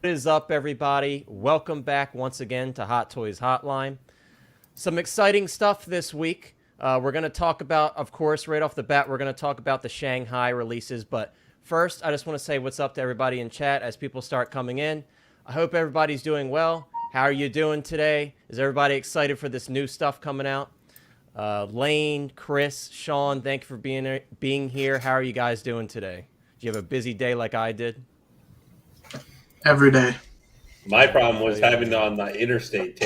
What is up, everybody? Welcome back once again to Hot Toys Hotline. Some exciting stuff this week. We're going to talk about, of course, right off the bat, we're going to talk about the Shanghai releases. But first, I just want to say what's up to everybody in chat as people start coming in. I hope everybody's doing well. How are you doing today? Is everybody excited for this new stuff coming out? Lane, Chris, Sean, thank you for being here. How are you guys doing today? Do you have a busy day like I did? Every day. My problem was having to, on the interstate,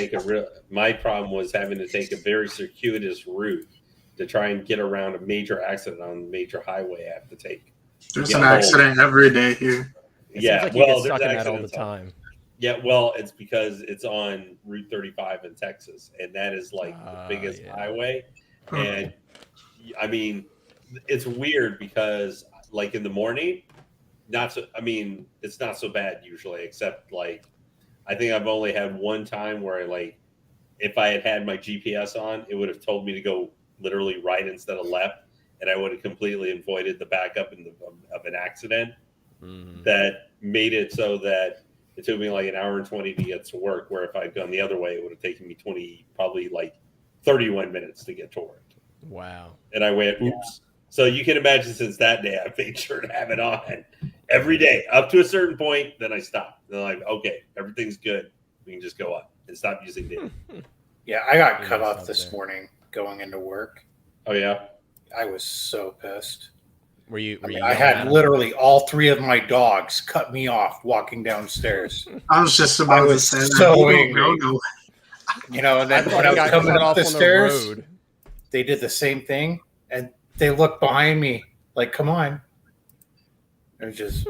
my problem was having to take a very circuitous route to try and get around a major accident on a major highway I have to take. There's an accident every day here. It seems like you get stuck in that all the time. Yeah, well, it's because it's on Route 35 in Texas, and that is like the biggest highway. And I mean, it's weird because like in the morning, it's not so bad usually, except like I think I've only had one time where if I had my GPS on, it would have told me to go literally right instead of left, and I would have completely avoided the backup of an accident. That made it so that it took me like an hour and 20 to get to work, where if I'd gone the other way, it would have taken me probably 31 minutes to get to work. Wow. And I went, oops. Yeah. So you can imagine since that day, I've made sure to have it on every day up to a certain point. Then I stop. Then I'm like, okay, everything's good. We can just go up and stop using data. Yeah, I got cut off this morning going into work. Oh, yeah? I was so pissed. I had literally all three of my dogs cut me off walking downstairs. I was just about to say so angry. You know, and then when I was coming up the stairs, they did the same thing, and they looked behind me like, come on. It was just,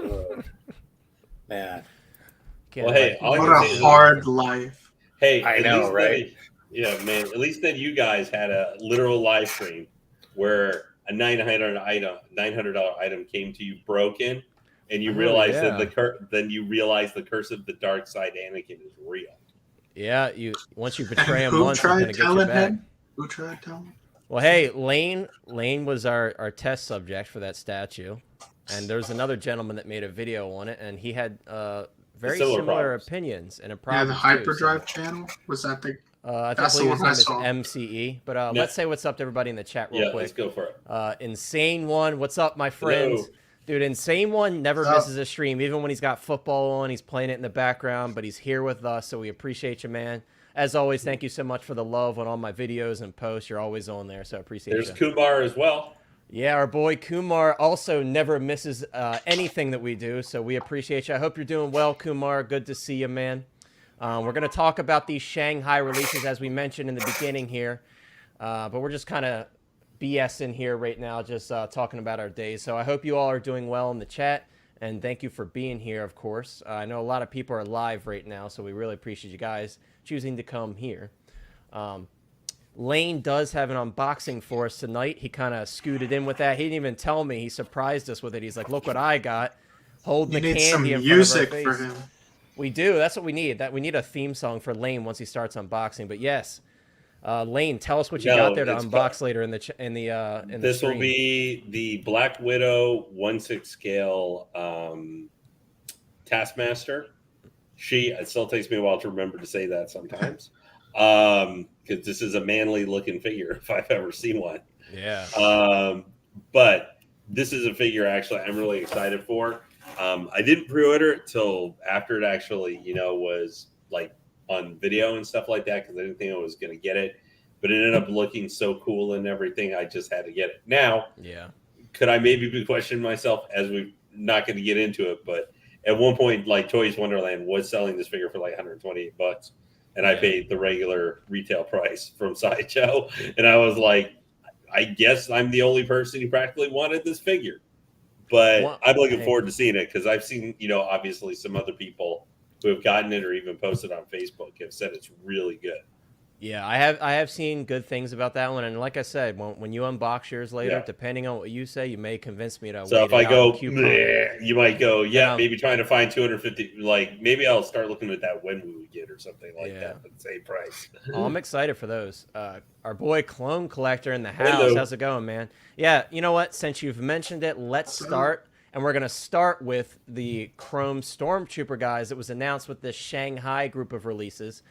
man. Well, hey, what a hard life. Hey, I know, right? Yeah, man. At least then you guys had a literal live stream where a $900 item came to you broken, and you realized that the curse of the dark side Anakin is real. Yeah, once you betray him once, you're gonna get you back. Who tried telling him? Well, hey, Lane was our test subject for that statue, and there's another gentleman that made a video on it, and he had very similar opinions and a problem. Yeah, the Hyperdrive channel, was that the? I believe his name is MCE. But let's say what's up to everybody in the chat real quick. Let's go for it. Insane One, what's up, my friends? Hello. Dude, Insane One never misses a stream, even when he's got football on. He's playing it in the background, but he's here with us, so we appreciate you, man. As always, thank you so much for the love on all my videos and posts. You're always on there, so I appreciate you. There's Kumar as well. Yeah, our boy Kumar also never misses anything that we do, so we appreciate you. I hope you're doing well, Kumar. Good to see you, man. We're going to talk about these Shanghai releases, as we mentioned in the beginning here, but we're just kind of BSing here right now, just talking about our days. So I hope you all are doing well in the chat, and thank you for being here, of course. I know a lot of people are live right now, so we really appreciate you guys choosing to come here. Lane does have an unboxing for us tonight. He kind of scooted in with that. He didn't even tell me. He surprised us with it. He's like, look what I got. Holding the candy in front of our face. For him. We do. That's what we need. We need a theme song for Lane once he starts unboxing. But yes, Lane, tell us what you got there to unbox later in the stream. This will be the Black Widow 1/6 scale Taskmaster. It still takes me a while to remember to say that sometimes, because this is a manly looking figure if I've ever seen one. Yeah. But this is a figure actually I'm really excited for. I didn't pre-order it till after it actually, was like on video and stuff like that, because I didn't think I was going to get it. But it ended up looking so cool and everything, I just had to get it. Now, could I maybe be questioning myself, as we're not going to get into it, but at one point, like Toys Wonderland was selling this figure for like $128, and I paid the regular retail price from Sideshow, and I was like, I guess I'm the only person who practically wanted this figure. But I'm looking forward to seeing it, because I've seen, obviously some other people who have gotten it or even posted on Facebook have said it's really good. Yeah, I have seen good things about that one, and like I said, when you unbox yours later, depending on what you say, you may convince me to. So if I go, you might go, maybe trying to find 250. Like maybe I'll start looking at that when we would get or something like that for the same price. Oh, I'm excited for those. Our boy Clone Collector in the house. How's it going, man? Yeah, you know what? Since you've mentioned it, let's start. And we're going to start with the Chrome Stormtrooper guys that was announced with this Shanghai group of releases.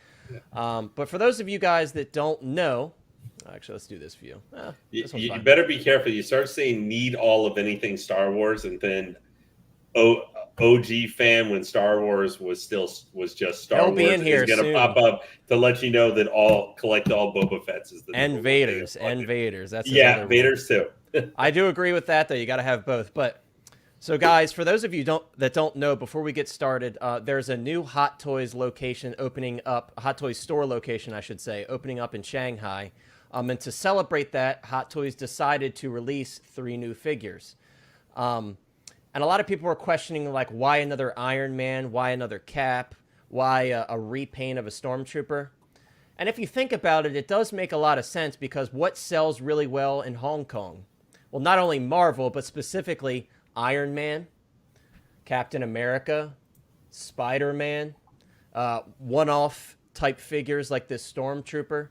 But for those of you guys that don't know, actually, let's do this view. You better be careful. You start saying need all of anything Star Wars, and then OG fan when Star Wars was just Star They'll Wars be in here is going to soon. pop up to let you know that collect all Boba Fett's is the and Vader's and Vader's. That's Vader's too. I do agree with that, though. You got to have both. But so, guys, for those of you that don't know, before we get started, there's a new Hot Toys location opening up, Hot Toys store location, I should say, opening up in Shanghai. And to celebrate that, Hot Toys decided to release 3 new figures. And a lot of people were questioning, like, why another Iron Man? Why another Cap? Why a repaint of a Stormtrooper? And if you think about it, it does make a lot of sense, because what sells really well in Hong Kong? Well, not only Marvel, but specifically Iron Man, Captain America, Spider-Man, one-off type figures like this Stormtrooper.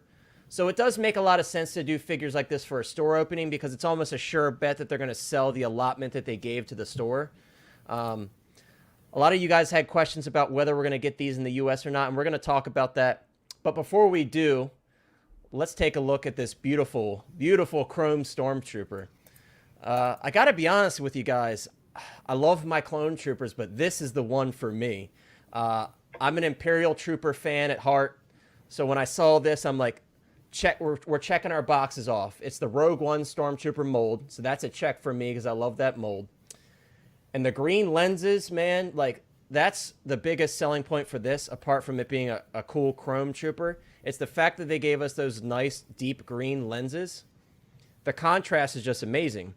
So it does make a lot of sense to do figures like this for a store opening, because it's almost a sure bet that they're going to sell the allotment that they gave to the store. A lot of you guys had questions about whether we're going to get these in the U.S. or not, and we're going to talk about that. But before we do, let's take a look at this beautiful, beautiful Chrome Stormtrooper. I got to be honest with you guys. I love my clone troopers, but this is the one for me. I'm an Imperial Trooper fan at heart. So when I saw this, I'm like, we're checking our boxes off. It's the Rogue One Stormtrooper mold, so that's a check for me because I love that mold. And the green lenses, man, like, that's the biggest selling point for this, apart from it being a cool chrome trooper. It's the fact that they gave us those nice deep green lenses. The contrast is just amazing.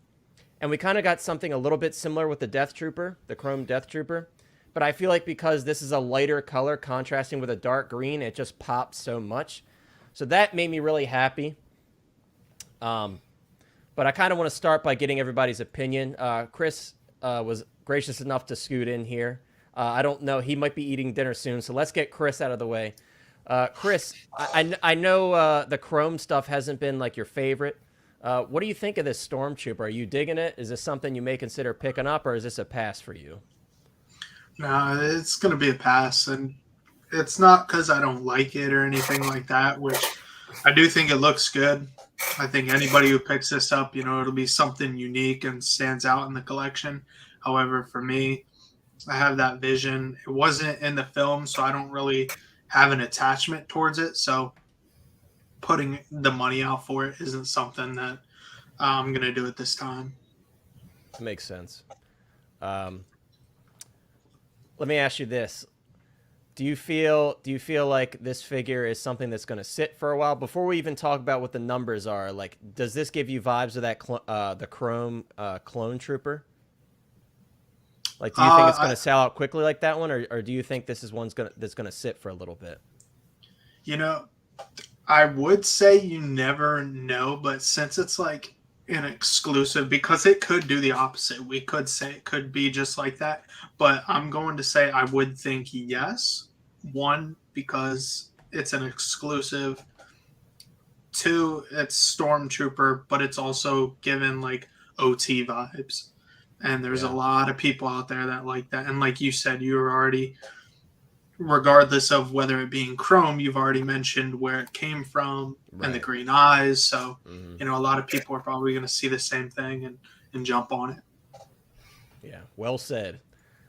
And we kind of got something a little bit similar with the Death Trooper, the Chrome Death Trooper. But I feel like because this is a lighter color contrasting with a dark green, it just pops so much. So that made me really happy. But I kind of want to start by getting everybody's opinion. Chris was gracious enough to scoot in here. I don't know. He might be eating dinner soon. So let's get Chris out of the way. Chris, I know the Chrome stuff hasn't been like your favorite. What do you think of this Stormtrooper? Are you digging it? Is this something you may consider picking up, or is this a pass for you? No, it's going to be a pass. And it's not because I don't like it or anything like that, which I do think it looks good. I think anybody who picks this up, it'll be something unique and stands out in the collection. However, for me, I have that vision. It wasn't in the film, so I don't really have an attachment towards it. So putting the money out for it isn't something that I'm going to do at this time. Makes sense. Let me ask you this. Do you feel like this figure is something that's going to sit for a while? Before we even talk about what the numbers are, like, does this give you vibes of that the Chrome Clone Trooper? Like, do you think it's going to sell out quickly like that one, or do you think this is that's going to sit for a little bit? I would say you never know, but since it's like an exclusive, because it could do the opposite. We could say it could be just like that, but I'm going to say I would think yes. 1, because it's an exclusive. 2, it's Stormtrooper, but it's also given like OT vibes. And there's a lot of people out there that like that. And like you said, you were already, regardless of whether it being Chrome, you've already mentioned where it came from and the green eyes. So, a lot of people are probably going to see the same thing and jump on it. Yeah, well said.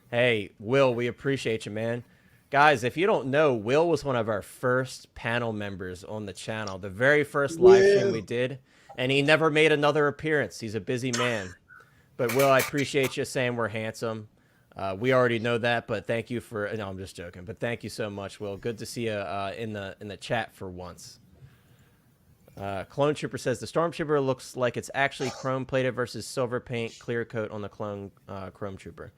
Hey, Will, we appreciate you, man. Guys, if you don't know, Will was one of our first panel members on the channel, the very first live stream we did, and he never made another appearance. He's a busy man. But, Will, I appreciate you saying we're handsome. We already know that, but thank you for... No, I'm just joking. But thank you so much, Will. Good to see you in the chat for once. Clone Trooper says, the Stormtrooper looks like it's actually chrome-plated versus silver paint clear coat on the Clone Chrome Trooper.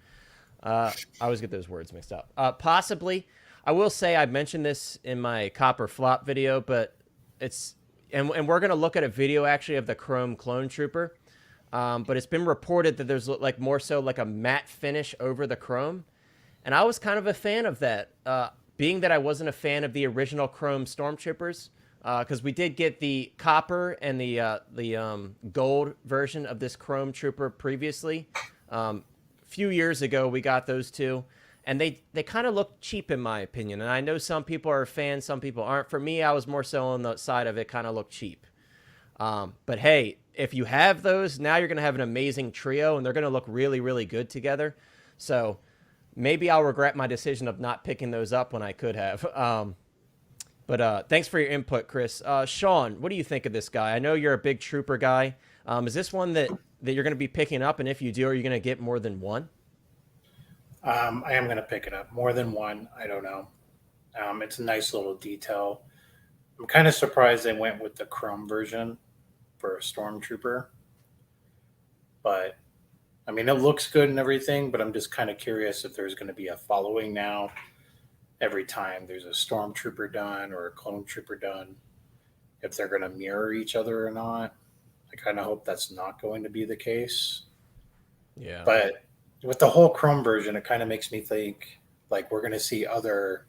I always get those words mixed up. Possibly. I will say I mentioned this in my Copper Flop video, but it's... And we're going to look at a video, actually, of the Chrome Clone Trooper. But it's been reported that there's like more so like a matte finish over the chrome. And I was kind of a fan of that, being that I wasn't a fan of the original Chrome Stormtroopers, because we did get the copper and the gold version of this Chrome Trooper previously, few years ago we got those two, and they kind of look cheap in my opinion. And I know some people are fans, some people aren't. For me, I was more so on the side of it kind of looked cheap. But hey, if you have those, now you're going to have an amazing trio, and they're going to look really, really good together. So maybe I'll regret my decision of not picking those up when I could have. But thanks for your input, Chris. Sean, what do you think of this guy? I know you're a big Trooper guy. Is this one that you're going to be picking up? And if you do, are you going to get more than one? I am going to pick it up. More than one, I don't know. It's a nice little detail. I'm kind of surprised they went with the chrome version for a Stormtrooper. But, I mean, it looks good and everything, but I'm just kind of curious if there's going to be a following now every time there's a Stormtrooper done or a Clone Trooper done, if they're going to mirror each other or not. I kind of hope that's not going to be the case. Yeah. But with the whole chrome version, it kind of makes me think like we're going to see other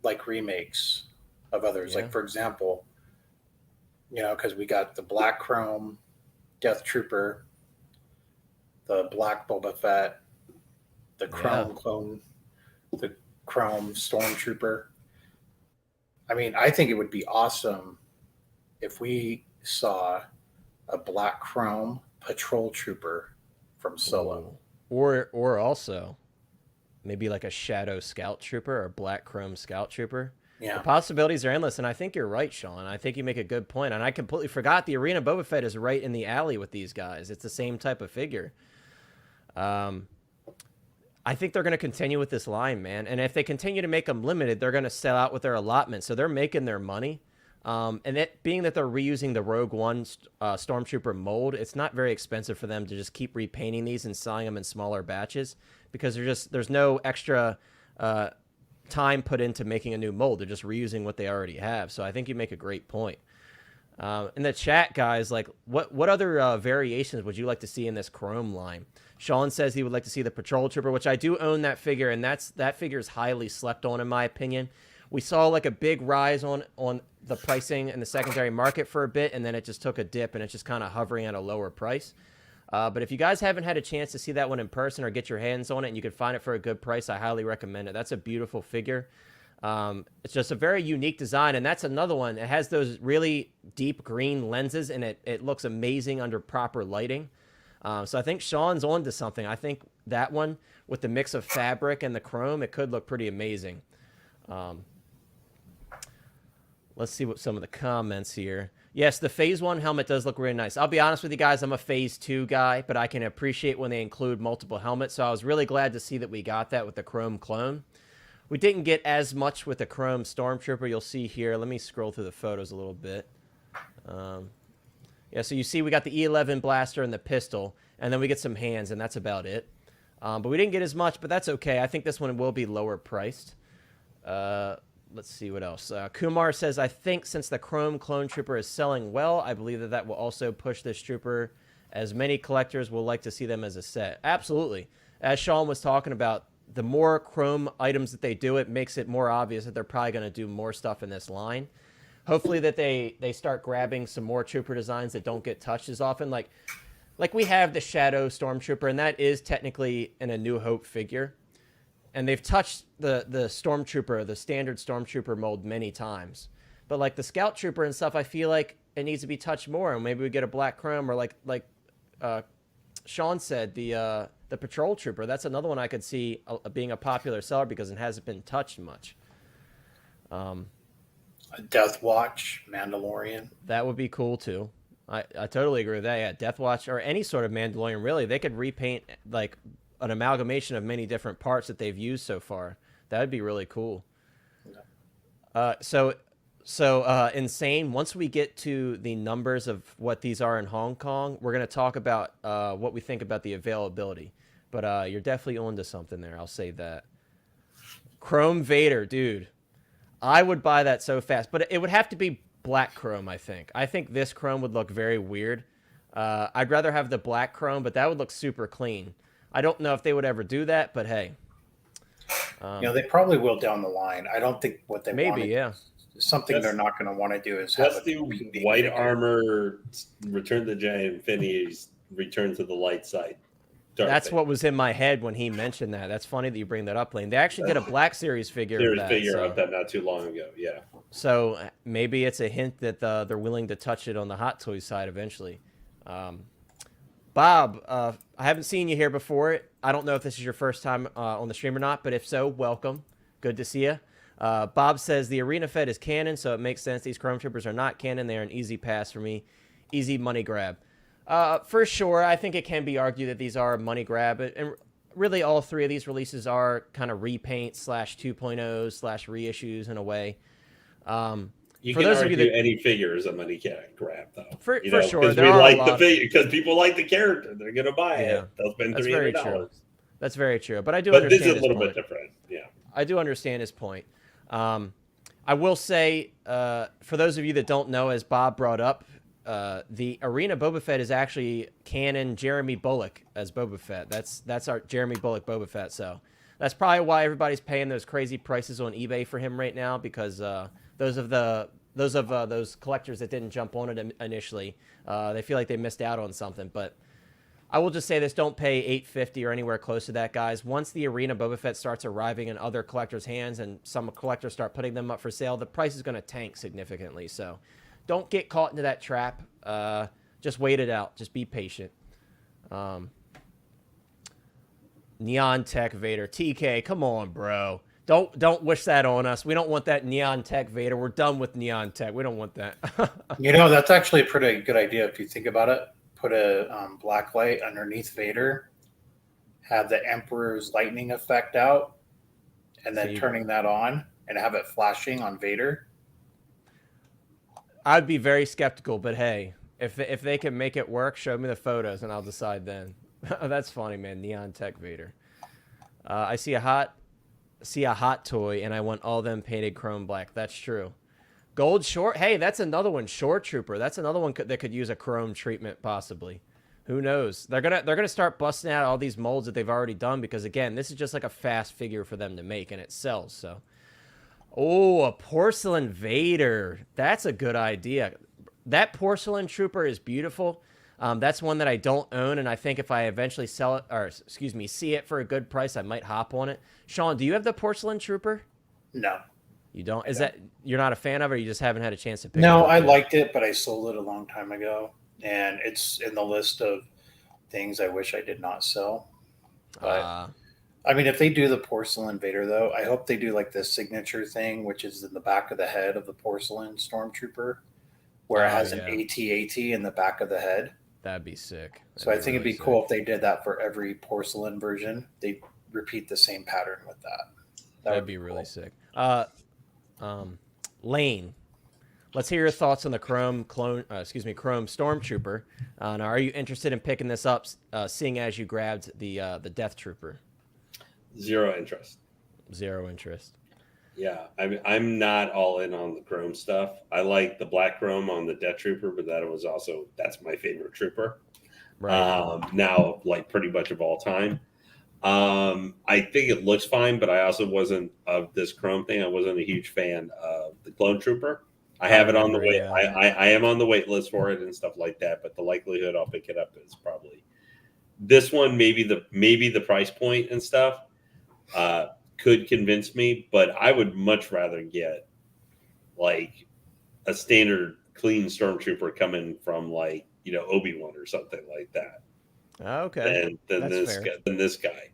like remakes of others. Yeah. Like, for example, you know, because we got the black chrome Death Trooper, the black Boba Fett, the chrome clone, the chrome Stormtrooper. I mean, I think it would be awesome if we saw a black chrome patrol trooper from Solo. Or also maybe like a shadow scout trooper or black chrome scout trooper. Yeah. The possibilities are endless, and I think you're right, Sean. I think you make a good point, and I completely forgot the Arena Boba Fett is right in the alley with these guys. It's the same type of figure. I think they're going to continue with this line, man. And if they continue to make them limited, they're going to sell out with their allotment. So they're making their money. And it being that they're reusing the Rogue One Stormtrooper mold, it's not very expensive for them to just keep repainting these and selling them in smaller batches because there's no extra time put into making a new mold. They're just reusing what they already have. So I think you make a great point. In the chat, guys, like what other variations would you like to see in this chrome line? Sean says he would like to see the Patrol Trooper, which I do own that figure, and that figure is highly slept on in my opinion. We saw like a big rise on the pricing in the secondary market for a bit, and then it just took a dip, and it's just kind of hovering at a lower price. But if you guys haven't had a chance to see that one in person or get your hands on it, and you can find it for a good price, I highly recommend it. That's a beautiful figure. It's just a very unique design, and that's another one. It has those really deep green lenses, and it looks amazing under proper lighting. So I think Sean's on to something. I think that one, with the mix of fabric and the chrome, it could look pretty amazing. Let's see what some of the comments here. Yes, the Phase 1 helmet does look really nice. I'll be honest with you guys, I'm a Phase 2 guy, but I can appreciate when they include multiple helmets, so I was really glad to see that we got that with the chrome clone. We didn't get as much with the chrome Stormtrooper. You'll see here. Let me scroll through the photos a little bit. Yeah, so you see we got the E11 blaster and the pistol, and then we get some hands, and that's about it. But we didn't get as much, but that's okay. I think this one will be lower priced. Let's see what else. Kumar says, I think since the chrome clone trooper is selling well, I believe that will also push this trooper, as many collectors will like to see them as a set. Absolutely. As Sean was talking about, the more chrome items that they do, it makes it more obvious that they're probably going to do more stuff in this line. Hopefully that they start grabbing some more trooper designs that don't get touched as often. Like we have the Shadow Stormtrooper, and that is technically in A New Hope figure. And they've touched the Stormtrooper, the standard Stormtrooper mold many times. But like the Scout Trooper and stuff, I feel like it needs to be touched more. And maybe we get a black chrome, or like Sean said, the Patrol Trooper. That's another one I could see being a popular seller because it hasn't been touched much. A Death Watch Mandalorian. That would be cool too. I totally agree with that. Yeah, Death Watch or any sort of Mandalorian, really. They could repaint like an amalgamation of many different parts that they've used so far. That would be really cool. So Insane, once we get to the numbers of what these are in Hong Kong, we're going to talk about what we think about the availability. But you're definitely on to something there. I'll say that. Chrome Vader, dude. I would buy that so fast. But it would have to be black chrome, I think. I think this chrome would look very weird. I'd rather have the black chrome, but that would look super clean. I don't know if they would ever do that, but hey. They probably will down the line. I don't think what they maybe, yeah. Something they're not going to want to do is have the white armor, Return to the Giant Infinity's Return to the Light Side. That's what was in my head when he mentioned that. That's funny that you bring that up, Lane. They actually did a Black Series figure of that not too long ago. Yeah. So maybe it's a hint that they're willing to touch it on the Hot Toys side eventually. Bob, I haven't seen you here before. I don't know if this is your first time on the stream or not, but if so, welcome. Good to see you. Bob says the Arena Fed is canon, so it makes sense. These Chrome Troopers are not canon. They're an easy pass for me. Easy money grab. For sure, I think it can be argued that these are a money grab. And really, all three of these releases are kind of repaint / 2.0 / reissues in a way. You can argue any figure is a money grab, though. For sure. Because people like the character. They're going to buy it. They'll spend $300. That's very true. But I do understand this is a little bit different. Yeah. I do understand his point. I will say, for those of you that don't know, as Bob brought up, the Arena Boba Fett is actually canon Jeremy Bullock as Boba Fett. That's our Jeremy Bullock Boba Fett. So that's probably why everybody's paying those crazy prices on eBay for him right now, because those collectors that didn't jump on it initially, they feel like they missed out on something. But I will just say this: don't pay $850 or anywhere close to that, guys. Once the Arena Boba Fett starts arriving in other collectors' hands and some collectors start putting them up for sale, the price is going to tank significantly. So don't get caught into that trap. Just wait it out. Just be patient. Neon Tech Vader. TK, come on, bro. Don't wish that on us. We don't want that Neon Tech Vader. We're done with Neon Tech. We don't want that. That's actually a pretty good idea if you think about it. Put a black light underneath Vader, have the Emperor's lightning effect out, and then turning that on and have it flashing on Vader. I'd be very skeptical, but hey, if they can make it work, show me the photos and I'll decide then. That's funny, man. Neon Tech Vader. I see a hot toy and I want all them painted chrome black. That's true. Gold short. Hey, that's another one. Short Trooper. That's another one that could use a chrome treatment possibly. Who knows? They're gonna start busting out all these molds that they've already done, because again, this is just like a fast figure for them to make and it sells. So, oh, a porcelain Vader. That's a good idea. That porcelain trooper is beautiful. That's one that I don't own, and I think if I eventually sell it, or see it for a good price, I might hop on it. Sean, do you have the porcelain trooper? No. You don't? Is that you're not a fan of it, or you just haven't had a chance to pick it up? No, I liked it, but I sold it a long time ago, and it's in the list of things I wish I did not sell. But I mean, if they do the porcelain Vader, though, I hope they do like the signature thing, which is in the back of the head of the porcelain Stormtrooper, where it has an AT-AT in the back of the head. That'd be sick. So I think it'd be cool if they did that for every porcelain version. They repeat the same pattern with that. That'd be really sick. Lane, let's hear your thoughts on the Chrome Stormtrooper. Now, are you interested in picking this up, seeing as you grabbed the Death Trooper? Zero interest. Zero interest. Yeah, I'm not all in on the chrome stuff. I like the black chrome on the Death Trooper, but that's my favorite trooper. Right. Now, like pretty much of all time. I think it looks fine, but I also wasn't of this chrome thing. I wasn't a huge fan of the Clone Trooper. I have it on the wait. I am on the wait list for it and stuff like that. But the likelihood I'll pick it up is probably this one. Maybe the price point and stuff could convince me, but I would much rather get like a standard clean Stormtrooper coming from like Obi-Wan or something like that. Okay. Than this guy.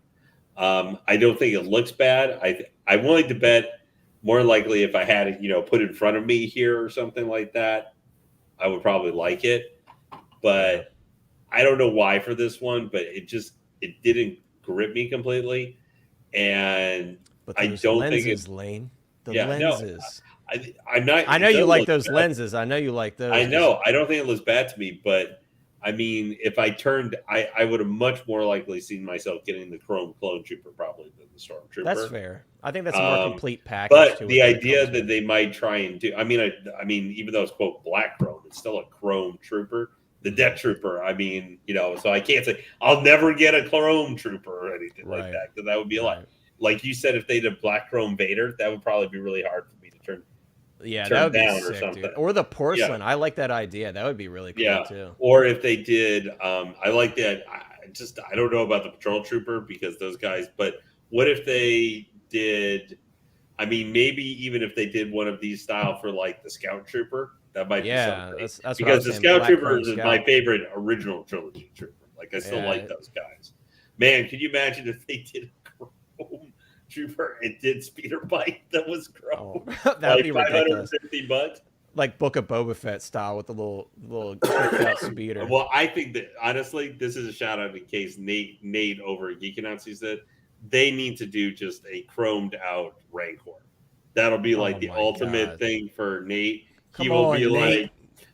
I don't think it looks bad. I'm willing to bet more likely if I had it, put in front of me here or something like that, I would probably like it. But I don't know why for this one, but it didn't grip me completely. And I don't think it's Lane. Lenses. No, I'm not. I know you like those lenses. I know you like those. I know. I don't think it looks bad to me, but I mean, if I turned, I would have much more likely seen myself getting the Chrome Clone Trooper probably than the Stormtrooper. That's fair. I think that's a more complete package. But the idea that they might try and do, I mean, even though it's quote black Chrome, it's still a Chrome Trooper. The Death Trooper, I mean, so I can't say I'll never get a Chrome Trooper or anything like that, because that would be a lot. Like you said, if they did Black Chrome Vader, that would probably be really hard for me to turn. Yeah, that would be sick, or something. Dude. Or the porcelain. Yeah. I like that idea. That would be really cool too. Or if they did, I like that. I don't know about the patrol trooper because those guys. But what if they did? I mean, maybe even if they did one of these style for like the scout trooper, that might be something. That's because the saying, scout Black trooper Chrome is Scout. my favorite original trilogy trooper. Like I still like those guys. Man, can you imagine if they did a chrome trooper and did speeder bike that was chrome? That would be ridiculous. $550. Like Book of Boba Fett style with the little tricked out speeder. Well, I think that honestly, this is a shout out in case Nate over at Geek Announce said they need to do just a chromed out Rancor. That'll be like the ultimate thing for Nate. He will be Nate. Like,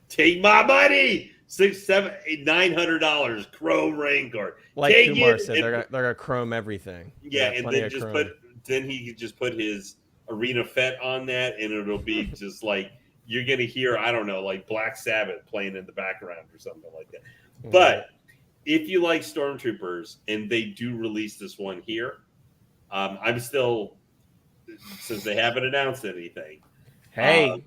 take my money. $600, $700, $900 chrome Rancor. Like take Kumar said, they're gonna chrome everything. Yeah, and then he just put his Arena Fett on that, and it'll be just like you're gonna hear, I don't know, like Black Sabbath playing in the background or something like that. Mm-hmm. But if you like Stormtroopers and they do release this one here, I'm still, since they haven't announced anything. Hey,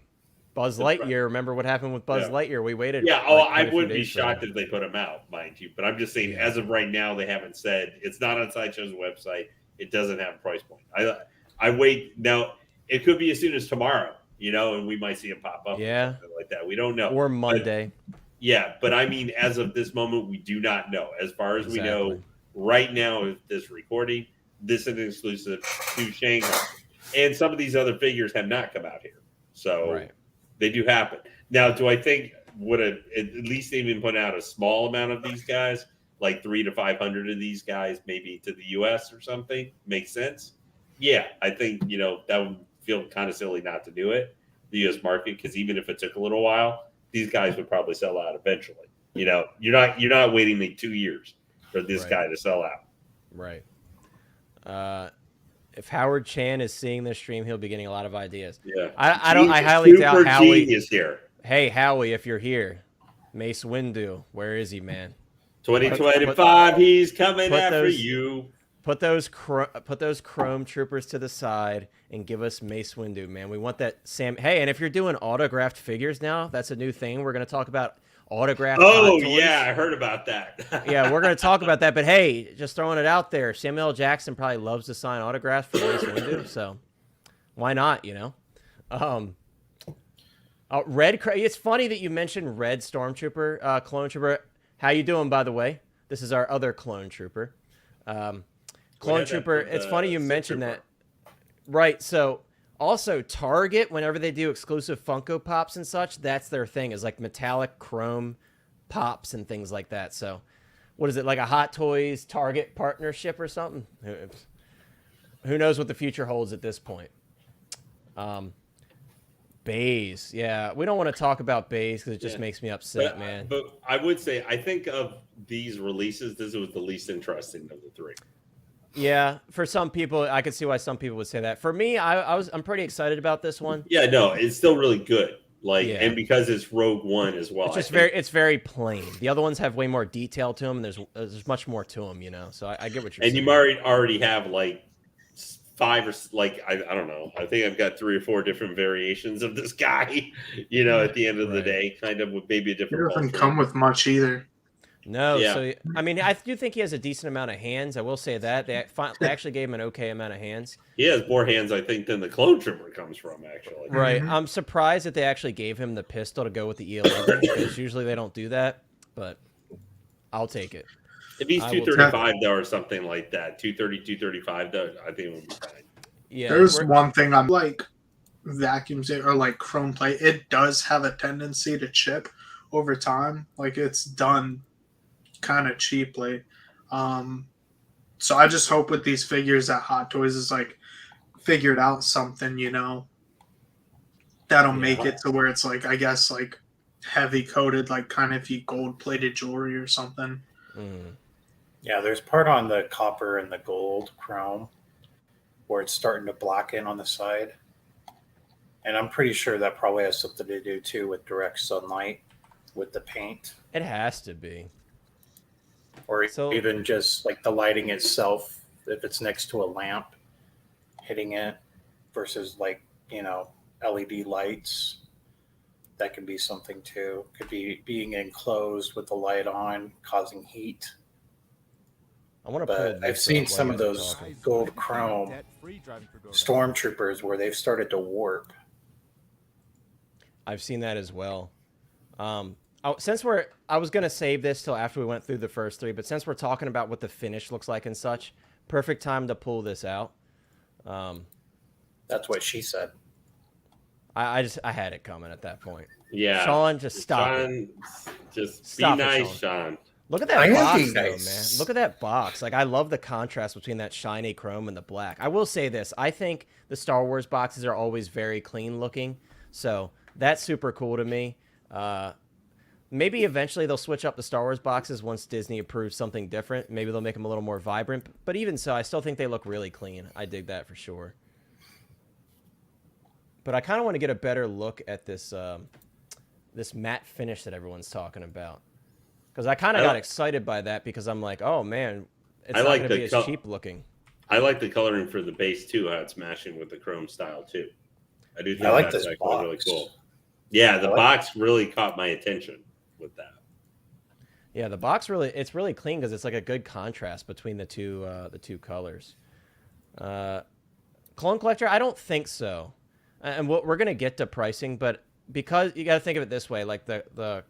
Buzz Lightyear. Remember what happened with Buzz Lightyear? We waited. Yeah. I wouldn't be shocked if they put him out, mind you. But I'm just saying, as of right now, they haven't said. It's not on Sideshow's website. It doesn't have a price point. I wait. Now, it could be as soon as tomorrow, and we might see him pop up. Yeah. Or something like that. We don't know. Or Monday. But I mean, as of this moment, we do not know. As far as we know, right now, with this recording, this is an exclusive to Shanghai. And some of these other figures have not come out here. So they do happen. Now, do I think would at least even put out a small amount of these guys, like 300 to 500 of these guys, maybe to the U.S. or something, makes sense? Yeah, I think, that would feel kind of silly not to do it, the U.S. market, because even if it took a little while, these guys would probably sell out eventually. You're not waiting like 2 years for this guy to sell out. Right. If Howard Chan is seeing this stream, he'll be getting a lot of ideas. Yeah. I highly doubt Howie is here. Hey, Howie, if you're here, Mace Windu, where is he, man? 2025, he's coming after you. Put those Chrome Troopers to the side and give us Mace Windu, man. We want that Sam. Hey, and if you're doing autographed figures now, that's a new thing. We're going to talk about autographed. Oh, yeah, I heard about that. Yeah, we're going to talk about that. But hey, just throwing it out there, Samuel L. Jackson probably loves to sign autographs for Mace Windu, so why not? Red. It's funny that you mentioned Red Stormtrooper, Clone Trooper. How you doing, by the way? This is our other Clone Trooper. Clone Trooper. It's funny you mentioned that. Right. So also Target, whenever they do exclusive Funko Pops and such, that's their thing, is like metallic chrome pops and things like that. So what is it, like a Hot Toys Target partnership or something? Who knows what the future holds at this point? Bays. Yeah, we don't want to talk about Bays because it just makes me upset, man. But I would say, I think of these releases, this was the least interesting of the three. Yeah, for some people, I could see why some people would say that. For me, I'm pretty excited about this one. Yeah, no, it's still really good. And because it's Rogue One as well, it's very plain. The other ones have way more detail to them. There's much more to them, So I get what you're saying. And you already have like 5 or I don't know. I think I've got 3 or 4 different variations of this guy. At the end of the day, kind of with maybe a different. It doesn't come with much either. No, so I mean, I do think he has a decent amount of hands. I will say that they actually gave him an okay amount of hands. He has more hands, I think, than the Clone Trooper comes from. Actually, right. I'm surprised that they actually gave him the pistol to go with the E11 because usually they don't do that. But I'll take it. If he's 235 though, or something like that, 230, 235 though, I think it would be fine. Yeah, there's one thing I'm like vacuums or like chrome plate. It does have a tendency to chip over time. Like it's done kind of cheaply. So I just hope with these figures that Hot Toys is like figured out something, that'll make it to where it's like, I guess, like heavy coated, like kind of gold plated jewelry or something. Yeah, there's part on the copper and the gold chrome where it's starting to blacken on the side. And I'm pretty sure that probably has something to do too with direct sunlight with the paint. It has to be. Or even just like the lighting itself, if it's next to a lamp hitting it versus like, LED lights, that could be something too. Could be being enclosed with the light on, causing heat. I want to pull. But I've seen some of those gold chrome stormtroopers where they've started to warp. I've seen that as well. I was gonna save this till after we went through the first three, but since we're talking about what the finish looks like and such, perfect time to pull this out. That's what she said. I had it coming at that point. Yeah, Sean, just stop Sean, it. Just Stop be it, nice, Sean. Look at that box, though, nice. man. Look at that box. Like, I love the contrast between that shiny chrome and the black. I will say this. I think the Star Wars boxes are always very clean looking. So that's super cool to me. Maybe eventually they'll switch up the Star Wars boxes once Disney approves something different. Maybe they'll make them a little more vibrant. But even so, I still think they look really clean. I dig that for sure. But I kind of want to get a better look at this this matte finish that everyone's talking about. Because I kind of got excited by that because I'm like, oh, man, it's not going to be as cheap looking. I like the coloring for the base, too, how it's matching with the chrome style, too. I do think like that's this actually box. really cool. Yeah, the box really caught my attention with that. Yeah, the box it's really clean because it's like a good contrast between the two colors. Clone Collector, I don't think so. And we're going to get to pricing, but because you got to think of it this way, like the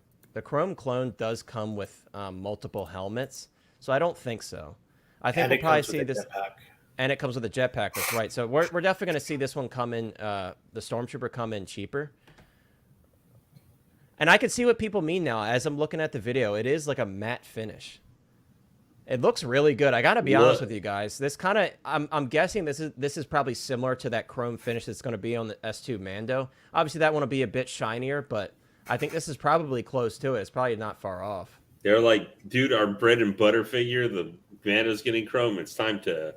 Chrome clone does come with multiple helmets, so I don't think so. I think we'll probably see this, and it comes with a jetpack. That's right. So we're definitely going to see this one come in, the Stormtrooper come in cheaper. And I can see what people mean now as I'm looking at the video. It is like a matte finish. It looks really good. I got to be honest with you guys. This kind of, I'm guessing this is probably similar to that chrome finish that's going to be on the S2 Mando. Obviously, that one will be a bit shinier, but I think this is probably close to it. It's probably not far off. They're like, dude, our bread and butter figure, the Mando's getting chrome. It's time to,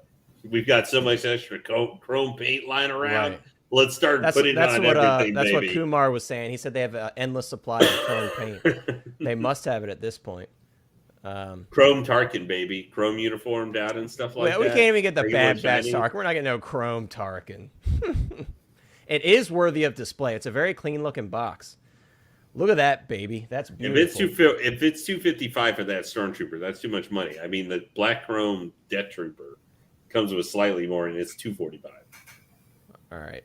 we've got so much extra chrome paint lying around. Right. Let's start putting on everything, That's baby. what Kumar was saying. He said they have an endless supply of chrome paint. They must have it at this point. Chrome Tarkin, baby. Chrome uniformed out and stuff like that. We can't even get the bad batch Tarkin. We're not getting no Chrome Tarkin. It is worthy of display. It's a very clean looking box. Look at that, baby. That's beautiful. If it's $255 for that Stormtrooper, that's too much money. I mean, the Black Chrome Death Trooper comes with slightly more, and it's $245. All right.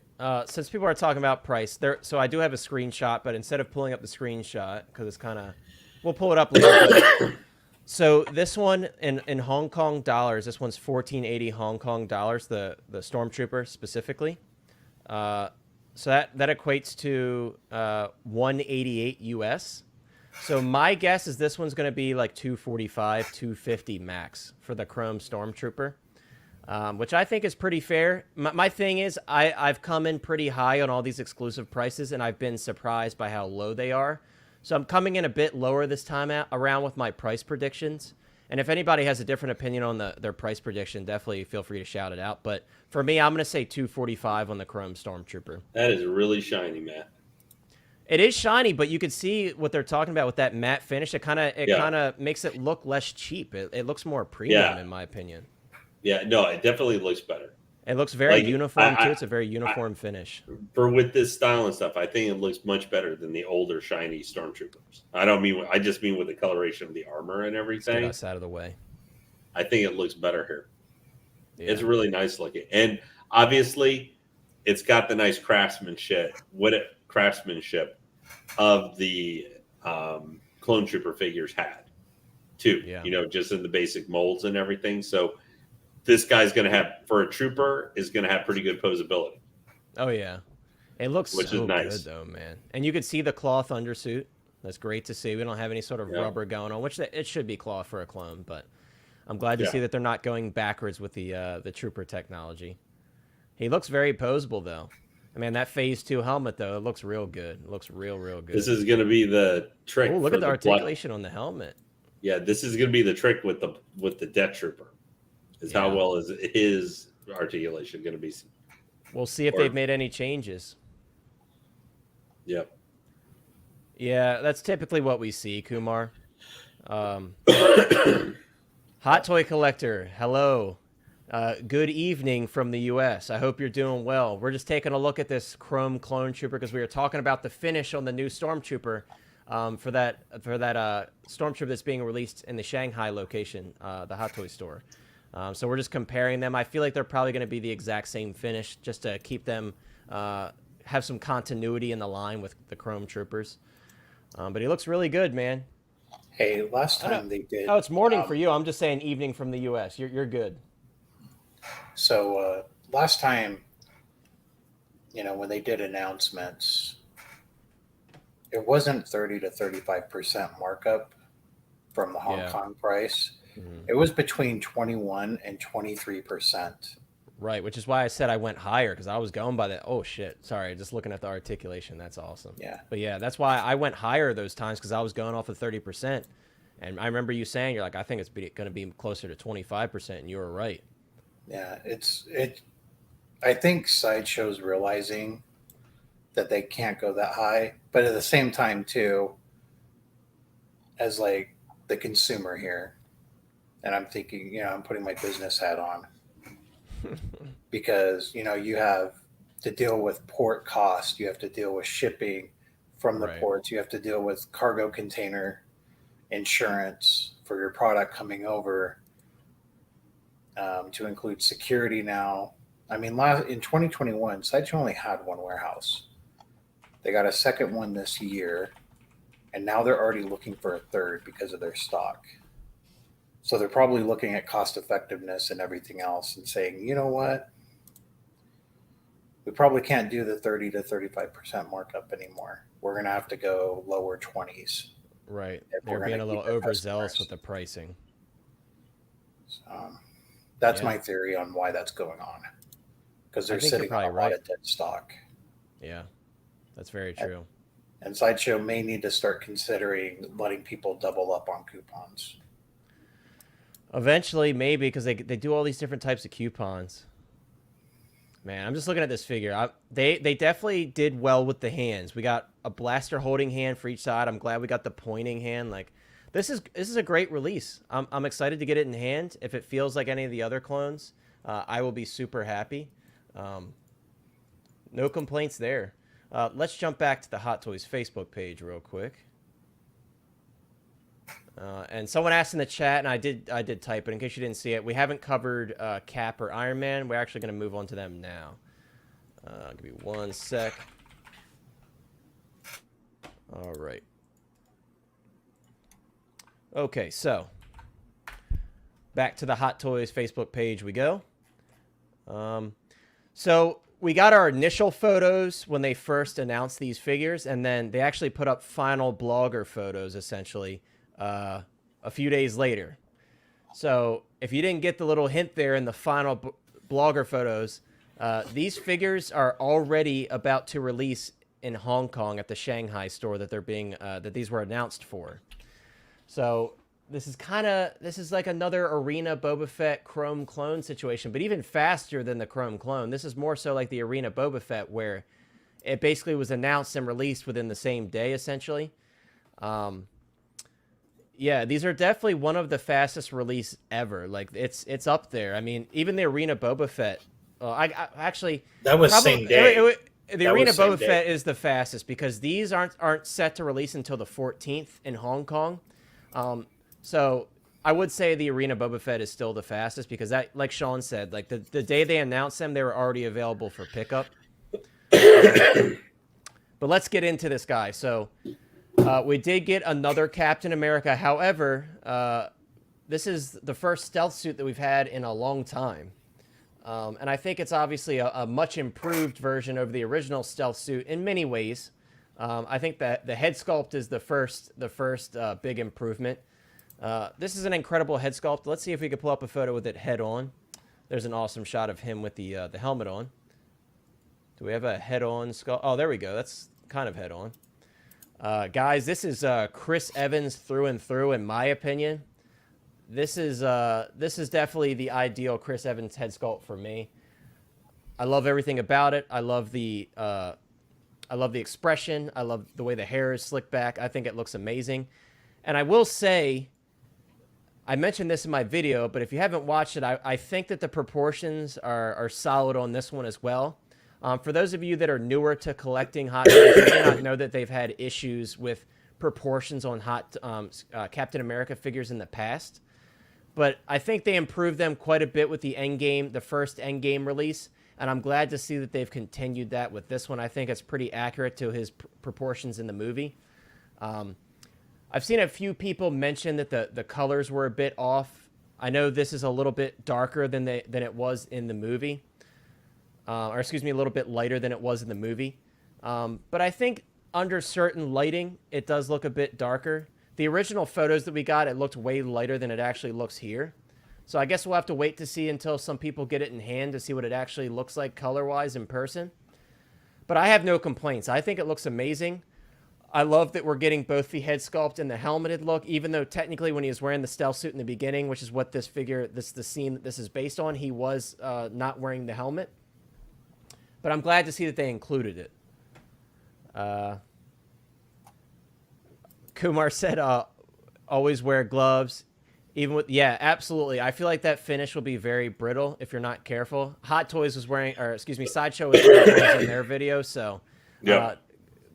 Since people are talking about price, so I do have a screenshot, but instead of pulling up the screenshot, because it's kind of, we'll pull it up later. So this one in Hong Kong dollars, this one's 1480 Hong Kong dollars, the Stormtrooper specifically. So that equates to 188 US. So my guess is this one's going to be like 245, 250 max for the Chrome Stormtrooper. Which I think is pretty fair. My thing is, I've come in pretty high on all these exclusive prices, and I've been surprised by how low they are. So I'm coming in a bit lower this time around with my price predictions. And if anybody has a different opinion on their price prediction, definitely feel free to shout it out. But for me, I'm going to say 245 on the Chrome Stormtrooper. That is really shiny, Matt. It is shiny, but you can see what they're talking about with that matte finish. It kind of makes it look less cheap. It looks more premium, in my opinion. Yeah, no, it definitely looks better. It looks very uniform, too. It's a very uniform finish. With this style and stuff, I think it looks much better than the older, shiny Stormtroopers. I just mean with the coloration of the armor and everything. Let's get us out of the way. I think it looks better here. Yeah. It's really nice looking. And obviously, it's got the nice craftsmanship of the Clone Trooper figures had, too. Yeah. Just in the basic molds and everything. So this guy's going to have, for a trooper, is going to have pretty good posability. Oh, yeah. It looks which so is nice. Good, though, man. And you can see the cloth undersuit. That's great to see. We don't have any sort of rubber going on, which it should be cloth for a clone, but I'm glad to see that they're not going backwards with the trooper technology. He looks very posable, though. I mean, that Phase 2 helmet, though, it looks real good. It looks real good. This is going to be the trick. Oh, look at the articulation on the helmet. Yeah, this is going to be the trick with the Death Trooper. Is how well is his articulation going to be? We'll see if they've made any changes. Yep. Yeah, that's typically what we see, Kumar. Hot Toy Collector, hello. Good evening from the U.S. I hope you're doing well. We're just taking a look at this Chrome Clone Trooper because we were talking about the finish on the new Stormtrooper. for that Stormtrooper that's being released in the Shanghai location, the Hot Toys store. So we're just comparing them. I feel like they're probably going to be the exact same finish, just to keep them have some continuity in the line with the Chrome Troopers. But he looks really good, man. Hey, last time they did. Oh, it's morning for you. I'm just saying evening from the U.S. You're good. So last time, when they did announcements, it wasn't 30 to 35% markup from the Hong Kong price. Mm-hmm. It was between 21 and 23%. Right, which is why I said I went higher, because I was going by that. Oh, shit. Sorry, just looking at the articulation. That's awesome. Yeah. But yeah, that's why I went higher those times, because I was going off of 30%. And I remember you saying, you're like, I think it's going to be closer to 25%, and you were right. Yeah, I think Sideshow's realizing that they can't go that high. But at the same time, too, as like the consumer here, and I'm thinking, I'm putting my business hat on. Because you have to deal with port cost, you have to deal with shipping from the ports, you have to deal with cargo container insurance for your product coming over, to include security now. I mean, in 2021, Sideshow only had one warehouse. They got a second one this year, and now they're already looking for a third because of their stock. So they're probably looking at cost effectiveness and everything else and saying, you know what? We probably can't do the 30 to 35% markup anymore. We're going to have to go lower 20s. Right. They're being a little overzealous with the pricing. So that's my theory on why that's going on. Because they're sitting on a lot of dead stock. Yeah, that's very true. And Sideshow may need to start considering letting people double up on coupons. Eventually, maybe, because they do all these different types of coupons. Man, I'm just looking at this figure. They definitely did well with the hands. We got a blaster holding hand for each side. I'm glad we got the pointing hand. Like, this is a great release. I'm excited to get it in hand. If it feels like any of the other clones, I will be super happy. No complaints there. Let's jump back to the Hot Toys Facebook page real quick. And someone asked in the chat, and I did type it in case you didn't see it. We haven't covered Cap or Iron Man. We're actually going to move on to them now. Give me one sec. All right. Okay, so back to the Hot Toys Facebook page we go. So we got our initial photos when they first announced these figures, and then they actually put up final blogger photos, essentially, a few days later. So if you didn't get the little hint there in the final blogger photos, these figures are already about to release in Hong Kong at the Shanghai store that they're being that these were announced for. So this is like another Arena Boba Fett Chrome clone situation, but even faster than the Chrome clone. This is more so like the Arena Boba Fett, where it basically was announced and released within the same day, essentially. Yeah, these are definitely one of the fastest release ever. Like, it's up there. I mean, even the Arena Boba Fett. I actually, that was same day. The Arena Boba Fett is the fastest, because these aren't set to release until the 14th in Hong Kong. So I would say the Arena Boba Fett is still the fastest, because that, like Sean said, like the day they announced them, they were already available for pickup. But let's get into this guy. So we did get another Captain America. However, this is the first stealth suit that we've had in a long time. And I think it's obviously a much improved version of the original stealth suit in many ways. I think that the head sculpt is the first big improvement. This is an incredible head sculpt. Let's see if we can pull up a photo with it head on. There's an awesome shot of him with the helmet on. Do we have a head on sculpt? Oh, there we go. That's kind of head on. Guys, this is Chris Evans through and through, in my opinion. This is definitely the ideal Chris Evans head sculpt for me. I love everything about it. I love the expression. I love the way the hair is slicked back. I think it looks amazing. And I will say, I mentioned this in my video, but if you haven't watched it, I think that the proportions are solid on this one as well. For those of you that are newer to collecting Hot Toys, you may not know that they've had issues with proportions on Captain America figures in the past, but I think they improved them quite a bit with the first Endgame release, and I'm glad to see that they've continued that with this one. I think it's pretty accurate to his proportions in the movie. I've seen a few people mention that the colors were a bit off. I know this is a little bit darker than it was in the movie, or excuse me, a little bit lighter than it was in the movie. But I think under certain lighting, it does look a bit darker. The original photos that we got, it looked way lighter than it actually looks here. So I guess we'll have to wait to see until some people get it in hand to see what it actually looks like color-wise in person. But I have no complaints. I think it looks amazing. I love that we're getting both the head sculpt and the helmeted look, even though technically when he was wearing the stealth suit in the beginning, which is what the scene that this is based on, he was not wearing the helmet. But I'm glad to see that they included it. Kumar said, always wear gloves. Even with, yeah, absolutely. I feel like that finish will be very brittle if you're not careful. Hot Toys was wearing, or excuse me, Sideshow was wearing gloves in their video, so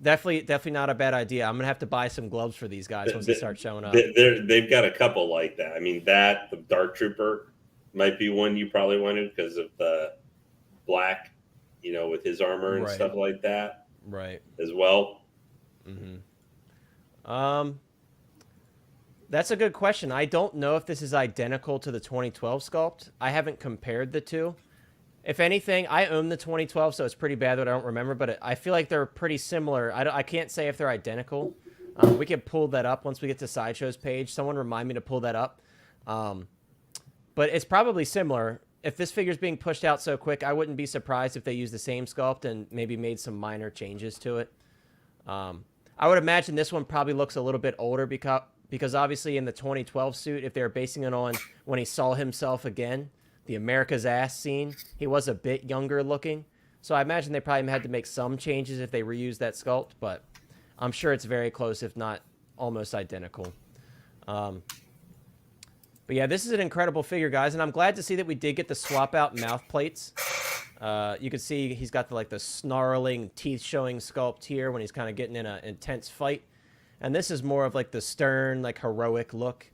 definitely not a bad idea. I'm gonna have to buy some gloves for these guys once they start showing up. They've got a couple like that. I mean, the Dark Trooper might be one you probably wanted because of the black, with his armor and stuff like that, right? As well. Mm-hmm. That's a good question. I don't know if this is identical to the 2012 sculpt. I haven't compared the two. If anything, I own the 2012, so it's pretty bad that I don't remember, but I feel like they're pretty similar. I can't say if they're identical. We can pull that up once we get to Sideshow's page. Someone remind me to pull that up. But it's probably similar. If this figure's being pushed out so quick, I wouldn't be surprised if they used the same sculpt and maybe made some minor changes to it. I would imagine this one probably looks a little bit older because obviously in the 2012 suit, if they were basing it on when he saw himself again, the America's Ass scene, he was a bit younger looking. So I imagine they probably had to make some changes if they reused that sculpt, but I'm sure it's very close, if not almost identical. But yeah, this is an incredible figure, guys, and I'm glad to see that we did get the swap out mouth plates. You can see he's got the snarling, teeth-showing sculpt here when he's kind of getting in an intense fight. And this is more of the stern, heroic look.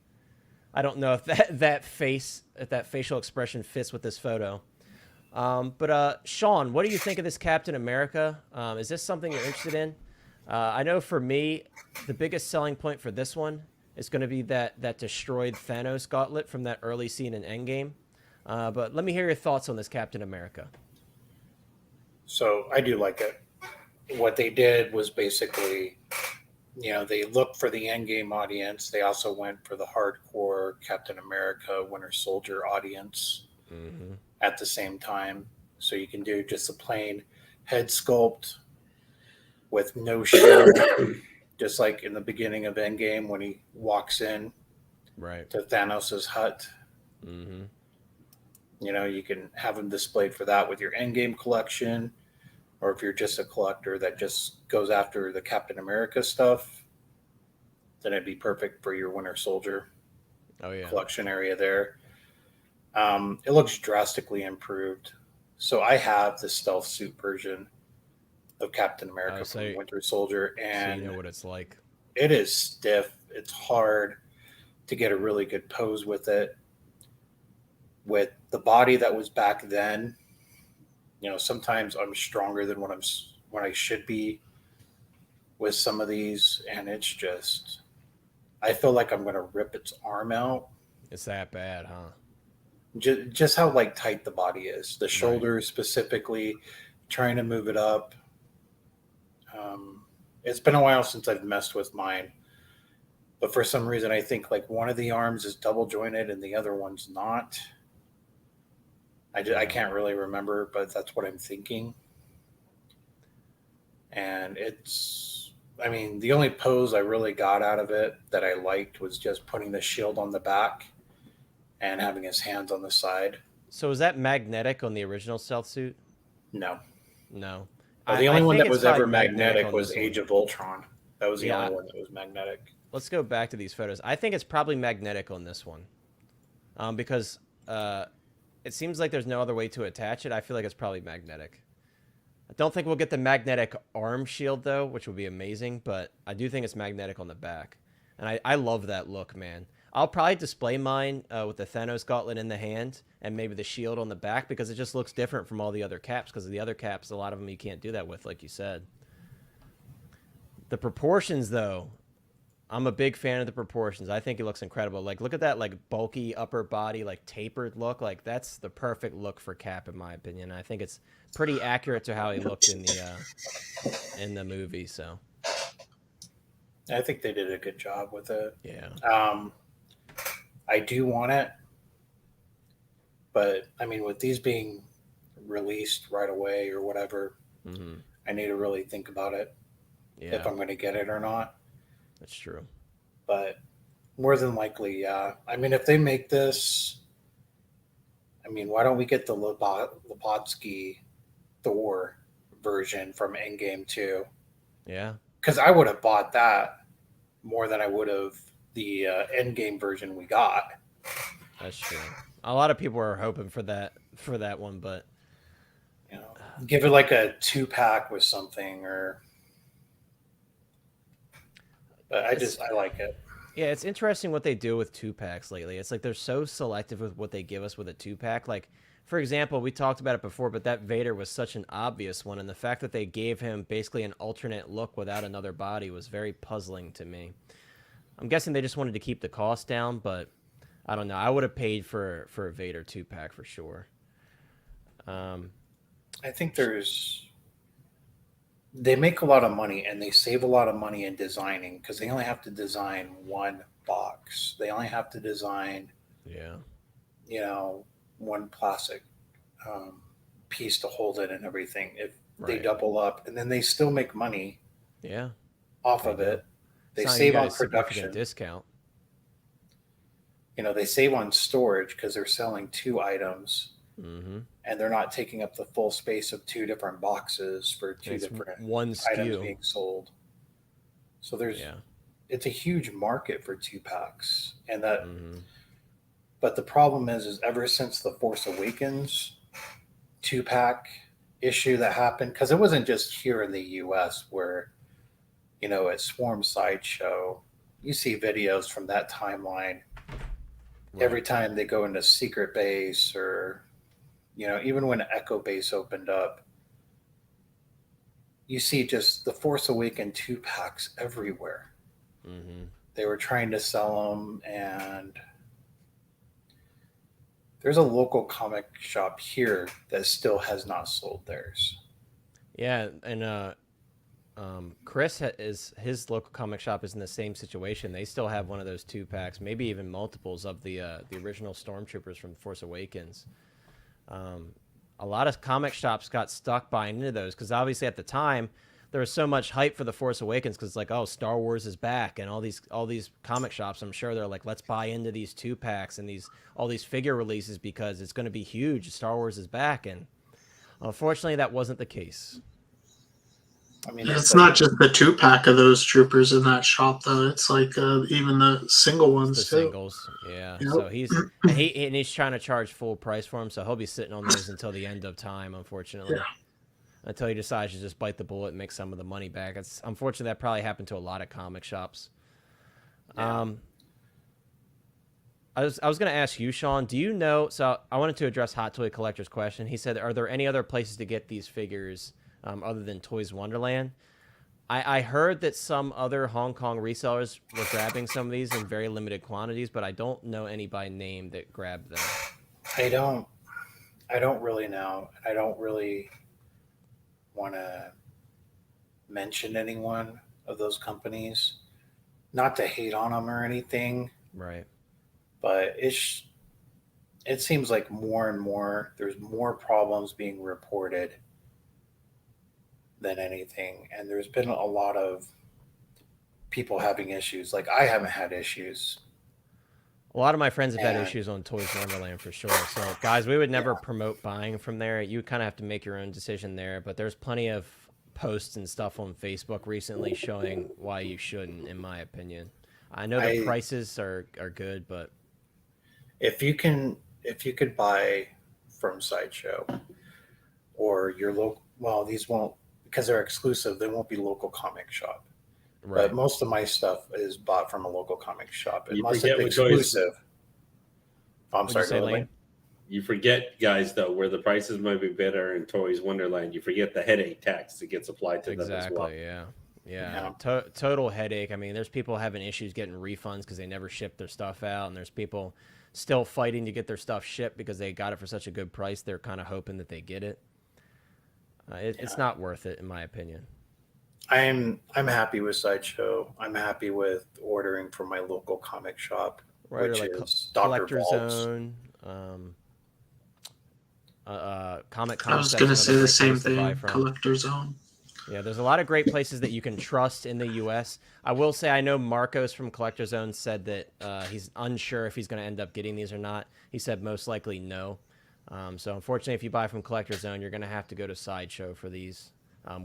I don't know if that facial expression fits with this photo. But Sean, what do you think of this Captain America? Is this something you're interested in? I know for me, the biggest selling point for this one is going to be that destroyed Thanos gauntlet from that early scene in Endgame. But let me hear your thoughts on this Captain America. So I do like it. What they did was basically, they looked for the Endgame audience. They also went for the hardcore Captain America Winter Soldier audience at the same time. So you can do just a plain head sculpt with no shield, just like in the beginning of Endgame when he walks in to Thanos' hut. Mm-hmm. You can have them displayed for that with your Endgame collection, or if you're just a collector that just goes after the Captain America stuff, then it'd be perfect for your Winter Soldier collection area there. It looks drastically improved. So I have the stealth suit version of Captain America from Winter Soldier, and so you know what it's like. It is stiff. It's hard to get a really good pose with it. With the body that was back then, sometimes I'm stronger than what I should be with some of these, and it's just, I feel like I'm going to rip its arm out. It's that bad, huh? Just how tight the body is. The shoulders specifically, trying to move it up. It's been a while since I've messed with mine, but for some reason I think one of the arms is double jointed and the other one's not. I can't really remember, but that's what I'm thinking. And the only pose I really got out of it that I liked was just putting the shield on the back and having his hands on the side. So was that magnetic on the original stealth suit? No. The only one that was ever magnetic was Age of Ultron. That was the only one that was magnetic. Let's go back to these photos. I think it's probably magnetic on this one. Because it seems like there's no other way to attach it. I feel like it's probably magnetic. I don't think we'll get the magnetic arm shield though, which would be amazing, but I do think it's magnetic on the back. And I love that look, man. I'll probably display mine with the Thanos gauntlet in the hand and maybe the shield on the back because it just looks different from all the other caps, because the other caps, a lot of them you can't do that with, like you said. The proportions, though, I'm a big fan of the proportions. I think it looks incredible. Like, look at that, like, bulky upper body, like, tapered look. Like, that's the perfect look for Cap, in my opinion. I think it's pretty accurate to how he looked in the movie, so. I think they did a good job with it. Yeah. I do want it, but, I mean, with these being released right away or whatever, I need to really think about it, if I'm going to get it or not. That's true. But more than likely, yeah. I mean, if they make this, I mean, why don't we get the Lobotsky Thor version from Endgame 2? Yeah. Because I would have bought that more than I would have the Endgame version we got. That's true. A lot of people are hoping for that one, but you know, give it like a 2-pack with something, or. But I like it. Yeah, it's interesting what they do with 2-packs lately. It's like they're so selective with what they give us with a 2-pack. Like, for example, we talked about it before, but that Vader was such an obvious one, and the fact that they gave him basically an alternate look without another body was very puzzling to me. I'm guessing they just wanted to keep the cost down, but I don't know. I would have paid for a Vader 2-pack for sure. I think they make a lot of money, and they save a lot of money in designing, because they only have to design one box. They only have to design, one plastic piece to hold it and everything. If they double up, and then they still make money off of it. They save on production discount. They save on storage because they're selling 2 items. And they're not taking up the full space of 2 different boxes for 2 different items being sold. So it's a huge market for 2-packs, and that. But the problem is ever since the Force Awakens 2-pack issue that happened, because it wasn't just here in the U.S. where, at Swarm Sideshow, you see videos from that timeline every time they go into Secret Base, or even when Echo Base opened up, you see just the Force Awakens 2-packs everywhere. They were trying to sell them, and there's a local comic shop here that still has not sold theirs. Yeah, and Chris his local comic shop is in the same situation. They still have one of those 2-packs, maybe even multiples of the original Stormtroopers from Force Awakens. A lot of comic shops got stuck buying into those because obviously at the time there was so much hype for the Force Awakens because it's like, oh, Star Wars is back, and all these comic shops, I'm sure they're like, let's buy into these 2-packs and all these figure releases because it's going to be huge. Star Wars is back, and unfortunately that wasn't the case. I mean, it's not just the 2-pack of those troopers in that shop, though. It's like even the single ones, the too. Singles, yeah. Yep. So he's trying to charge full price for them, so he'll be sitting on those until the end of time, unfortunately. Yeah. Until he decides to just bite the bullet and make some of the money back. It's unfortunately that probably happened to a lot of comic shops. Yeah. I was going to ask you, Sean. Do you know? So I wanted to address Hot Toy Collector's question. He said, "Are there any other places to get these figures?" Other than Toys Wonderland. I heard that some other Hong Kong resellers were grabbing some of these in very limited quantities, but I don't know any by name that grabbed them. I don't really know. I don't really want to mention any one of those companies. Not to hate on them or anything. Right. But it seems like more and more, there's more problems being reported than anything, and there's been a lot of people having issues. Like, I haven't had issues. A lot of my friends have had issues on Toys Wonderland for sure. So guys, we would never promote buying from there. You kind of have to make your own decision there, but there's plenty of posts and stuff on Facebook recently showing why you shouldn't, in my opinion. I know the prices are good, but if you could buy from Sideshow or your well, these won't, because they're exclusive, they won't be local comic shop. Right. But most of my stuff is bought from a local comic shop. You Unless forget it's what Toys- exclusive. Oh, I'm What'd sorry, you say, go ahead, Lane? Lane. You forget, guys, though, where the prices might be better in Toys Wonderland. You forget the headache tax that gets applied to them as well. Exactly. Yeah. Total headache. I mean, there's people having issues getting refunds because they never ship their stuff out, and there's people still fighting to get their stuff shipped because they got it for such a good price. They're kind of hoping that they get it. It's not worth it, in my opinion. I'm happy with Sideshow. I'm happy with ordering from my local comic shop, Right, which or like is Dr. Vaults. CollectorZown, Comic I was Concepts. gonna say another the great same place to buy thing. from. CollectorZown. Yeah, there's a lot of great places that you can trust in the U.S. I will say I know Marcos from CollectorZown said that he's unsure if he's going to end up getting these or not. He said most likely no. So unfortunately, if you buy from CollectorZown, you're going to have to go to Sideshow for these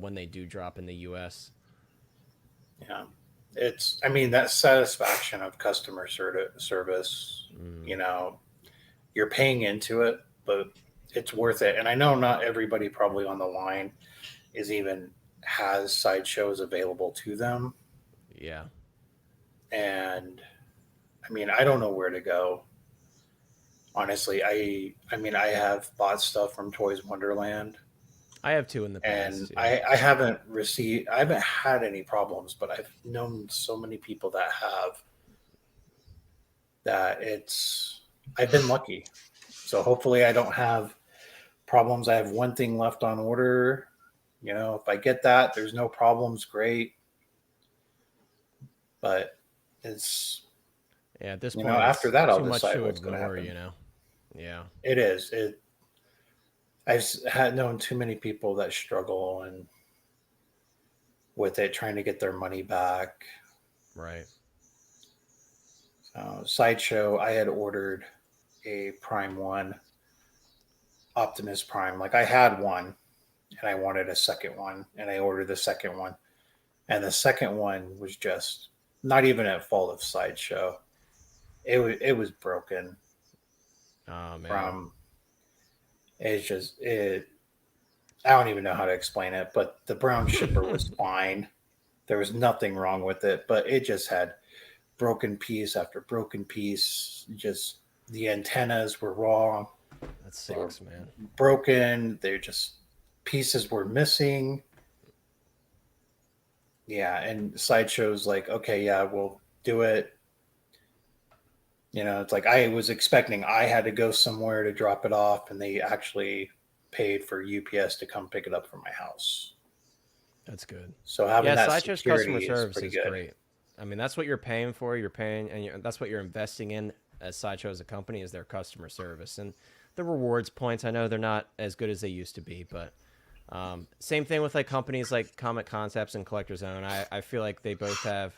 when they do drop in the U.S. Yeah, I mean, that satisfaction of customer service, you're paying into it, but it's worth it. And I know not everybody probably on the line has Sideshows available to them. Yeah. And I mean, I don't know where to go. Honestly, I mean, I have bought stuff from Toys Wonderland. I have two in the past. And yeah. I haven't had any problems, but I've known so many people that have, that I've been lucky. So hopefully I don't have problems. I have one thing left on order. If I get that, there's no problems. Great. But it's, at this point, after that, I'll too much decide to what's going to ignore, happen. Yeah. It is. I've known too many people that struggle and with it, trying to get their money back. Right. Sideshow, I had ordered a Prime 1, Optimus Prime. Like, I had one and I wanted a second one, and I ordered the second one. And the second one was just not even at fault of Sideshow. It was broken. Oh, man. I don't even know how to explain it, but the brown shipper was fine. There was nothing wrong with it, but it just had broken piece after broken piece. Just the antennas were wrong. That sucks, man. Broken. Pieces were missing. Yeah, and Sideshow's like, okay, yeah, we'll do it. It's like I was expecting I had to go somewhere to drop it off, and they actually paid for UPS to come pick it up from my house. That's good. So having that Sideshow's security customer service pretty is good. great. I mean, that's what you're paying for. You're paying, and that's what you're investing in as Sideshow as a company, is their customer service. And the rewards points, I know they're not as good as they used to be, but same thing with like companies like Comic Concepts and CollectorZown. I feel like they both have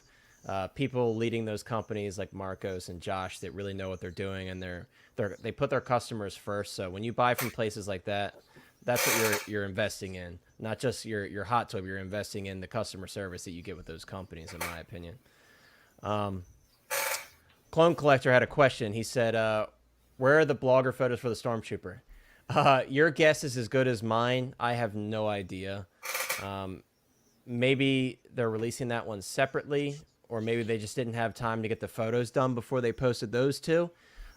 people leading those companies like Marcos and Josh that really know what they're doing, and they put their customers first. So when you buy from places like that, that's what you're investing in, not just your hot toy. You're investing in the customer service that you get with those companies, in my opinion. Clone Collector had a question. He said, "Where are the blogger photos for the Stormtrooper?" Your guess is as good as mine. I have no idea. Maybe they're releasing that one separately, or maybe they just didn't have time to get the photos done before they posted those two.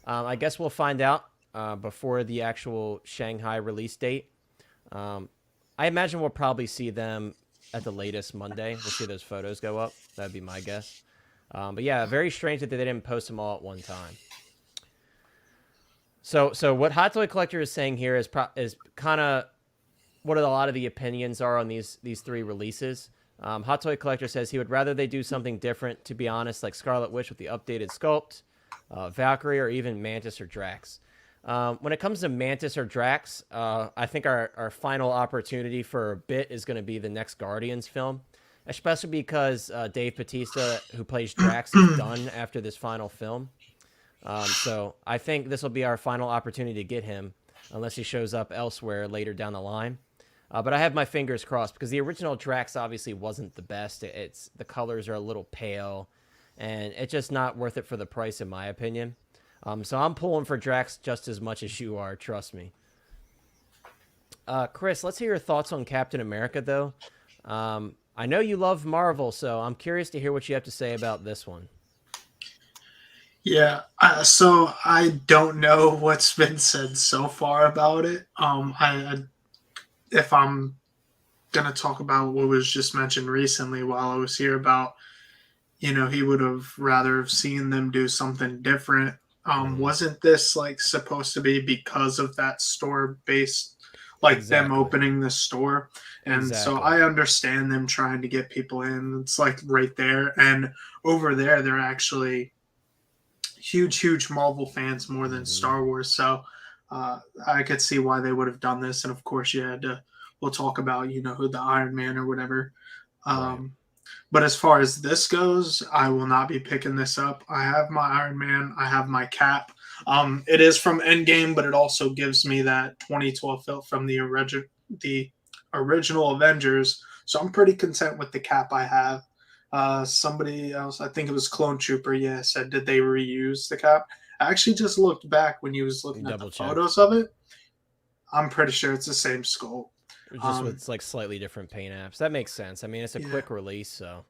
I guess we'll find out before the actual Shanghai release date. I imagine we'll probably see them at the latest Monday. We'll see those photos go up. That'd be my guess. But yeah, very strange that they didn't post them all at one time. So what Hot Toy Collector is saying here is kind of what a lot of the opinions are on these three releases. Hot Toy Collector says he would rather they do something different, to be honest, like Scarlet Witch with the updated sculpt, Valkyrie, or even Mantis or Drax. When it comes to Mantis or Drax, I think our final opportunity for a bit is going to be the next Guardians film, especially because Dave Bautista, who plays Drax, is done after this final film. So I think this will be our final opportunity to get him, unless he shows up elsewhere later down the line. But I have my fingers crossed, because the original Drax obviously wasn't the best. The colors are a little pale, and it's just not worth it for the price, in my opinion. So I'm pulling for Drax just as much as you are, trust me. Chris, let's hear your thoughts on Captain America, though. I know you love Marvel, so I'm curious to hear what you have to say about this one. Yeah, so I don't know what's been said so far about it. If I'm gonna talk about what was just mentioned recently while I was here about, he would have rather have seen them do something different. Wasn't this like supposed to be because of that store based, like them opening the store? And so I understand them trying to get people in. It's like right there, and over there, they're actually huge Marvel fans more than Star Wars. So I could see why they would have done this. And of course, we'll talk about, who the Iron Man or whatever. Right. But as far as this goes, I will not be picking this up. I have my Iron Man. I have my Cap. It is from Endgame, but it also gives me that 2012 felt from the original Avengers. So I'm pretty content with the Cap I have. Somebody else, I think it was Clone Trooper, said, did they reuse the Cap? I actually just looked back when he was looking at the photos of it. I'm pretty sure it's the same sculpt. Just with like slightly different paint apps. That makes sense. I mean, it's a quick release, so.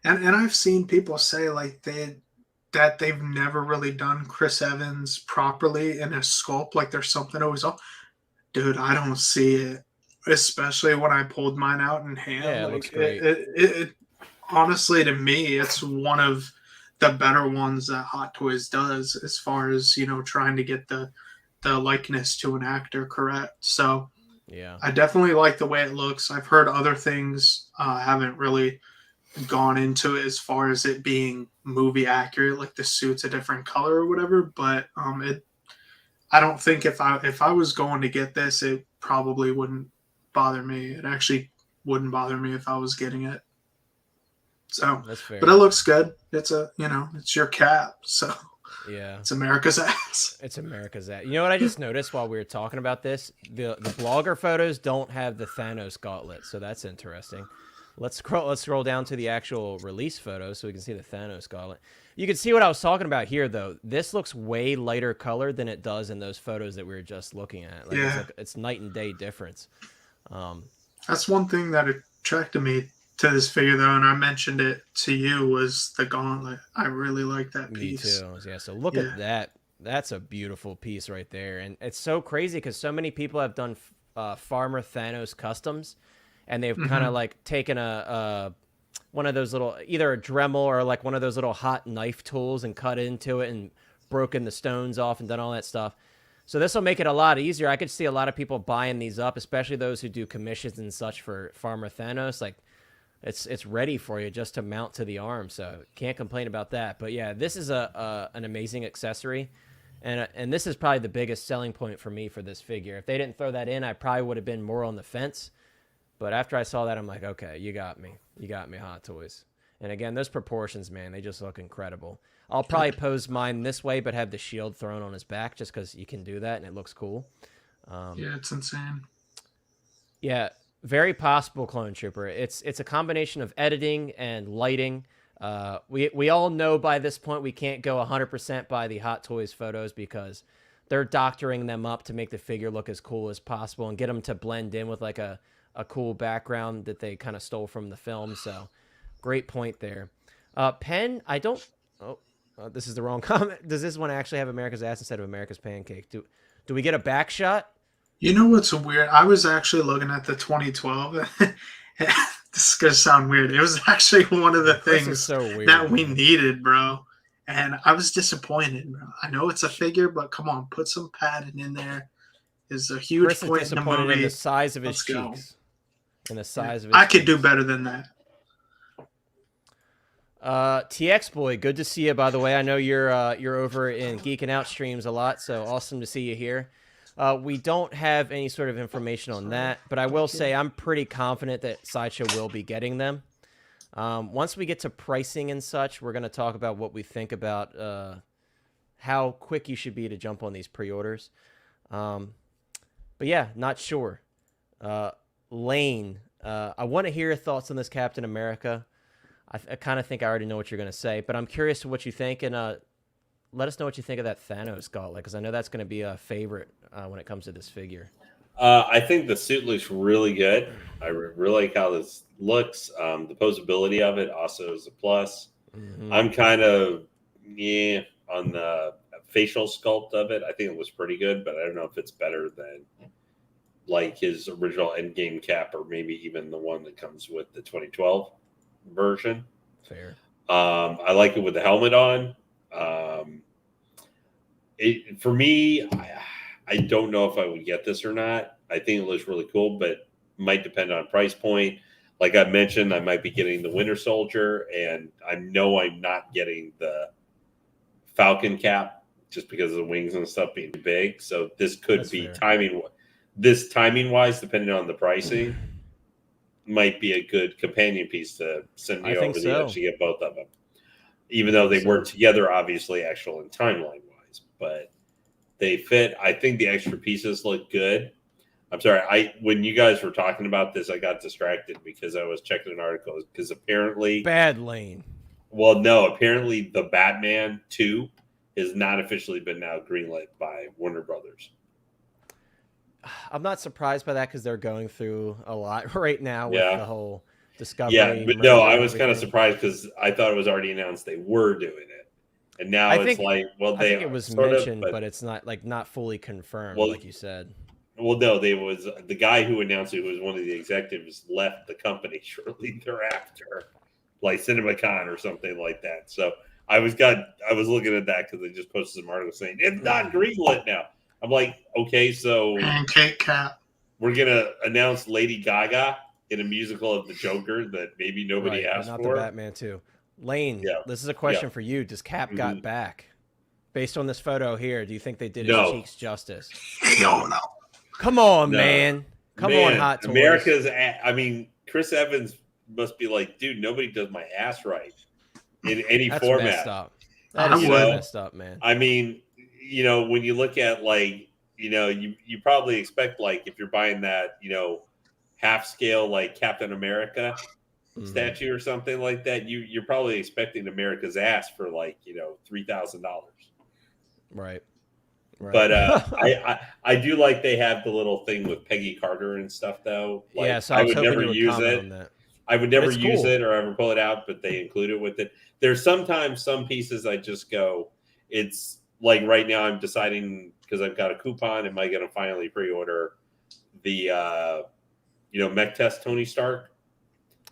And I've seen people say like that they've never really done Chris Evans properly in a sculpt. Like there's something always off. Dude, I don't see it. Especially when I pulled mine out in hand. Yeah, it looks great. It honestly, to me, it's one of the better ones that Hot Toys does as far as, trying to get the likeness to an actor correct. So yeah, I definitely like the way it looks. I've heard other things, haven't really gone into it as far as it being movie accurate, like the suit's a different color or whatever. But I don't think if I was going to get this, it probably wouldn't bother me. It actually wouldn't bother me if I was getting it. So, that's fair. But it looks good. It's it's your Cap. So yeah, it's America's ass. It's America's ass. You know what I just noticed while we were talking about this? The blogger photos don't have the Thanos gauntlet, so that's interesting. Let's scroll down to the actual release photo so we can see the Thanos gauntlet. You can see what I was talking about here, though. This looks way lighter color than it does in those photos that we were just looking at. Like, it's night and day difference. That's one thing that attracted me to this figure, though, and I mentioned it to you, was the gauntlet. I really like that piece. Me too. Yeah, so look at that. That's a beautiful piece right there. And it's so crazy because so many people have done Farmer Thanos customs, and they've kind of like taken one of those little, either a Dremel or like one of those little hot knife tools and cut into it and broken the stones off and done all that stuff. So this will make it a lot easier. I could see a lot of people buying these up, especially those who do commissions and such for Farmer Thanos. Like, it's ready for you just to mount to the arm, so can't complain about that. But yeah, this is an amazing accessory, and this is probably the biggest selling point for me for this figure. If they didn't throw that in, I probably would have been more on the fence. But after I saw that, I'm like, okay, you got me, Hot Toys. And again, those proportions, man, they just look incredible. I'll probably pose mine this way, but have the shield thrown on his back just because you can do that and it looks cool. Yeah, it's insane. Yeah. Very possible, Clone Trooper. It's a combination of editing and lighting. We all know by this point we can't go 100% by the Hot Toys photos because they're doctoring them up to make the figure look as cool as possible and get them to blend in with like a cool background that they kind of stole from the film. So great point there. Pen, I don't... this is the wrong comment. Does this one actually have America's ass instead of America's pancake? Do we get a back shot? You know what's weird? I was actually looking at the 2012. This is going to sound weird. It was actually one of the things that we needed, bro. And I was disappointed, bro. I know it's a figure, but come on, put some padding in there. Is a huge point in the movie. In the size of his cheeks. And the size of his I could do better than that. TX Boy, good to see you, by the way. I know you're over in Geeking Out streams a lot, so awesome to see you here. We don't have any sort of information on that, but I will say I'm pretty confident that Sideshow will be getting them. Once we get to pricing and such, we're going to talk about what we think about how quick you should be to jump on these pre-orders. But yeah, not sure. Lane, I want to hear your thoughts on this Captain America. I kind of think I already know what you're going to say, but I'm curious to what you think, and let us know what you think of that Thanos gauntlet, because I know that's going to be a favorite when it comes to this figure. I think the suit looks really good. I really like how this looks. The posability of it also is a plus. Mm-hmm. I'm kind of on the facial sculpt of it. I think it was pretty good, but I don't know if it's better than like his original Endgame cap, or maybe even the one that comes with the 2012 version. Fair. I like it with the helmet on. For me, I don't know if I would get this or not. I think it looks really cool, but might depend on price point. Like I mentioned, I might be getting the Winter Soldier, and I know I'm not getting the Falcon cap just because of the wings and stuff being too big. So this could That's be fair. timing. This timing wise, depending on the pricing, might be a good companion piece to send you over the edge to get both of them. Even though they work together, obviously, actual and timeline wise, but they fit. I think the extra pieces look good. I'm sorry. When you guys were talking about this, I got distracted because I was checking an article because apparently bad lane. Well, no, apparently the Batman 2 has not officially been now greenlit by Warner Brothers. I'm not surprised by that because they're going through a lot right now with the whole Discovery. Yeah, but no, I was kind of surprised because I thought it was already announced they were doing it, and now I think it was mentioned, but it's not fully confirmed, like you said. Well, no, there was the guy who announced it, who was one of the executives, left the company shortly thereafter, like CinemaCon or something like that. So I was looking at that because they just posted some article saying it's not greenlit now. I'm like, okay, so pancake cap. We're gonna announce Lady Gaga in a musical of the Joker that maybe nobody asked not for. The Batman 2. Lane, this is a question for you. Does Cap got back? Based on this photo here, do you think they did his cheeks justice? Hell no. Come on, man. Come on, Hot Toys. Chris Evans must be like, dude, nobody does my ass right in any format. Messed up. That is messed up, man. I mean, when you look at you probably expect if you're buying that, half scale Captain America statue or something like that, you're probably expecting America's ass for $3,000. Right. But I do like they have the little thing with Peggy Carter and stuff though. So I would never use it. I would never use it or ever pull it out, but they include it with it. There's sometimes some pieces I just go, it's like right now I'm deciding because I've got a coupon, am I going to finally pre-order the Mech Test Tony Stark?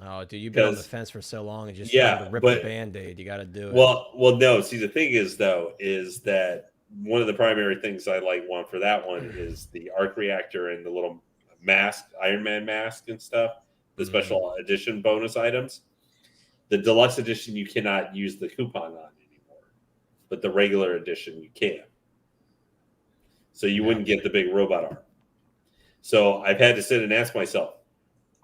Oh, dude, you've been on the fence for so long and just trying to rip the Band-Aid. You got to do it. Well, no. See, the thing is that one of the primary things I want for that one is the arc reactor and the little mask, Iron Man mask and stuff, the special edition bonus items. The deluxe edition, you cannot use the coupon on anymore, but the regular edition, you can. So you wouldn't get the big robot arm. So I've had to sit and ask myself,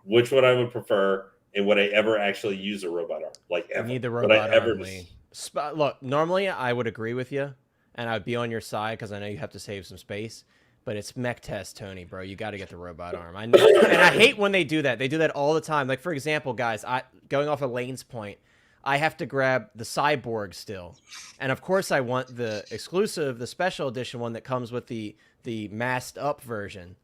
which one I would prefer, and would I ever actually use a robot arm? Ever. You need the robot arm. Look, normally I would agree with you, and I'd be on your side because I know you have to save some space. But it's Mech Test Tony, bro. You got to get the robot arm. I know, and I hate when they do that. They do that all the time. Like, for example, guys, going off of Lane's point, I have to grab the Cyborg still. And, of course, I want the exclusive, the special edition one that comes with the masked up version.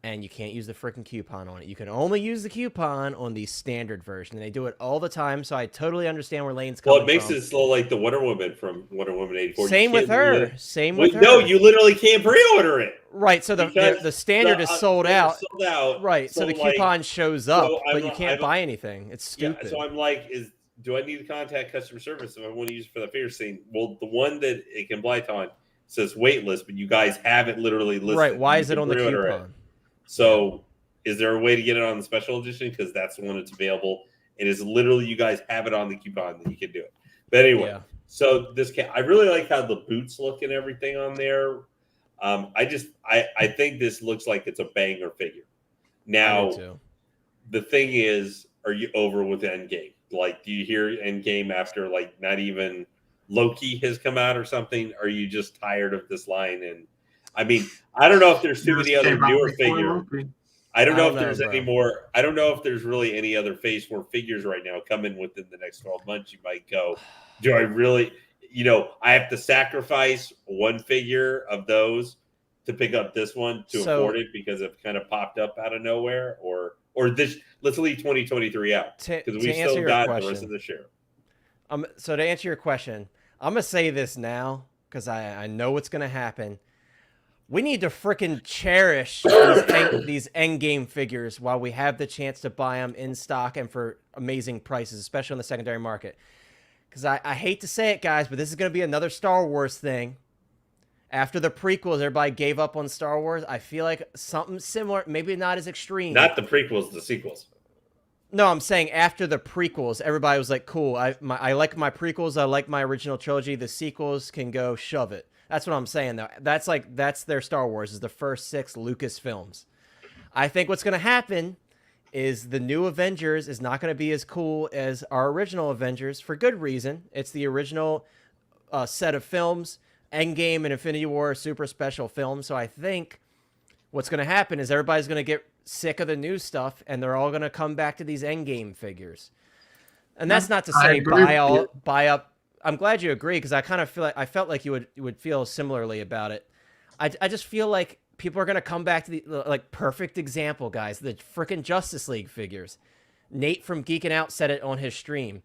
And you can't use the freaking coupon on it. You can only use the coupon on the standard version. And they do it all the time, so I totally understand where Lane's coming from. Well, it makes it slow like the Wonder Woman from Wonder Woman 84. Same with her. No, you literally can't pre-order it. Right, so the standard is sold out. Right, so the coupon shows up, but you can't buy anything. It's stupid. Yeah, so I'm like, do I need to contact customer service if I want to use it for the figure scene? Well, the one that it can blight on says waitlist, but you guys haven't literally listed. Right, why is it on the coupon? So is there a way to get it on the special edition? Because that's the one that's available. It is literally, you guys have it on the coupon that you can do it. But anyway, so I really like how the boots look and everything on there. I think this looks like it's a banger figure. Now, the thing is, are you over with Endgame? Do you hear Endgame after not even Loki has come out or something? Are you just tired of this line? And I mean, I don't know if there's too many other newer figures. I don't know if there's any more. I don't know if there's really any other Phase 4 figures right now coming within the next 12 months. You might go, do I really, I have to sacrifice one figure of those to pick up this one to afford it because it kind of popped up out of nowhere, or this? Let's leave 2023 out because we still got the rest of this year. So to answer your question, I'm gonna say this now because I know what's gonna happen. We need to freaking cherish these endgame figures while we have the chance to buy them in stock and for amazing prices, especially on the secondary market. Because I hate to say it, guys, but this is going to be another Star Wars thing. After the prequels, everybody gave up on Star Wars. I feel like something similar, maybe not as extreme. Not the prequels, the sequels. No, I'm saying after the prequels, everybody was like, cool, I like my prequels, I like my original trilogy. The sequels can go shove it. That's what I'm saying, though. That's their Star Wars, is the first 6 Lucas films. I think what's going to happen is the new Avengers is not going to be as cool as our original Avengers for good reason. It's the original set of films. Endgame and Infinity War are super special films. So I think what's going to happen is everybody's going to get sick of the new stuff, and they're all going to come back to these Endgame figures. And that's not to say buy up. I'm glad you agree, because I kind of felt like you would feel similarly about it. I just feel like people are going to come back to the, like, perfect example, guys, the freaking Justice League figures. Nate from Geeking Out said it on his stream.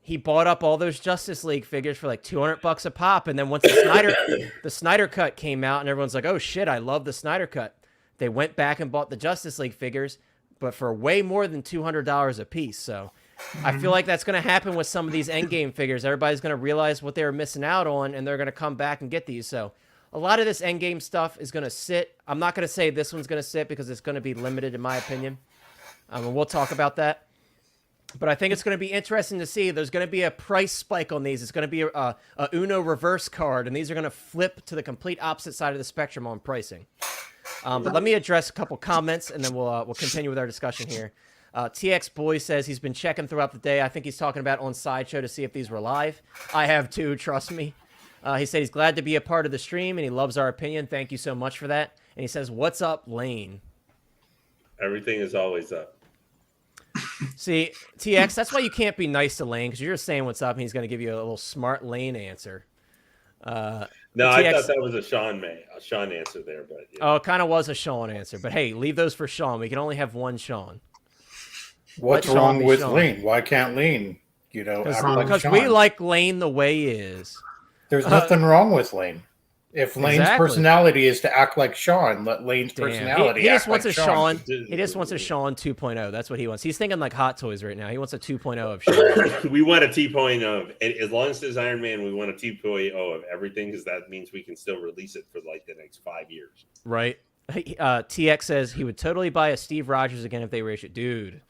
He bought up all those Justice League figures for like $200 a pop, and then once the Snyder Cut came out, and everyone's like, "Oh shit, I love the Snyder Cut," they went back and bought the Justice League figures, but for way more than $200 a piece. So I feel like that's going to happen with some of these Endgame figures. Everybody's going to realize what they were missing out on, and they're going to come back and get these. So a lot of this Endgame stuff is going to sit. I'm not going to say this one's going to sit because it's going to be limited, in my opinion. And we'll talk about that. But I think it's going to be interesting to see. There's going to be a price spike on these. It's going to be a Uno reverse card, and these are going to flip to the complete opposite side of the spectrum on pricing. But let me address a couple comments, and then we'll continue with our discussion here. TX Boy says he's been checking throughout the day. I think he's talking about on Sideshow to see if these were live. I have too, trust me. He said he's glad to be a part of the stream, and he loves our opinion. Thank you so much for that. And he says, "What's up, Lane?" Everything is always up. See, TX, that's why you can't be nice to Lane, because you're just saying what's up, and he's going to give you a little smart Lane answer. No, TX, I thought that was a Sean answer there, but yeah. Oh, it kind of was a Sean answer. But hey, leave those for Sean. We can only have one Sean. What's wrong with Lane? Why can't Lane, act like because Sean? we like Lane the way he is. There's nothing wrong with Lane. If Lane's personality is to act like Sean, let Lane's personality he just act wants like a Sean. Sean. He just wants a Sean 2.0. That's what he wants. He's thinking like Hot Toys right now. He wants a 2.0 of Sean. We want a T-point of, as long as it's Iron Man, we want a T.0 of everything, because that means we can still release it for like the next 5 years. Right. TX says he would totally buy a Steve Rogers again if they reissue it. Dude,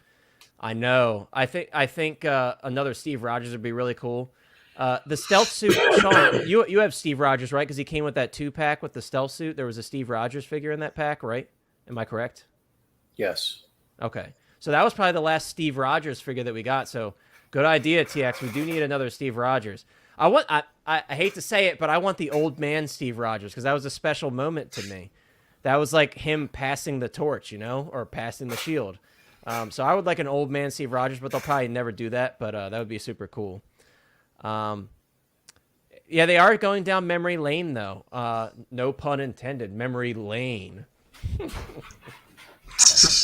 I know. I think another Steve Rogers would be really cool. The stealth suit, Sean, you have Steve Rogers, right? Because he came with that 2-pack with the stealth suit. There was a Steve Rogers figure in that pack, right? Am I correct? Yes. Okay. So that was probably the last Steve Rogers figure that we got. So good idea, TX. We do need another Steve Rogers. I hate to say it, but I want the old man Steve Rogers, because that was a special moment to me. That was like him passing the torch, or passing the shield. So I would like an old man Steve Rogers, but they'll probably never do that. But that would be super cool. Yeah, they are going down memory lane, though. No pun intended. Memory lane.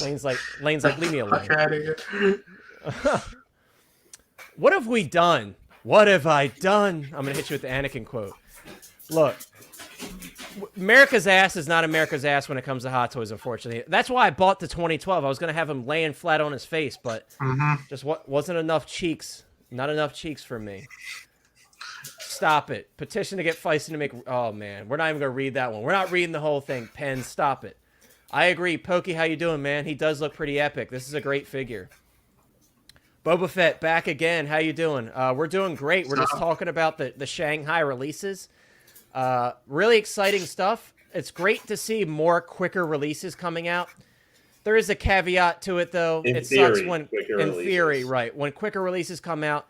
Lane's like, leave me alone. What have we done? What have I done? I'm gonna hit you with the Anakin quote. Look, America's ass is not America's ass when it comes to Hot Toys, unfortunately. That's why I bought the 2012. I was gonna have him laying flat on his face, but just wasn't enough cheeks. Not enough cheeks for me. Stop it. Petition to get Feisty to make... Oh, man. We're not even going to read that one. We're not reading the whole thing. Penn, stop it. I agree. Pokey, how you doing, man? He does look pretty epic. This is a great figure. Boba Fett, back again. How you doing? We're doing great. We're just talking about the Shanghai releases. Really exciting stuff. It's great to see more quicker releases coming out. There is a caveat to it, though. It sucks when, in theory, right, when quicker releases come out,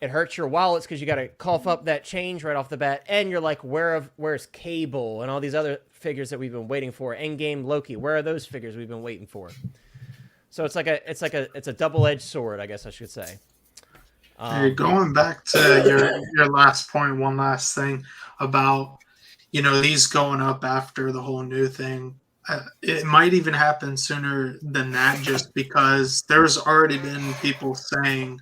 it hurts your wallets because you got to cough up that change right off the bat, and you're like, where's Cable and all these other figures that we've been waiting for? Endgame Loki, where are those figures we've been waiting for? So it's a double-edged sword, I guess I should say. Going back to your last point, one last thing about these going up after the whole new thing. It might even happen sooner than that, just because there's already been people saying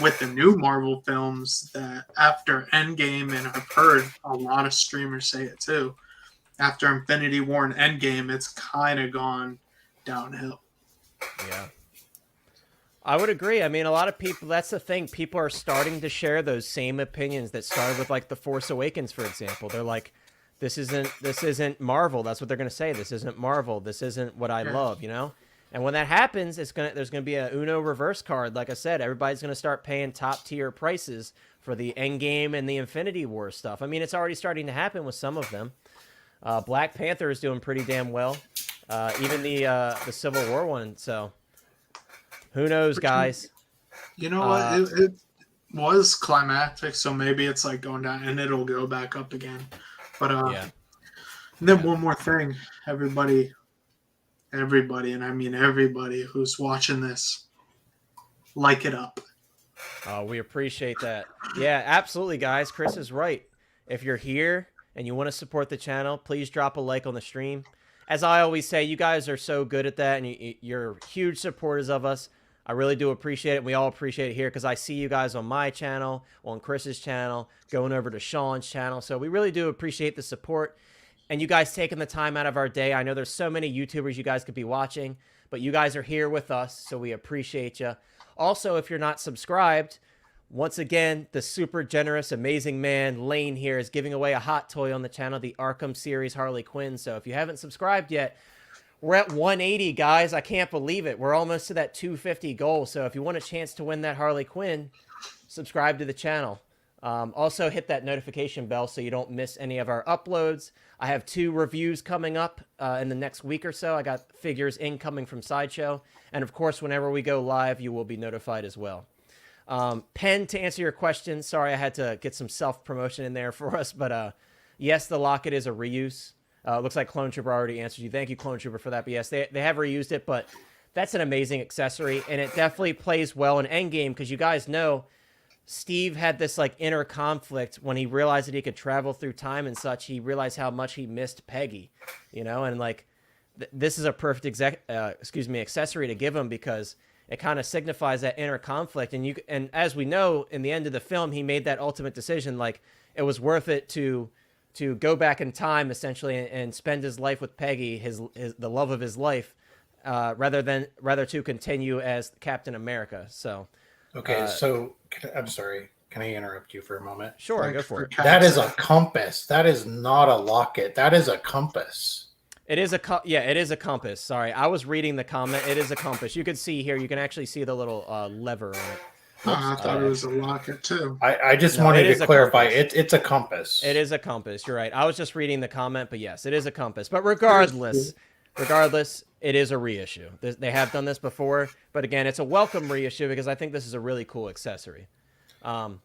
with the new Marvel films that after Endgame, and I've heard a lot of streamers say it too, after Infinity War and Endgame, it's kind of gone downhill. Yeah. I would agree. I mean, a lot of people, that's the thing. People are starting to share those same opinions that started with like The Force Awakens, for example. They're like, this isn't Marvel. That's what they're going to say. This isn't Marvel. This isn't what I love, And when that happens, there's going to be a Uno reverse card. Like I said, everybody's going to start paying top tier prices for the Endgame and the Infinity War stuff. I mean, it's already starting to happen with some of them. Black Panther is doing pretty damn well. Even the Civil War one. So who knows, guys? You know what? It was climactic, so maybe it's like going down and it'll go back up again. But and then one more thing, everybody, and I mean everybody who's watching this, like it up. Oh, we appreciate that. Yeah, absolutely, guys. Chris is right. If you're here and you want to support the channel, please drop a like on the stream. As I always say, you guys are so good at that, and you're huge supporters of us. I really do appreciate it. We all appreciate it here because I see you guys on my channel, on Chris's channel, going over to Sean's channel. So we really do appreciate the support and you guys taking the time out of our day. I know there's so many YouTubers you guys could be watching, but you guys are here with us, so we appreciate you. Also, if you're not subscribed, once again, the super generous, amazing man, Lane here, is giving away a hot toy on the channel, the Arkham series Harley Quinn. So if you haven't subscribed yet, we're at 180, guys. I can't believe it. We're almost to that 250 goal. So if you want a chance to win that Harley Quinn, subscribe to the channel. Also, hit that notification bell so you don't miss any of our uploads. I have 2 reviews coming up in the next week or so. I got figures incoming from Sideshow. And, of course, whenever we go live, you will be notified as well. Pen, to answer your question, sorry I had to get some self-promotion in there for us. But, yes, the locket is a reuse. Looks like Clone Trooper already answered you. Thank you, Clone Trooper, for that. But yes, they have reused it, but that's an amazing accessory, and it definitely plays well in Endgame because you guys know Steve had this like inner conflict when he realized that he could travel through time and such. He realized how much he missed Peggy, and like this is a perfect accessory to give him because it kind of signifies that inner conflict. And as we know, in the end of the film, he made that ultimate decision. Like it was worth it to go back in time essentially and spend his life with Peggy, the love of his life, rather to continue as Captain America. So, okay. So I'm sorry. Can I interrupt you for a moment? Sure, go for it. That is a compass. That is not a locket. That is a compass. It is it is a compass. Sorry, I was reading the comment. It is a compass. You can see here. You can actually see the little lever on it. I thought it was a locket too. I just wanted to clarify. It's a compass. It is a compass. You're right. I was just reading the comment, but yes, it is a compass. But regardless, it is a reissue. They have done this before, but again, it's a welcome reissue because I think this is a really cool accessory. But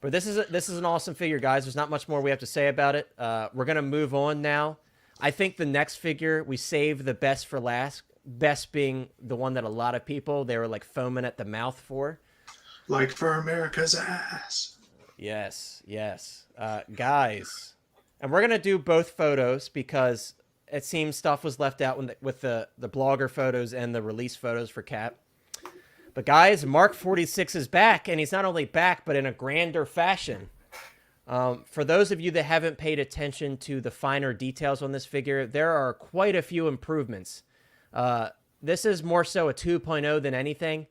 this is an awesome figure, guys. There's not much more we have to say about it. We're gonna move on now. I think the next figure we saved the best for last. Best being the one that a lot of people, they were like foaming at the mouth for. Like for America's ass. Yes. Guys. And we're going to do both photos because it seems stuff was left out with the blogger photos and the release photos for Cap. But guys, Mark 46 is back, and he's not only back, but in a grander fashion. For those of you that haven't paid attention to the finer details on this figure, there are quite a few improvements. This is more so a 2.0 than anything.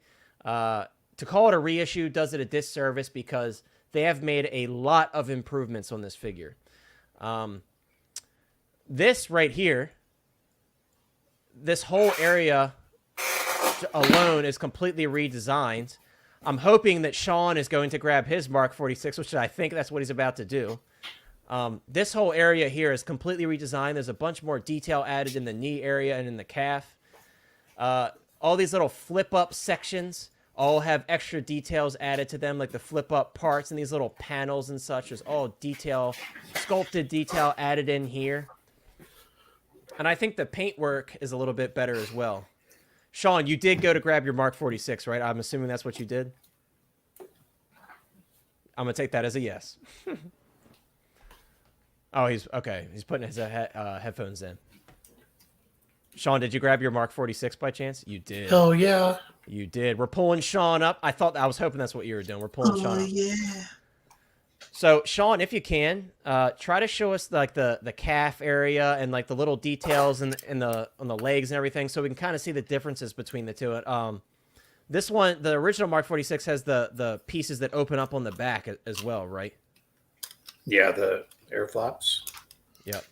To call it a reissue does it a disservice because they have made a lot of improvements on this figure. This right here, this whole area alone is completely redesigned. I'm hoping that Sean is going to grab his Mark 46, which I think that's what he's about to do. This whole area here is completely redesigned. There's a bunch more detail added in the knee area and in the calf. All these little flip-up sections all have extra details added to them, like the flip-up parts and these little panels and such. There's all sculpted detail added in here. And I think the paintwork is a little bit better as well. Sean, you did go to grab your Mark 46, right? I'm assuming that's what you did. I'm going to take that as a yes. Oh, he's okay. He's putting his headphones in. Sean, did you grab your Mark 46 by chance? You did. Hell yeah. You did. We're pulling Sean up. I was hoping that's what you were doing. We're pulling Sean up. Yeah. So, Sean, if you can, try to show us like the calf area and like the little details on the legs and everything, so we can kind of see the differences between the two. This one, the original Mark 46, has the pieces that open up on the back as well, right? Yeah, the air flaps. Yep.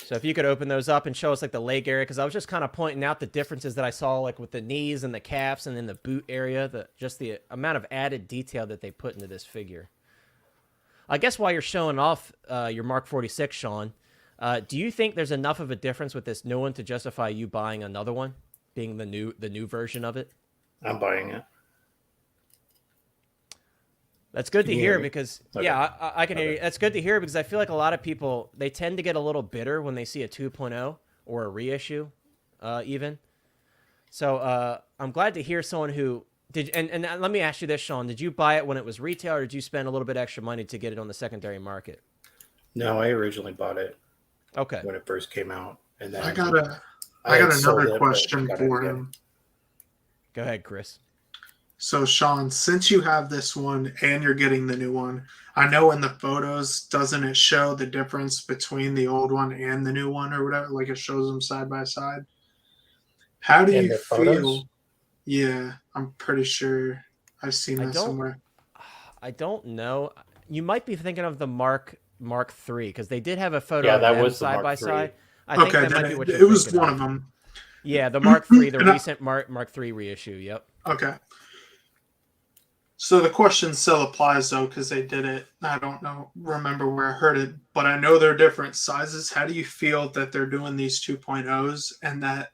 So if you could open those up and show us like the leg area, because I was just kind of pointing out the differences that I saw like with the knees and the calves and then the boot area, just the amount of added detail that they put into this figure. I guess while you're showing off your Mark 46, Sean, do you think there's enough of a difference with this new one to justify you buying another one, being the new version of it? I'm buying it. That's good to hear me? because, Okay. yeah, I can hear you. That's good to hear because I feel like a lot of people, they tend to get a little bitter when they see a 2.0 or a reissue, even. So I'm glad to hear someone who did. And let me ask you this, Sean: did you buy it when it was retail, or did you spend a little bit extra money to get it on the secondary market? No, I originally bought it Okay. when it first came out, and then I got had sold another it, but question got it for again. him. Go ahead, Chris. So, Sean, since you have this one and you're getting the new one, I know in the photos, doesn't it show the difference between the old one and the new one or whatever? Like it shows them side by side. How do In you the feel? photos? Yeah, I'm pretty sure I've seen I that don't- somewhere. I don't know. You might be thinking of the Mark III because they did have a photo Yeah, of that them was the side Mark by III. side. I think Okay, that might then be what it you're was thinking one of them. Yeah, the Mark III, the And I- recent Mark III reissue. Yep. Okay. So the question still applies though, because they did it. I don't remember where I heard it, but I know they're different sizes. How do you feel that they're doing these 2.0s and that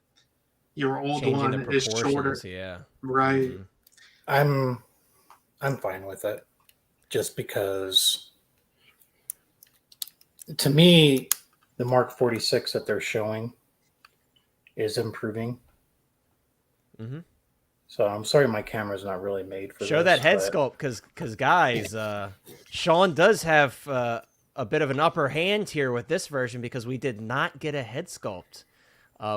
your old Changing the one is shorter? proportions. Yeah. Right. Mhm. I'm fine with it, just because to me, the Mark 46 that they're showing is improving. Mhm. So I'm sorry my camera's not really made for Show this, that head but sculpt, because guys, Sean does have a bit of an upper hand here with this version because we did not get a head sculpt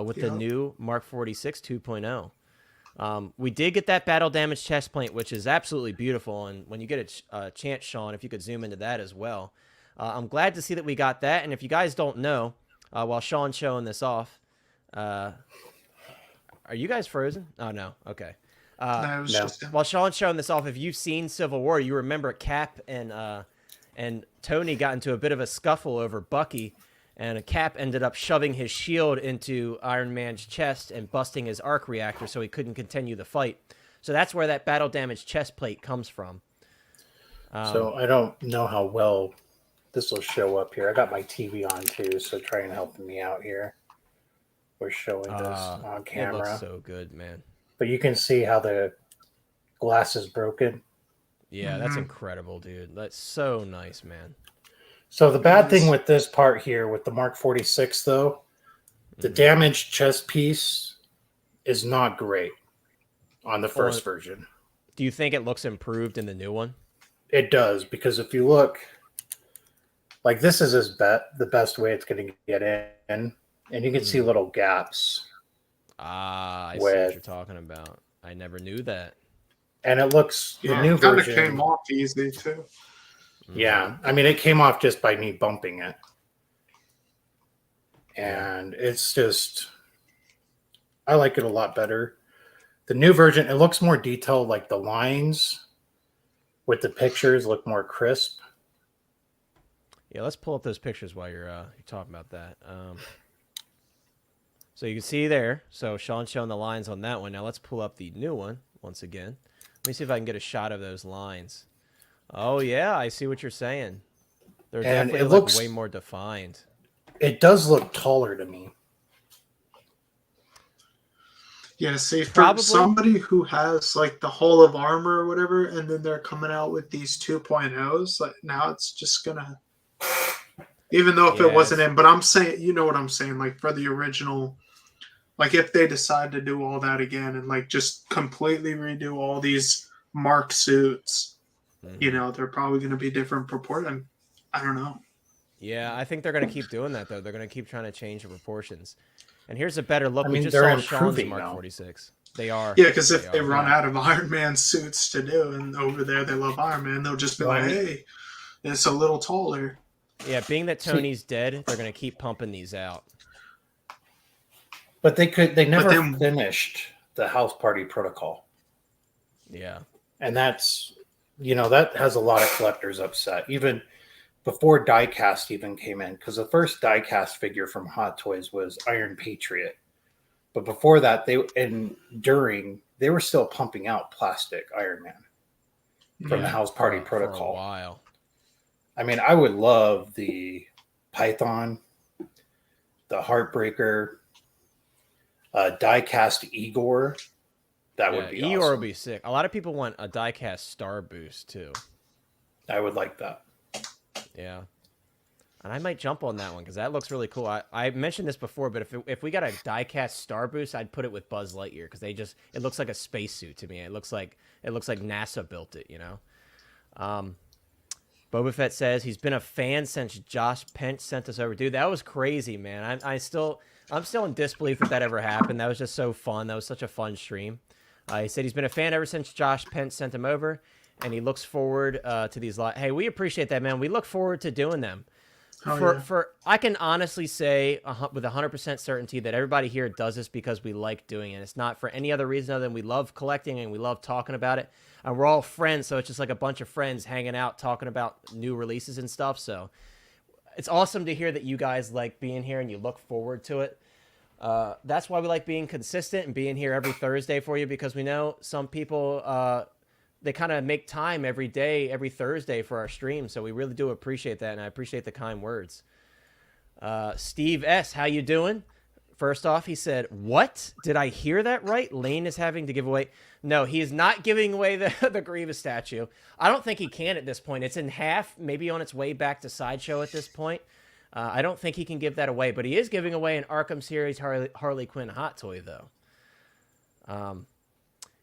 with the Yep. new Mark 46 2.0. We did get that battle damage chest plate, which is absolutely beautiful. And when you get a chance, Sean, if you could zoom into that as well. I'm glad to see that we got that. And if you guys don't know, while Sean's showing this off, are you guys frozen? Oh, no. Okay. No, it was no. just While Sean's showing this off, if you've seen Civil War, you remember Cap and Tony got into a bit of a scuffle over Bucky, and Cap ended up shoving his shield into Iron Man's chest and busting his arc reactor so he couldn't continue the fight. So that's where that battle damage chest plate comes from. So I don't know how well this will show up here. I got my TV on too, so try and help me out here. We're showing this on It camera, looks so good, man. but you can see how the glass is broken. Yeah, that's Mhm. incredible, dude. That's so nice, man. So the bad thing with this part here, with the Mark 46, though, the damaged chest piece is not great on the first version. Do you think it looks improved in the new one? It does, because if you look, like this is the best way it's going to get in, and you can see little gaps. Ah, I see With- what you're talking about. I never knew that. And it looks, the new it kind of version, came off easy too. yeah, I mean, it came off just by me bumping it. And it's just, I like it a lot better. The new version, it looks more detailed, like the lines with the pictures look more crisp. Yeah, let's pull up those pictures while you're talking about that. So you can see there. So Sean's showing the lines on that one. Now let's pull up the new one once again. Let me see if I can get a shot of those lines. Oh yeah, I see what you're saying. They're And definitely it like looks- way more defined. It does look taller to me. Yeah, see, for Probably. somebody who has like the whole of armor or whatever, and then they're coming out with these 2.0s, like now it's just gonna, even though if it wasn't Yes. in, but I'm saying, you know what I'm saying, like for the original, like if they decide to do all that again and like just completely redo all these Mark suits, you know, they're probably going to be different proportion. I don't know. Yeah, I think they're going to keep doing that, though. They're going to keep trying to change the proportions. And here's a better look. I We mean, just they're saw Sean's improving Mark now. 46. They are. Yeah, because if they are. run out of Iron Man suits to do, and over there they love Iron Man, they'll just be Well, I like, mean- hey, it's a little taller. Yeah, being that Tony's dead, they're going to keep pumping these out. But they never then- finished the House Party Protocol. Yeah. And that's, you know, that has a lot of collectors upset. Even before diecast even came in, because the first diecast figure from Hot Toys was Iron Patriot. But before that, they were still pumping out plastic Iron Man from the House Party Protocol. For a while. I mean, I would love the Python, the Heartbreaker, diecast Igor. That would be Eeyore awesome. would be sick. A lot of people want a diecast Star Boost too. I would like that. Yeah. And I might jump on that one because that looks really cool. I mentioned this before, but if we got a diecast Star Boost, I'd put it with Buzz Lightyear because it looks like a spacesuit to me. It looks like NASA built it, you know. Boba Fett says he's been a fan since Josh Pence sent us over. Dude, that was crazy, man. I'm still in disbelief that ever happened. That was just so fun. That was such a fun stream. He said he's been a fan ever since Josh Pence sent him over, and he looks forward to these. Hey, we appreciate that, man. We look forward to doing them. I can honestly say with 100% certainty that everybody here does this because we like doing it. It's not for any other reason other than we love collecting and we love talking about it. And we're all friends, so it's just like a bunch of friends hanging out talking about new releases and stuff. So it's awesome to hear that you guys like being here and you look forward to it. That's why we like being consistent and being here every Thursday for you, because we know some people they kind of make time every day, every Thursday for our stream. So we really do appreciate that, and I appreciate the kind words. Steve S., how you doing? First off, he said, what? Did I hear that right? Lane is having to give away. No, he is not giving away the Grievous statue. I don't think he can at this point. It's in half, maybe on its way back to Sideshow at this point. I don't think he can give that away, but he is giving away an Arkham series Harley Quinn hot toy, though.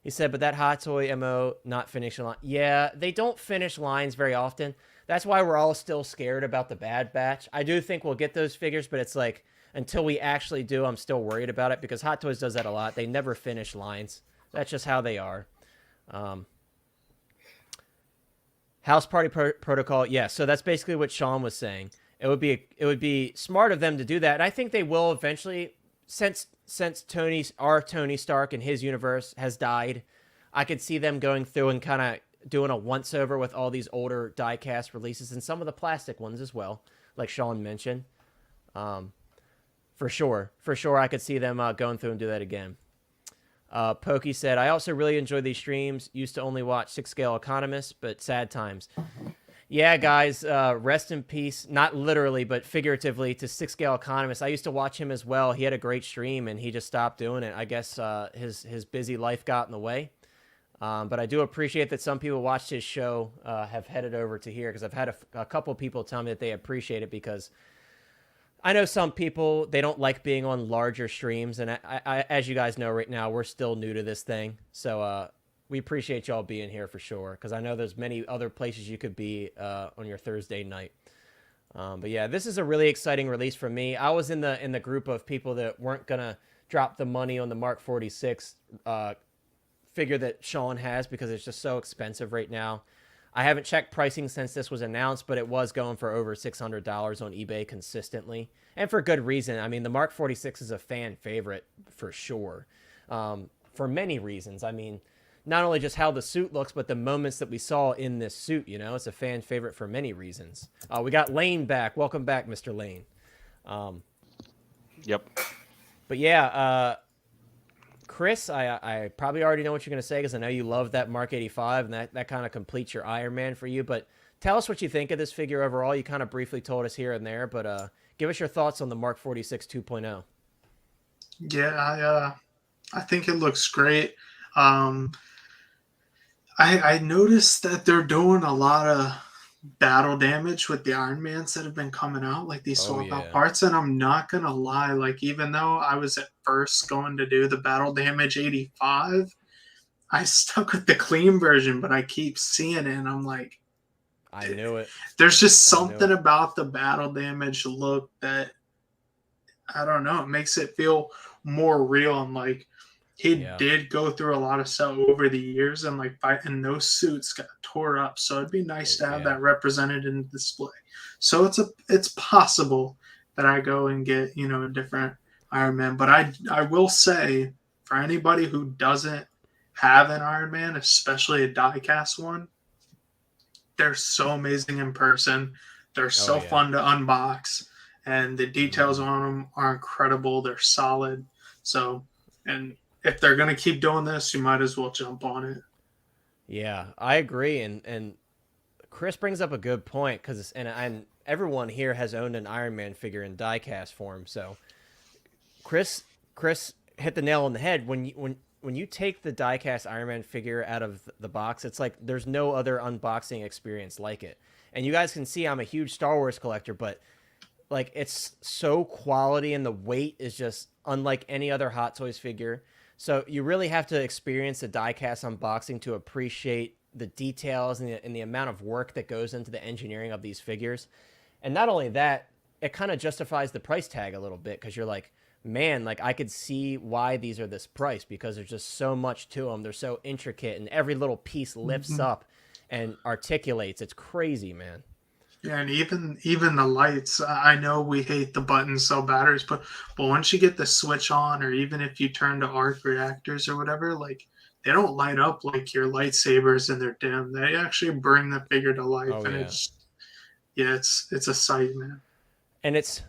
He said, but that hot toy MO not finishing line. Yeah, they don't finish lines very often. That's why we're all still scared about the Bad Batch. I do think we'll get those figures, but it's like, until we actually do, I'm still worried about it because Hot Toys does that a lot. They never finish lines. That's just how they are. House Party Protocol. Yeah, so that's basically what Sean was saying. It would be smart of them to do that. And I think they will eventually, since our Tony Stark and his universe has died. I could see them going through and kind of doing a once over with all these older diecast releases and some of the plastic ones as well, like Sean mentioned. For sure, I could see them going through and do that again. Pokey said, I also really enjoy these streams. Used to only watch 6-Scale Economists, but sad times. Yeah, guys, rest in peace. Not literally, but figuratively to 6-Scale Economist. I used to watch him as well. He had a great stream, and he just stopped doing it. I guess his busy life got in the way. But I do appreciate that some people watched his show have headed over to here, because I've had a couple people tell me that they appreciate it, because I know some people, they don't like being on larger streams. And I, as you guys know right now, we're still new to this thing. So we appreciate y'all being here for sure, because I know there's many other places you could be on your Thursday night. But yeah, this is a really exciting release for me. I was in the group of people that weren't going to drop the money on the Mark 46 figure that Sean has, because it's just so expensive right now. I haven't checked pricing since this was announced, but it was going for over $600 on eBay consistently, and for good reason. I mean, the Mark 46 is a fan favorite for sure, for many reasons. I mean, not only just how the suit looks, but the moments that we saw in this suit. You know, it's a fan favorite for many reasons. We got Lane back. Welcome back, Mr. Lane. Yep. But yeah, Chris, I probably already know what you're going to say, because I know you love that Mark 85, and that kind of completes your Iron Man for you. But tell us what you think of this figure overall. You kind of briefly told us here and there, but give us your thoughts on the Mark 46 2.0. Yeah, I think it looks great. I noticed that they're doing a lot of battle damage with the Iron Mans that have been coming out, like these swap out parts. And I'm not going to lie, like, even though I was at first going to do the battle damage 85, I stuck with the clean version, but I keep seeing it, and I'm like, I knew it. There's just something about the battle damage look that I don't know. It makes it feel more real, and like he did go through a lot of stuff over the years, and like and those suits got tore up. So it'd be nice to have that represented in the display. So it's possible that I go and get a different Iron Man, but I will say for anybody who doesn't have an Iron Man, especially a die-cast one, they're so amazing in person. They're so fun to unbox, and the details on them are incredible. They're solid. So, and if they're going to keep doing this, you might as well jump on it. Yeah, I agree. And Chris brings up a good point because and everyone here has owned an Iron Man figure in die-cast form. So Chris hit the nail on the head. When you take the die-cast Iron Man figure out of the box, it's like there's no other unboxing experience like it. And you guys can see I'm a huge Star Wars collector, but like it's so quality and the weight is just unlike any other Hot Toys figure. So you really have to experience the die-cast unboxing to appreciate the details and the amount of work that goes into the engineering of these figures. And not only that, it kind of justifies the price tag a little bit because you're like, man, like I could see why these are this price because there's just so much to them. They're so intricate and every little piece lifts up and articulates. It's crazy, man. Yeah, and even the lights. I know we hate the button cell batteries, but once you get the switch on, or even if you turn to arc reactors or whatever, like they don't light up like your lightsabers and they're dim. They actually bring the figure to life, it's a sight, man. And it's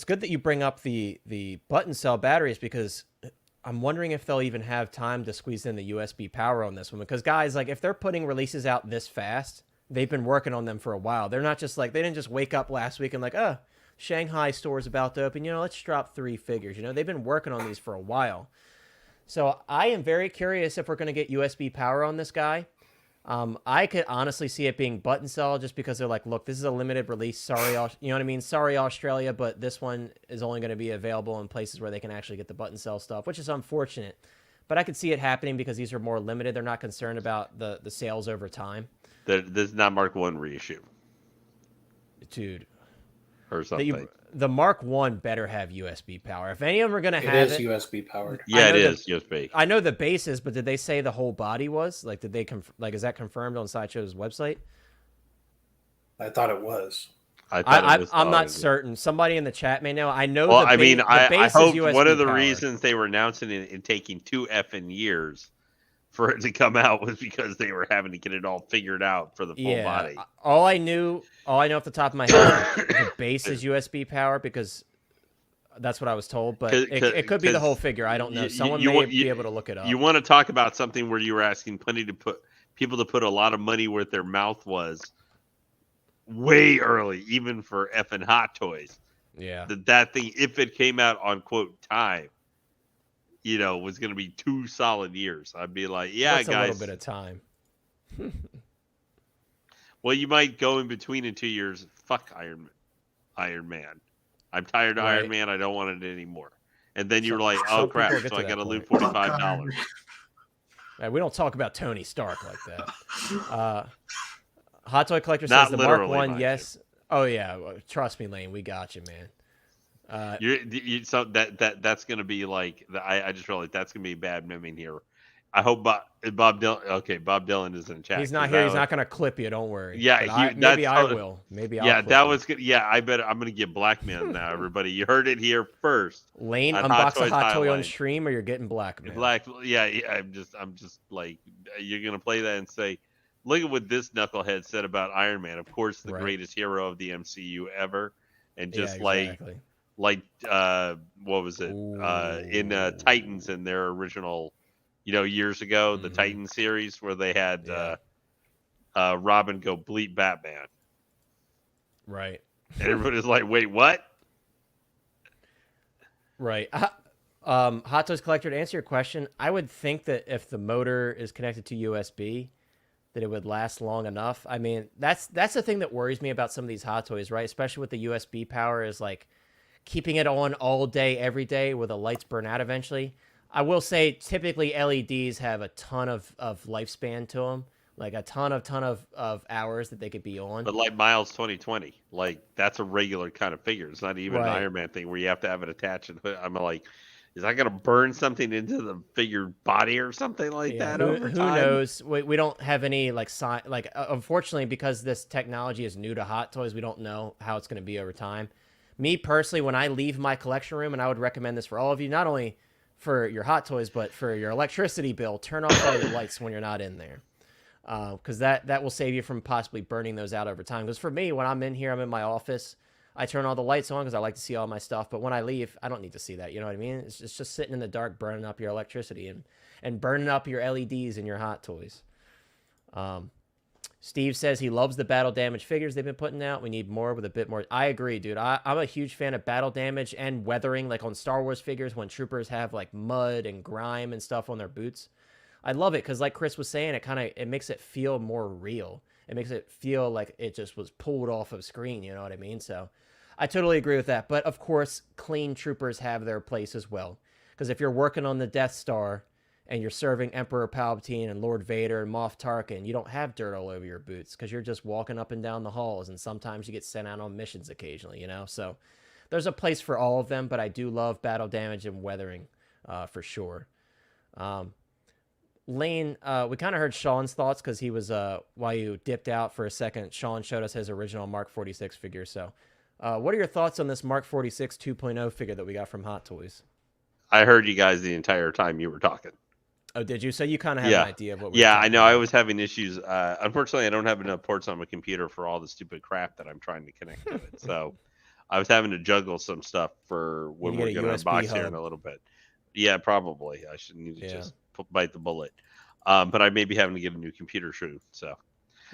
good that you bring up the button cell batteries because I'm wondering if they'll even have time to squeeze in the USB power on this one. Because guys, like if they're putting releases out this fast, they've been working on them for a while. They're not just like, they didn't just wake up last week and like, Shanghai store's about to open, let's drop 3 figures. They've been working on these for a while. So I am very curious if we're going to get USB power on this guy. I could honestly see it being button cell just because they're like, look, this is a limited release. Sorry, you know what I mean? Sorry, Australia, but this one is only going to be available in places where they can actually get the button cell stuff, which is unfortunate. But I could see it happening because these are more limited. They're not concerned about the sales over time. This is not Mark 1 reissue. Dude. Or something. The Mark 1 better have USB power. If any of them are going to have it. It is USB powered. Yeah, it is USB. I know the base is, but did they say the whole body was? Like, did they is that confirmed on Sideshow's website? I thought it was. I'm not certain. Somebody in the chat may know. I know. Well, the base I hope is USB one of the powered. reasons they were announcing it and taking 2 effing years for it to come out was because they were having to get it all figured out for the full body. All I know off the top of my head, the base is USB power because that's what I was told. But it could be the whole figure. I don't know. Someone may be able to look it up. You want to talk about something where you were asking people to put a lot of money where their mouth was way early, even for effing Hot Toys. Yeah. That thing, if it came out on quote time, was going to be 2 solid years. I'd be like, That's guys. a little bit of time. Well, you might go in between in 2 years. Fuck Iron Man. I'm tired of Iron Man. I don't want it anymore. And then you're like, oh crap! So I got to lose $45. We don't talk about Tony Stark like that. Hot Toy Collector Not says the Mark 1, you. yes. Oh yeah, trust me, Lane. We got you, man. So that's gonna be like I just realized that's gonna be a bad meme here. I hope Bob Dylan. Okay, Bob Dylan is in chat. He's not here. He's not gonna clip you. Don't worry. Yeah, maybe I will. Maybe I'll. Yeah, clip that you. was good. Yeah, I bet I'm gonna get blackmailed now. Everybody, you heard it here first. Lane, unbox a Hot Toy on stream, or you're getting blackmailed. Yeah. I'm just like you're gonna play that and say, look at what this knucklehead said about Iron Man. Of course, the greatest hero of the MCU ever, and just exactly. like what was it in Titans in their original years ago, the Titan series where they had Robin go bleep Batman, right? And everybody's like, wait, what? Right. Hot Toys Collector, to answer your question, I would think that if the motor is connected to USB, that it would last long enough. I mean, that's the thing that worries me about some of these Hot Toys, right? Especially with the USB power, is like keeping it on all day, every day, where the lights burn out eventually. I will say typically LEDs have a ton of lifespan to them, like a ton of hours that they could be on. But like Miles 2020, like that's a regular kind of figure. It's not even an Right. Iron Man thing where you have to have it attached. I'm like, is that going to burn something into the figure body or something like that over who time? knows? We don't have any unfortunately, because this technology is new to Hot Toys, we don't know how it's going to be over time. Me personally, when I leave my collection room, and I would recommend this for all of you, not only for your Hot Toys, but for your electricity bill, turn off all your lights when you're not in there. Because that will save you from possibly burning those out over time. Because for me, when I'm in here, I'm in my office, I turn all the lights on because I like to see all my stuff. But when I leave, I don't need to see that. You know what I mean? It's just sitting in the dark, burning up your electricity and burning up your LEDs and your Hot Toys. Steve says he loves the battle damage figures they've been putting out. We need more with a bit more. I agree, dude. I'm a huge fan of battle damage and weathering, like on Star Wars figures when troopers have like mud and grime and stuff on their boots. I love it because, like Chris was saying, it makes it feel more real. It makes it feel like it just was pulled off of screen. You know what I mean? So I totally agree with that. But of course, clean troopers have their place as well. Because if you're working on the Death Star and you're serving Emperor Palpatine and Lord Vader and Moff Tarkin, you don't have dirt all over your boots because you're just walking up and down the halls. And sometimes you get sent out on missions occasionally, you know? So there's a place for all of them. But I do love battle damage and weathering for sure. Lane, we kind of heard Sean's thoughts because he was, while you dipped out for a second, Sean showed us his original Mark 46 figure. So what are your thoughts on this Mark 46 2.0 figure that we got from Hot Toys? I heard you guys the entire time you were talking. Oh, did you? So you kind of have an idea of what Yeah, I know. About. I was having issues. Unfortunately, I don't have enough ports on my computer for all the stupid crap that I'm trying to connect to it. So I was having to juggle some stuff for when we're going to unbox here in a little bit. Yeah, probably. I should need to just bite the bullet. But I may be having to get a new computer soon. So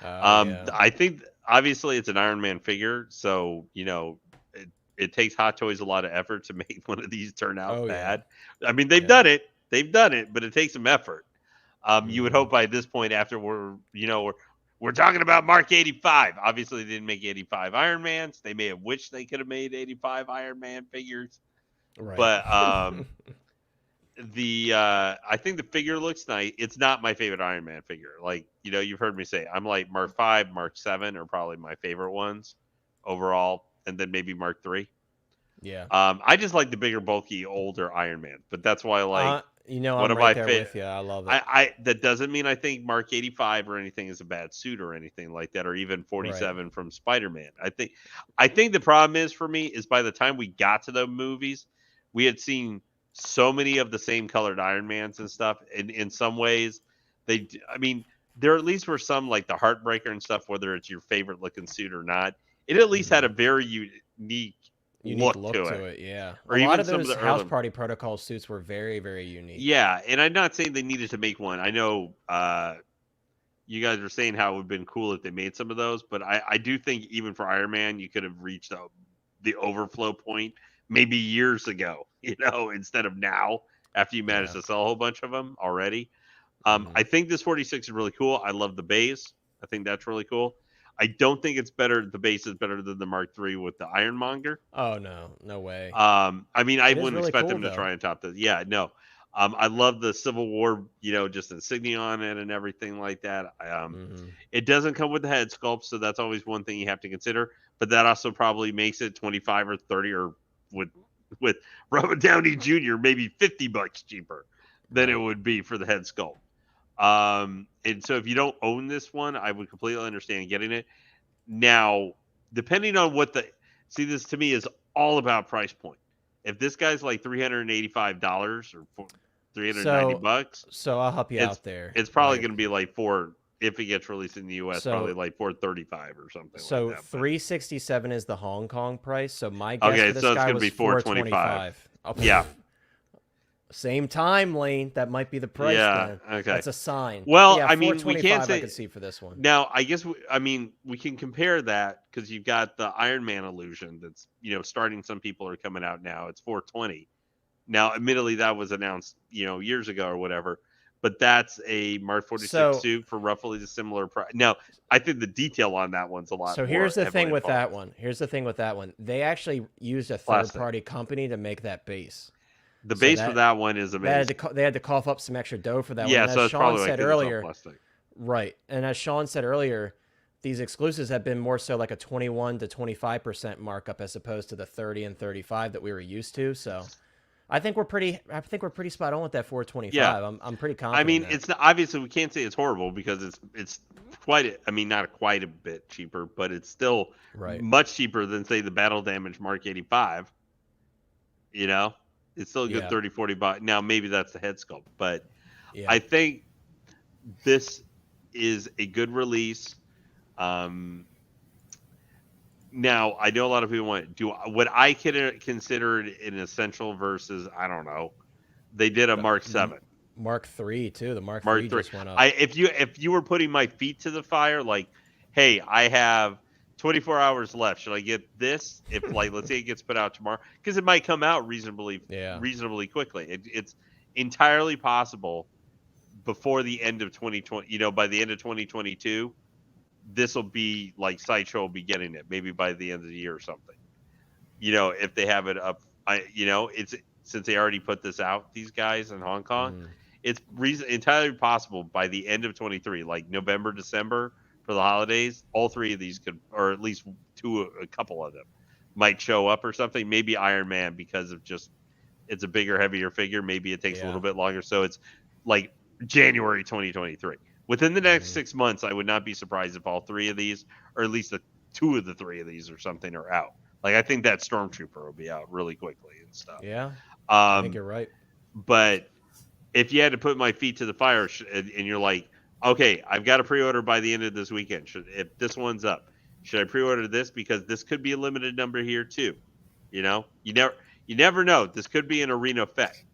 I think obviously it's an Iron Man figure. So, you know, it takes Hot Toys a lot of effort to make one of these turn out bad. I mean, they've done it. They've done it, but it takes some effort. You would hope by this point, after we're talking about Mark 85. Obviously, they didn't make 85 Iron Mans. They may have wished they could have made 85 Iron Man figures. Right. But I think the figure looks nice. It's not my favorite Iron Man figure. Like, you know, you've heard me say I'm like Mark 5, Mark 7 are probably my favorite ones overall, and then maybe Mark 3. Yeah. I just like the bigger, bulky, older Iron Man, but that's why I like. You know, I'm right there with you. I love it. That doesn't mean I think Mark 85 or anything is a bad suit or anything like that, or even 47 from Spider-Man. I think the problem is for me is by the time we got to the movies, we had seen so many of the same colored Iron Mans and stuff. And in some ways, there at least were some like the Heartbreaker and stuff, whether it's your favorite looking suit or not. It at least had a very unique look to it. Yeah. Or a even lot of some those of the House early... Party Protocol suits were very, very unique. Yeah, and I'm not saying they needed to make one. I know you guys were saying how it would have been cool if they made some of those, but I do think even for Iron Man, you could have reached the overflow point maybe years ago, you know, instead of now after you managed to sell a whole bunch of them already. I think this 46 is really cool. I love the base. I think that's really cool. I don't think it's better. The base is better than the Mark III with the Ironmonger. Oh, no way. I mean, I wouldn't really expect cool, them to though. try and top this. Yeah, no. I love the Civil War, you know, just insignia on it and everything like that. It doesn't come with the head sculpt, so that's always one thing you have to consider. But that also probably makes it 25 or 30 or with Robert Downey Jr. maybe $50 cheaper than it would be for the head sculpt. And so if you don't own this one, I would completely understand getting it. Now, depending on this to me is all about price point. If this guy's like $385 or $390, so I'll help you out there. It's probably going to be like if it gets released in the US, probably like $435 or something. So like that, $367 is the Hong Kong price. So my guess for this so guy it's was be $425. Oh, yeah. Same time, Lane. That might be the price. Yeah. Then. Okay. That's a sign. Well, I mean, we can't say. I could see for this one. Now, I guess we can compare that because you've got the Iron Man illusion that's starting. Some people are coming out now. It's $420. Now, admittedly, that was announced years ago or whatever. But that's a Mark 46 suit for roughly the similar price. Now, I think the detail on that one's a lot. So here's the thing with that one. They actually used a third-party company to make that base. The So base for that one is amazing. They had to cough up some extra dough for that one. Yeah, And so as it's Sean probably said like earlier, plastic. right. And as Sean said earlier, these exclusives have been more so like a 21 to 25% markup as opposed to the 30 and 35 that we were used to. So I think we're pretty spot on with that 425. Yeah. I'm pretty confident. I mean, in that. it's not, obviously we can't say it's horrible because it's not quite a bit cheaper, but it's still much cheaper than say the Battle Damage Mark 85. You know, it's still a good 30-40 bucks. Now maybe that's the head sculpt, but I think this is a good release. Now I know a lot of people would I consider it an essential versus I don't know. They did a Mark 7. Mark 3 too. The Mark 3 just went up. If you were putting my feet to the fire, like, hey, I have 24 hours left. Should I get this? If like, let's say it gets put out tomorrow, because it might come out reasonably quickly. It's entirely possible before the end of 2020. You know, by the end of 2022, this will be like Sideshow will be getting it. Maybe by the end of the year or something. You know, if they have it up, it's since they already put this out. These guys in Hong Kong, it's entirely possible by the end of 23, like November, December. For the holidays, all three of these could, or at least a couple of them, might show up or something. Maybe Iron Man because of just it's a bigger, heavier figure. Maybe it takes a little bit longer. So it's like January 2023. Within the next 6 months, I would not be surprised if all three of these, or at least two of the three of these or something, are out. Like I think that Stormtrooper will be out really quickly and stuff. Yeah, I think you're right. But if you had to put my feet to the fire and you're like, okay, I've got to pre-order by the end of this weekend. If this one's up, should I pre-order this because this could be a limited number here too? You know, you never know. This could be an arena effect.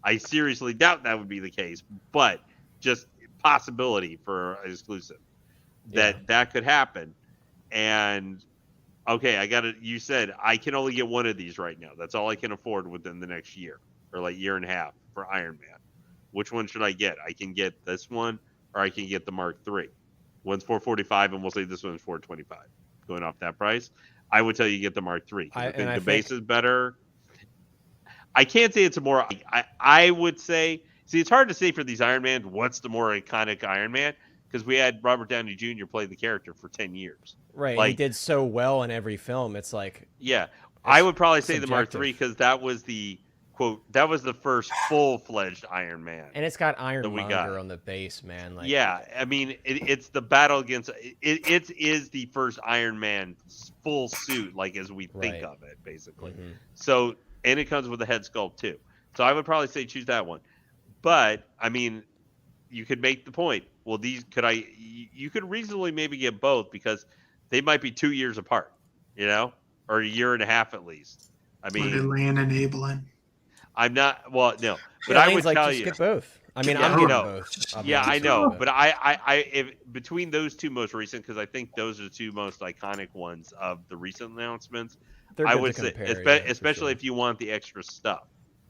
I seriously doubt that would be the case, but just possibility for an exclusive that could happen. And okay, you said I can only get one of these right now. That's all I can afford within the next year or like year and a half for Iron Man. Which one should I get? I can get this one. Or I can get the Mark III. One's $445, and we'll say this one's $425. Going off that price, I would tell you get the Mark III. I think the base is better. I can't say it's a more. I would say. See, it's hard to say for these Iron Man. What's the more iconic Iron Man? Because we had Robert Downey Jr. play the character for 10 years. Right. Like, he did so well in every film. It's like. Yeah, I would probably say the Mark III because that was the. Quote, that was the first full-fledged Iron Man. And it's got Ironmonger on the base, man. Like, yeah, I mean, it's the battle against... It is the first Iron Man full suit, like, as we think of it, basically. Mm-hmm. So, and it comes with a head sculpt, too. So I would probably say choose that one. But, I mean, you could make the point. Well, you could reasonably maybe get both because they might be 2 years apart, you know? Or a year and a half at least. I mean... Land enabling. I'm not but I would tell you get both. I mean, I'm getting both. I know, but I between those two most recent, because I think those are the two most iconic ones of the recent announcements. I would say, especially if you want the extra stuff.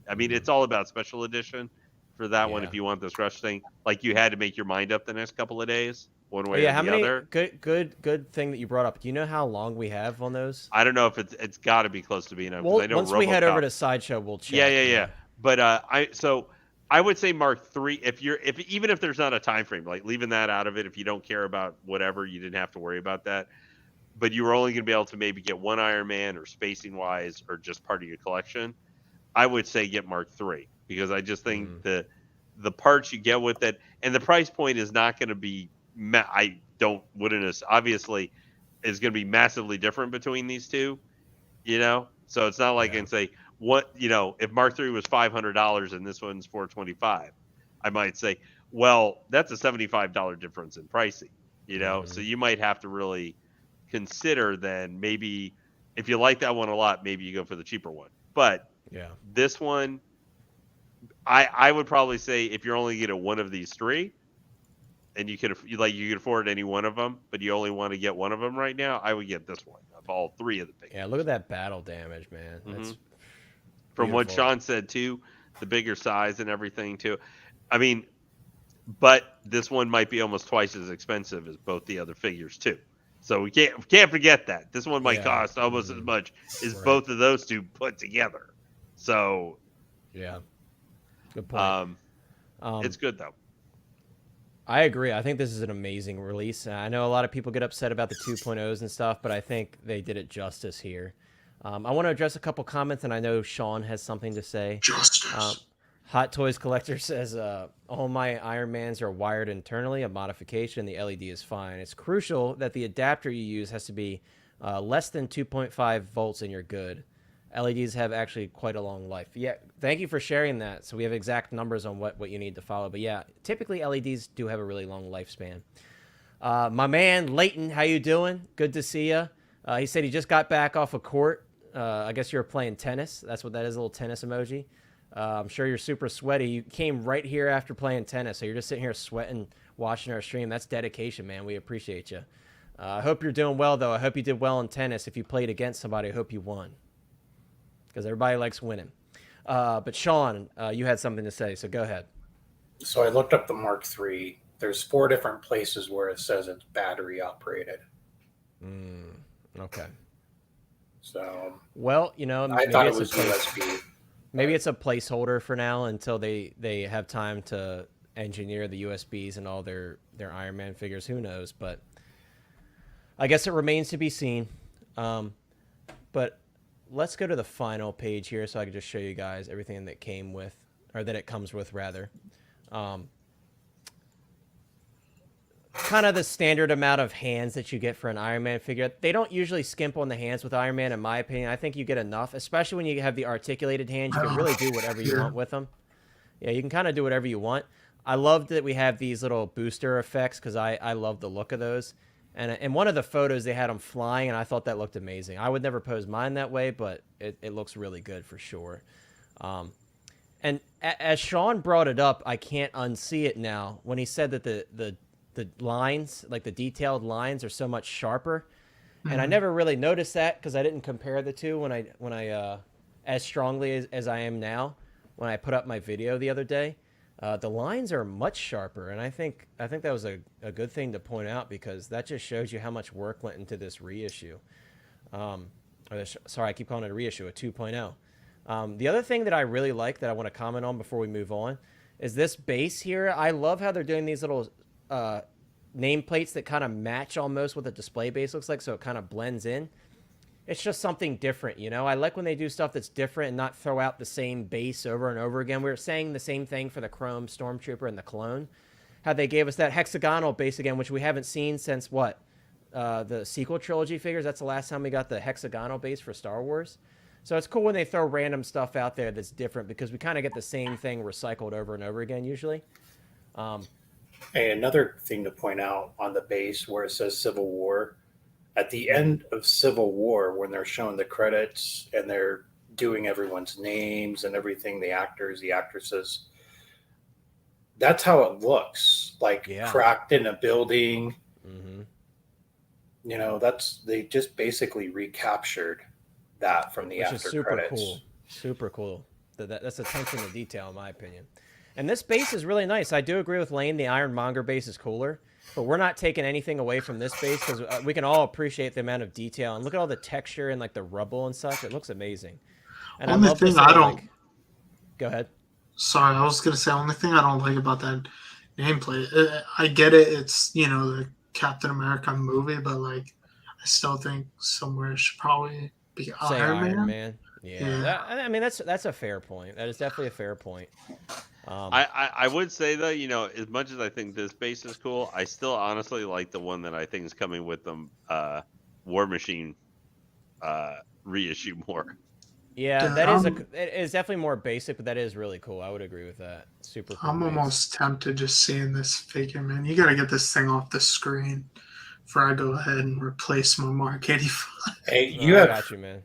I mean, it's all about special edition for that one. If you want this rush thing, like you had to make your mind up the next couple of days, one way or the other. Good thing that you brought up. Do you know how long we have on those? I don't know if it's got to be close to being up. Well, I know once we head over to Sideshow, we'll check. Yeah. But I would say Mark III. Even if there's not a time frame, like leaving that out of it, if you don't care about whatever, you didn't have to worry about that. But you were only going to be able to maybe get one Iron Man, or spacing wise, or just part of your collection. I would say get Mark III because I just think the parts you get with it, and the price point is not going to be. Obviously is going to be massively different between these two, you know. So it's not like I can say if Mark III was $500 and this one's $425, I might say, well, that's a $75 difference in pricing, you know. So you might have to really consider then maybe if you like that one a lot, maybe you go for the cheaper one. But this one, I would probably say if you're only getting one of these three. And you could afford any one of them, but you only want to get one of them right now, I would get this one of all three of the figures. Yeah, look at that battle damage, man. That's from what Sean said too, the bigger size and everything too. I mean, but this one might be almost twice as expensive as both the other figures too. So we can't forget that this one might cost almost as much as both of those two put together. So Yeah. Good point. It's good though. I agree. I think this is an amazing release. I know a lot of people get upset about the 2.0s and stuff, but I think they did it justice here. I want to address a couple comments, and I know Sean has something to say. Justice. Hot Toys Collector says, all my Iron Mans are wired internally. A modification, the LED is fine. It's crucial that the adapter you use has to be less than 2.5 volts and you're good. LEDs have actually quite a long life. Yeah, thank you for sharing that. So we have exact numbers on what you need to follow. But yeah, typically LEDs do have a really long lifespan. My man, Leighton, how you doing? Good to see you. He said he just got back off of court. I guess you were playing tennis. That's what that is, a little tennis emoji. I'm sure you're super sweaty. You came right here after playing tennis, so you're just sitting here sweating, watching our stream. That's dedication, man. We appreciate you. I hope you're doing well, though. I hope you did well in tennis. If you played against somebody, I hope you won, because everybody likes winning. But Sean, you had something to say, so go ahead. So I looked up the Mark III. There's 4 different places where it says it's battery operated. Okay. So, well, you know, I thought it was USB. Maybe it's a placeholder for now until they have time to engineer the USBs and all their Iron Man figures. Who knows? But I guess it remains to be seen. But let's go to the final page here so I can just show you guys everything that came with, or that it comes with, rather. Kind of the standard amount of hands that you get for an Iron Man figure. They don't usually skimp on the hands with Iron Man, in my opinion. I think you get enough, especially when you have the articulated hands. You can really do whatever you want with them. Yeah, you can kind of do whatever you want. I love that we have these little booster effects because I love the look of those. And in one of the photos, they had them flying, and I thought that looked amazing. I would never pose mine that way, but it looks really good for sure. And as Sean brought it up, I can't unsee it now when he said that the lines, like the detailed lines, are so much sharper. And I never really noticed that because I didn't compare the two when I as strongly as I am now when I put up my video the other day. The lines are much sharper, and I think that was a good thing to point out because that just shows you how much work went into this reissue. Sorry, I keep calling it a reissue, a 2.0. The other thing that I really like that I want to comment on before we move on is this base here. I love how they're doing these little nameplates that kind of match almost what the display base looks like, so it kind of blends in. It's just something different, you know? I like when they do stuff that's different and not throw out the same base over and over again. We were saying the same thing for the Chrome Stormtrooper and the Clone. How they gave us that hexagonal base again, which we haven't seen since, what? The sequel trilogy figures. That's the last time we got the hexagonal base for Star Wars. So it's cool when they throw random stuff out there that's different because we kind of get the same thing recycled over and over again usually. Hey, another thing to point out on the base where it says Civil War, at the end of Civil War, when they're showing the credits and they're doing everyone's names and everything, the actors, the actresses, that's how it looks, like cracked in a building. You know, they just basically recaptured that from the after credits. Super cool. Super cool. That's attention to detail, in my opinion. And this base is really nice. I do agree with Lane. The Ironmonger base is cooler, but we're not taking anything away from this base because we can all appreciate the amount of detail. And look at all the texture and like the rubble and such. It looks amazing. And only thing I don't. Go ahead. Sorry, I was gonna say only thing I don't like about that nameplate. I get it. It's the Captain America movie, but like I still think somewhere it should probably be Iron Man. Yeah. I mean that's a fair point. That is definitely a fair point. I would say though, as much as I think this base is cool, I still honestly like the one that I think is coming with them, War Machine reissue more. Yeah, it is definitely more basic, but that is really cool. I would agree with that. Super cool. I'm almost tempted just seeing this figure, man. You got to get this thing off the screen before I go ahead and replace my Mark 85. Hey, I got you, man.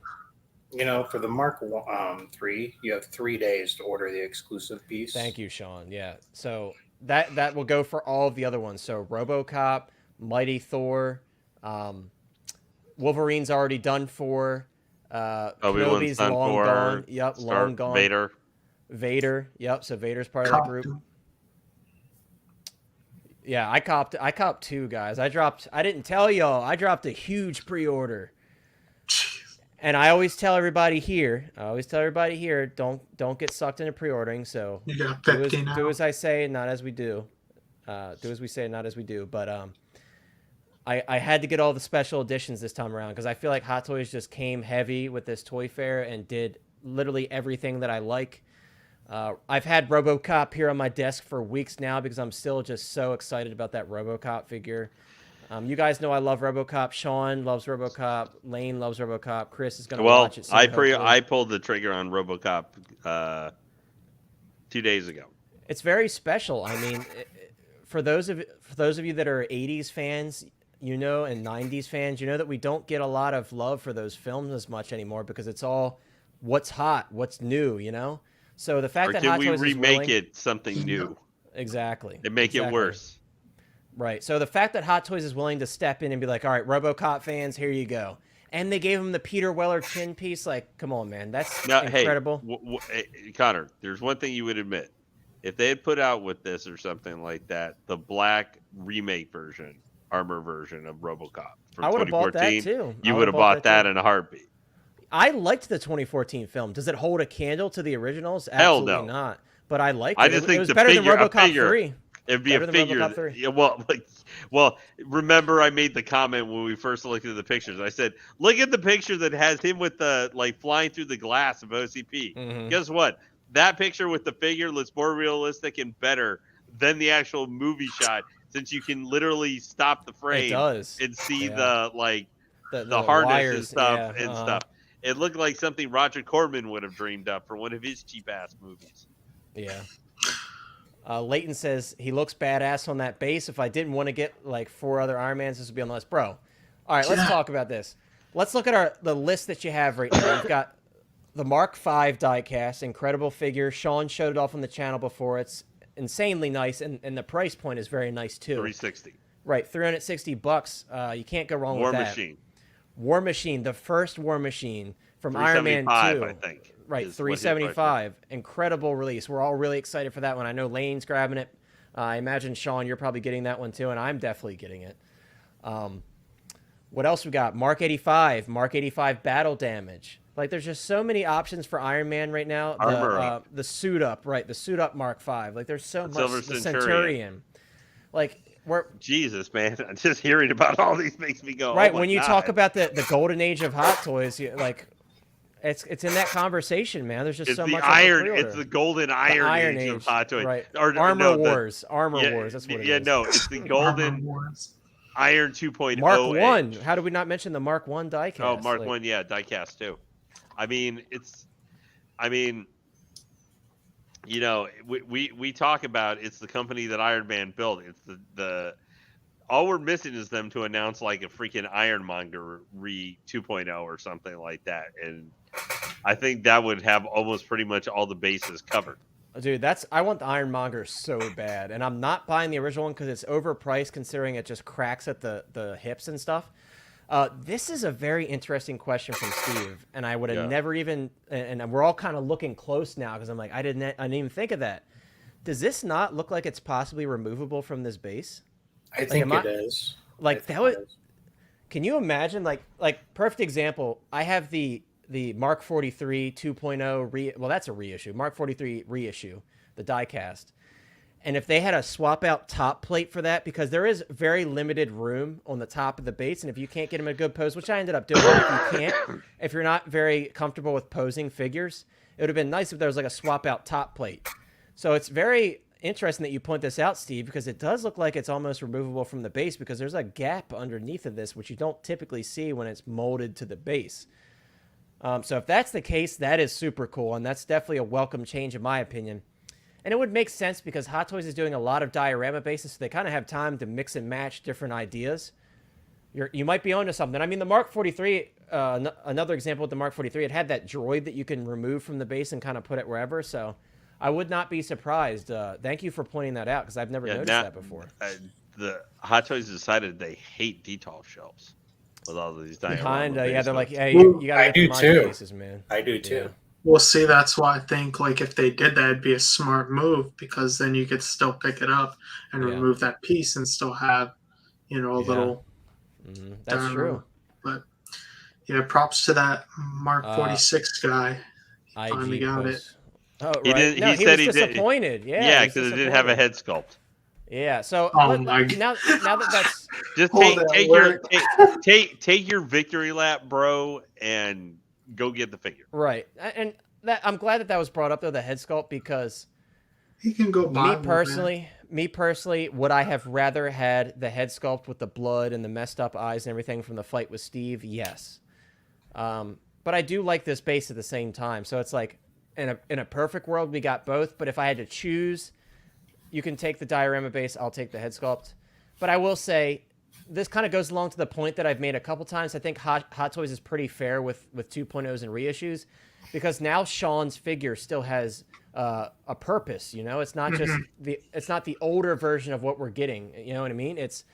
For the Mark III, you have 3 days to order the exclusive piece. Thank you, Sean. Yeah, so that will go for all of the other ones. So RoboCop, Mighty Thor, Wolverine's already done for. Obi-Wan's done long for. Gone. Yep, long gone. Vader. Yep. So Vader's part of that group. Yeah, I copped 2, guys. I didn't tell y'all. I dropped a huge pre-order. And I always tell everybody here, don't get sucked into pre-ordering. So You got do 50 now. as I say, not as we do. Do as we say, not as we do. But I had to get all the special editions this time around because I feel like Hot Toys just came heavy with this toy fair and did literally everything that I like. I've had RoboCop here on my desk for weeks now because I'm still just so excited about that RoboCop figure. You guys know I love RoboCop. Sean loves RoboCop. Lane loves RoboCop. Chris is going to watch it soon. I pulled the trigger on RoboCop 2 days ago. It's very special. I mean, for those of you that are 80s fans, and 90s fans, that we don't get a lot of love for those films as much anymore because it's all what's hot, what's new, So the fact that Hot Toys we remake is willing, it something new? Exactly. And make it worse. Right. So the fact that Hot Toys is willing to step in and be like, all right, RoboCop fans, here you go. And they gave him the Peter Weller chin piece. Like, come on, man. That's incredible. Hey, Connor, there's one thing you would admit. If they had put out with this or something like that, the black remake version, armor version of RoboCop from I would have bought that 2014, too. you would have bought that in a heartbeat. I liked the 2014 film. Does it hold a candle to the originals? Hell Absolutely no. not. But I liked it. I just think it was the better figure, than RoboCop 3. It'd be a figure. Yeah, well, remember I made the comment when we first looked at the pictures. I said, look at the picture that has him with the flying through the glass of OCP. Mm-hmm. Guess what? That picture with the figure looks more realistic and better than the actual movie shot, since you can literally stop the frame and see the harness wires, and stuff. It looked like something Roger Corman would have dreamed up for one of his cheap ass movies. Yeah. Leighton says he looks badass on that base. If I didn't want to get 4 other Iron Mans, this would be on the list. Bro, all right, let's talk about this. Let's look at the list that you have right now. You've got the Mark V diecast, incredible figure. Sean showed it off on the channel before. It's insanely nice, and the price point is very nice too. $360. Right, $360. You can't go wrong with that. War Machine, the first War Machine from Iron Man 2. I think. Right, $375. Incredible release. We're all really excited for that one. I know Lane's grabbing it. I imagine, Sean, you're probably getting that one too, and I'm definitely getting it. What else we got? Mark 85. Mark 85 Battle Damage. There's just so many options for Iron Man right now. Armor up. The suit up, right? The suit up Mark 5. There's so much. Silver The Centurion. We're Jesus, man! Just hearing about all these makes me go. right oh when you God. talk about the golden age of Hot Toys, it's in that conversation, man. There's just it's so the much. Iron. It's the golden Iron Age of Hot Toys. Right. Or, Armor no, Wars. Armor Wars. That's what it is. Yeah, no, it's the golden Iron 2.0. Mark 1. Age. How do we not mention the Mark 1 diecast? Oh, Mark 1, yeah, diecast too. We talk about it's the company that Iron Man built. It's the all we're missing is them to announce a freaking Ironmonger 2.0 or something like that, and I think that would have almost pretty much all the bases covered. Dude, I want the Ironmonger so bad, and I'm not buying the original one because it's overpriced considering it just cracks at the hips and stuff. This is a very interesting question from Steve, and I would have never even. And we're all kind of looking close now because I'm like, I didn't even think of that. Does this not look like it's possibly removable from this base? I think it is. Can you imagine? Perfect example. I have the Mark 43 2.0 that's a reissue. Mark 43 reissue, the diecast. And if they had a swap out top plate for that, because there is very limited room on the top of the base, and if you can't get them in a good pose, which I ended up doing, if you're not very comfortable with posing figures, it would have been nice if there was a swap out top plate. So it's very interesting that you point this out, Steve, because it does look like it's almost removable from the base because there's a gap underneath of this, which you don't typically see when it's molded to the base. So if that's the case, that is super cool, and that's definitely a welcome change in my opinion. And it would make sense because Hot Toys is doing a lot of diorama bases, so they kind of have time to mix and match different ideas. You might be onto something. I mean, the Mark 43, another example with the Mark 43, it had that droid that you can remove from the base and kind of put it wherever, so I would not be surprised. Thank you for pointing that out because I've never noticed that before. The Hot Toys decided they hate detail shelves with all of these diorama they're like, hey, well, you got to get the bases, man. I do too. Yeah. Well, see, that's why I think if they did that, it'd be a smart move because then you could still pick it up and remove that piece and still have, a little. That's true. But Yeah, props to that Mark 46 guy. Finally IG got post. Oh, He right. did. No, He he said was he did. disappointed. Yeah, Yeah, he's because it didn't have a disappointed. head sculpt. Yeah, so Oh my now that that's Just Hold take that take your victory lap, bro, and go get the figure. right, and that I'm glad that was brought up though, the head sculpt, because He can go buy me personally, would I have rather had the head sculpt with the blood and the messed up eyes and everything from the fight with Steve? Yes. But I do like this base at the same time. So it's like in a perfect world, we got both. But if I had to choose, you can take the diorama base. I'll take the head sculpt. But I will say, this kind of goes along to the point that I've made a couple times. I think Hot Toys is pretty fair with 2.0s and reissues, because now Sean's figure still has a purpose. You know, it's not just it's not the older version of what we're getting. You know what I mean? It's,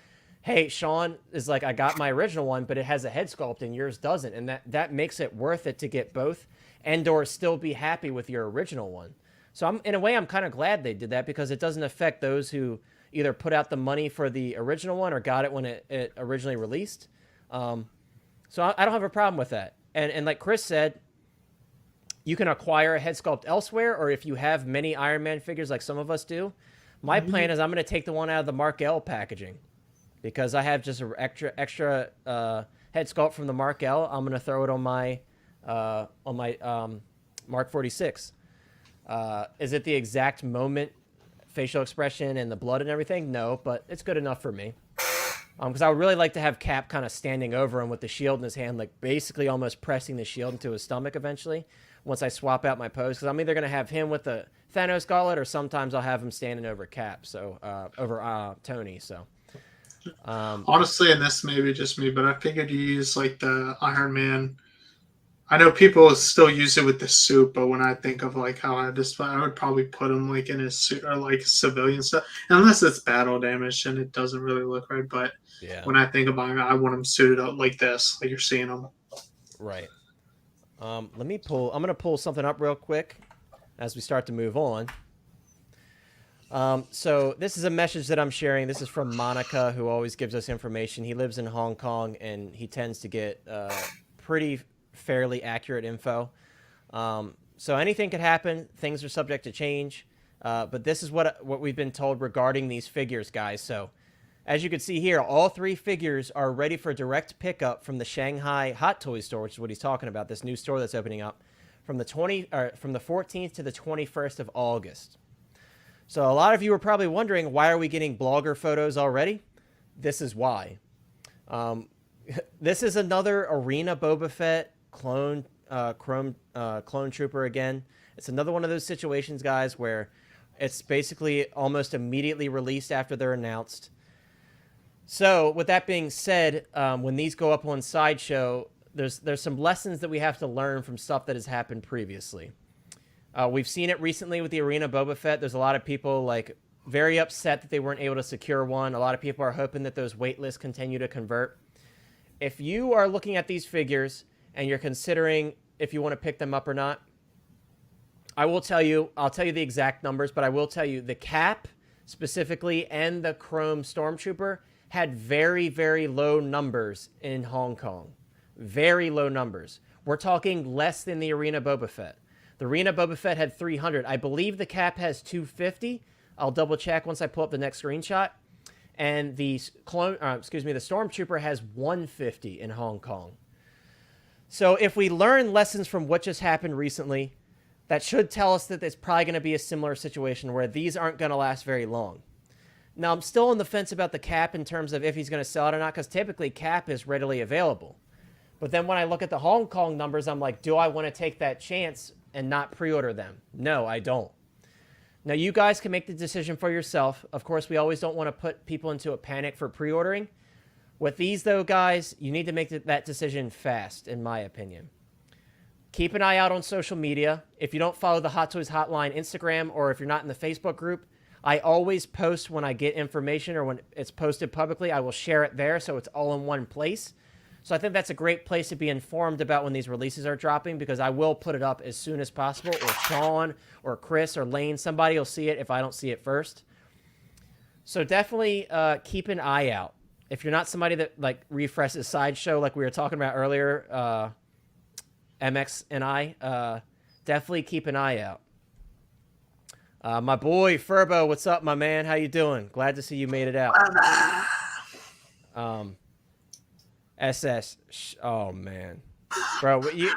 hey, Sean is like, I got my original one, but it has a head sculpt and yours doesn't. And that makes it worth it to get both and or still be happy with your original one. So in a way, I'm kind of glad they did that, because it doesn't affect those who either put out the money for the original one or got it when it originally released. So I don't have a problem with that. And like Chris said, you can acquire a head sculpt elsewhere, or if you have many Iron Man figures like some of us do, my plan is I'm going to take the one out of the Mark L packaging, because I have just an extra head sculpt from the Mark L. I'm going to throw it on my Mark 46. Is it the exact moment, facial expression and the blood and everything? No, but it's good enough for me. Because I would really like to have Cap kind of standing over him with the shield in his hand, like basically almost pressing the shield into his stomach eventually, once I swap out my pose. Because I'm either going to have him with the Thanos gauntlet, or sometimes I'll have him standing over Cap, so over Tony. So honestly, and this may be just me, but I figured you use like the Iron Man. I know people still use it with the suit, but when I think of like how I display, I would probably put him like in his suit or like civilian stuff, unless it's battle damage and it doesn't really look right. But yeah, when I think about him, I want him suited up like this, like you're seeing him. right. I'm going to pull something up real quick as we start to move on. So this is a message that I'm sharing. This is from Monica, who always gives us information. He lives in Hong Kong, and he tends to get pretty fairly accurate info. So anything could happen. Things are subject to change. But this is what we've been told regarding these figures, guys. So as you can see here, all three figures are ready for direct pickup from the Shanghai Hot Toys store, which is what he's talking about, this new store that's opening up from the 14th to the 21st of August. So a lot of you are probably wondering, why are we getting blogger photos already? This is why. This is another Arena Boba Fett clone trooper again. It's another one of those situations, guys, where it's basically almost immediately released after they're announced. So with that being said, when these go up on Sideshow, there's some lessons that we have to learn from stuff that has happened previously. We've seen it recently with the Arena Boba Fett. There's a lot of people like very upset that they weren't able to secure one. A lot of people are hoping that those wait lists continue to convert. If you are looking at these figures and you're considering if you want to pick them up or not, I'll tell you the exact numbers, but I will tell you the Cap specifically and the Chrome Stormtrooper had very, very low numbers in Hong Kong. Very low numbers. We're talking less than the Arena Boba Fett. The Arena Boba Fett had 300. I believe the Cap has 250. I'll double check once I pull up the next screenshot. And the Stormtrooper has 150 in Hong Kong. So if we learn lessons from what just happened recently, that should tell us that it's probably going to be a similar situation where these aren't going to last very long. Now, I'm still on the fence about the Cap in terms of if he's going to sell it or not, because typically Cap is readily available. But then when I look at the Hong Kong numbers, I'm like, do I want to take that chance and not pre-order them? No, I don't. Now, you guys can make the decision for yourself. Of course, we always don't want to put people into a panic for pre-ordering. With these, though, guys, you need to make that decision fast, in my opinion. Keep an eye out on social media. If you don't follow the Hot Toys Hotline Instagram, or if you're not in the Facebook group, I always post when I get information or when it's posted publicly. I will share it there, so it's all in one place. So I think that's a great place to be informed about when these releases are dropping, because I will put it up as soon as possible, or Sean or Chris or Lane, somebody will see it if I don't see it first. So definitely keep an eye out. if you're not somebody that like refreshes Sideshow like we were talking about earlier, MX and I, definitely keep an eye out. My boy Furbo, what's up, my man? How you doing? Glad to see you made it out. SS, oh man, bro, you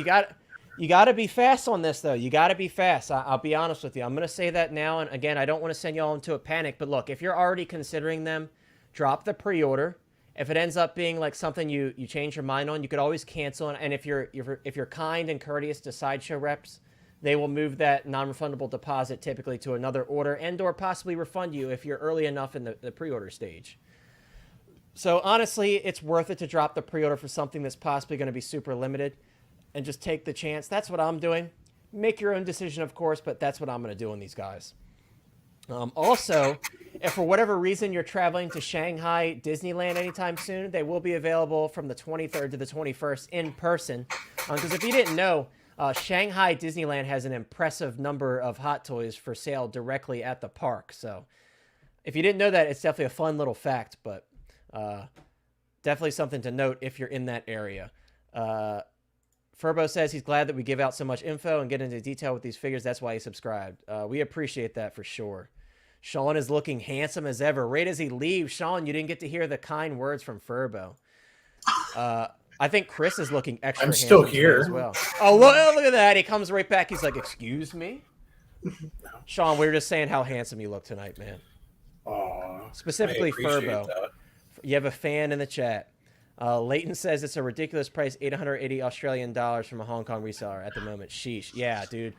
got to be fast on this though. You got to be fast. I'll be honest with you. I'm gonna say that now, and again, I don't want to send y'all into a panic. But look, if you're already considering them, drop the pre-order. If it ends up being like something you change your mind on, you could always cancel it. And if you're kind and courteous to Sideshow reps, they will move that non-refundable deposit typically to another order and/or possibly refund you if you're early enough in the pre-order stage. So honestly, it's worth it to drop the pre-order for something that's possibly going to be super limited and just take the chance. That's what I'm doing. Make your own decision, of course, but that's what I'm going to do on these guys. Also, if for whatever reason you're traveling to Shanghai Disneyland anytime soon, they will be available from the 23rd to the 21st in person. Because if you didn't know, Shanghai Disneyland has an impressive number of Hot Toys for sale directly at the park. So if you didn't know that, it's definitely a fun little fact, but definitely something to note if you're in that area. Furbo says he's glad that we give out so much info and get into detail with these figures. That's why he subscribed. We appreciate that for sure. Sean is looking handsome as ever. Right as he leaves, Sean, you didn't get to hear the kind words from Furbo. I think Chris is looking extra I'm still handsome here as well. Oh, look at that. He comes right back. He's like, excuse me? Sean, we were just saying how handsome you look tonight, man. Aw, Specifically I appreciate Furbo. that. You have a fan in the chat. Leighton says it's a ridiculous price, 880 Australian dollars from a Hong Kong reseller at the moment. Sheesh. Yeah, dude.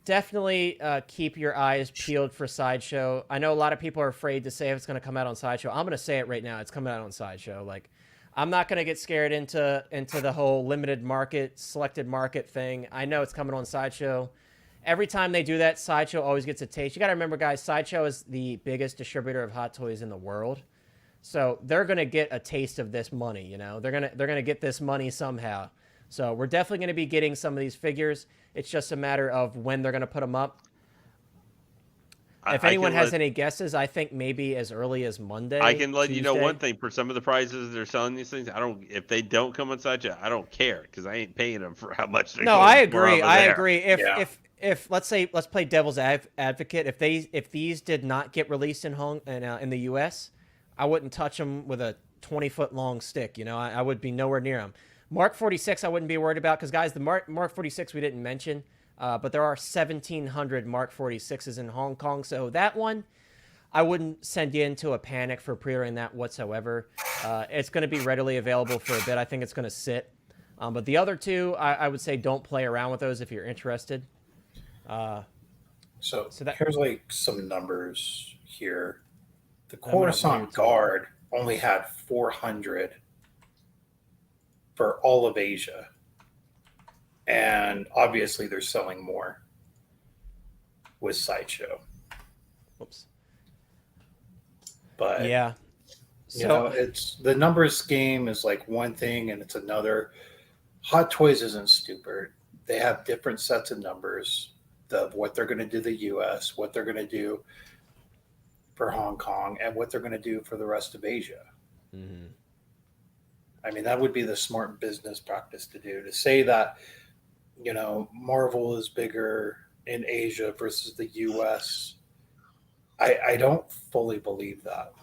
Definitely keep your eyes peeled for Sideshow. I know a lot of people are afraid to say if it's going to come out on Sideshow. I'm going to say it right now. It's coming out on Sideshow. Like, I'm not going to get scared into the whole limited market, selected market thing. I know it's coming on Sideshow. Every time they do that, Sideshow always gets a taste. You got to remember, guys, Sideshow is the biggest distributor of Hot Toys in the world. So they're going to get a taste of this money, you know. They're going to get this money somehow. So we're definitely going to be getting some of these figures. It's just a matter of when they're going to put them up. If anyone has any guesses, I think maybe as early as Monday. I can let Tuesday. you know one thing. For some of the prices they're selling these things, if they don't come on Sideshow, I don't care because I ain't paying them for how much they're. No, I agree. I there. agree. If let's play devil's advocate. If these did not get released in the U.S., I wouldn't touch them with a 20-foot long stick. You know, I would be nowhere near them. Mark 46, I wouldn't be worried about because, guys, the Mark 46 we didn't mention, but there are 1,700 Mark 46s in Hong Kong. So that one, I wouldn't send you into a panic for pre-ordering that whatsoever. It's going to be readily available for a bit. I think it's going to sit. But the other two, I would say don't play around with those if you're interested. So here's like some numbers here. The Coruscant Guard only had 400 for all of Asia. And obviously they're selling more with Sideshow. Oops. But yeah. You know, it's the numbers game is like one thing and it's another. Hot Toys isn't stupid. They have different sets of numbers of what they're going to do the US, what they're going to do for Hong Kong, and what they're going to do for the rest of Asia. Mm-hmm. I mean, that would be the smart business practice to do. To say that, you know, Marvel is bigger in Asia versus the US, I don't fully believe that.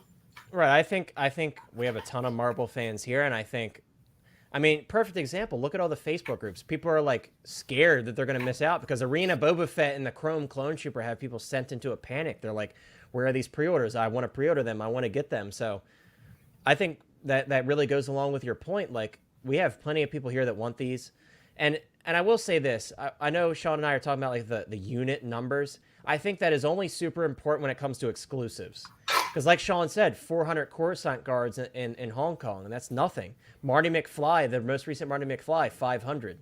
Right. I think we have a ton of Marvel fans here, and I mean, perfect example. Look at all the Facebook groups. People are like scared that they're going to miss out because Arena Boba Fett and the Chrome Clone Trooper have people sent into a panic. They're like, where are these pre-orders? I want to pre-order them. I want to get them. So I think that really goes along with your point. Like, we have plenty of people here that want these. And I will say this. I know Sean and I are talking about like the unit numbers. I think that is only super important when it comes to exclusives. Because like Sean said, 400 Coruscant guards in Hong Kong, and that's nothing. Marty McFly, the most recent Marty McFly, 500.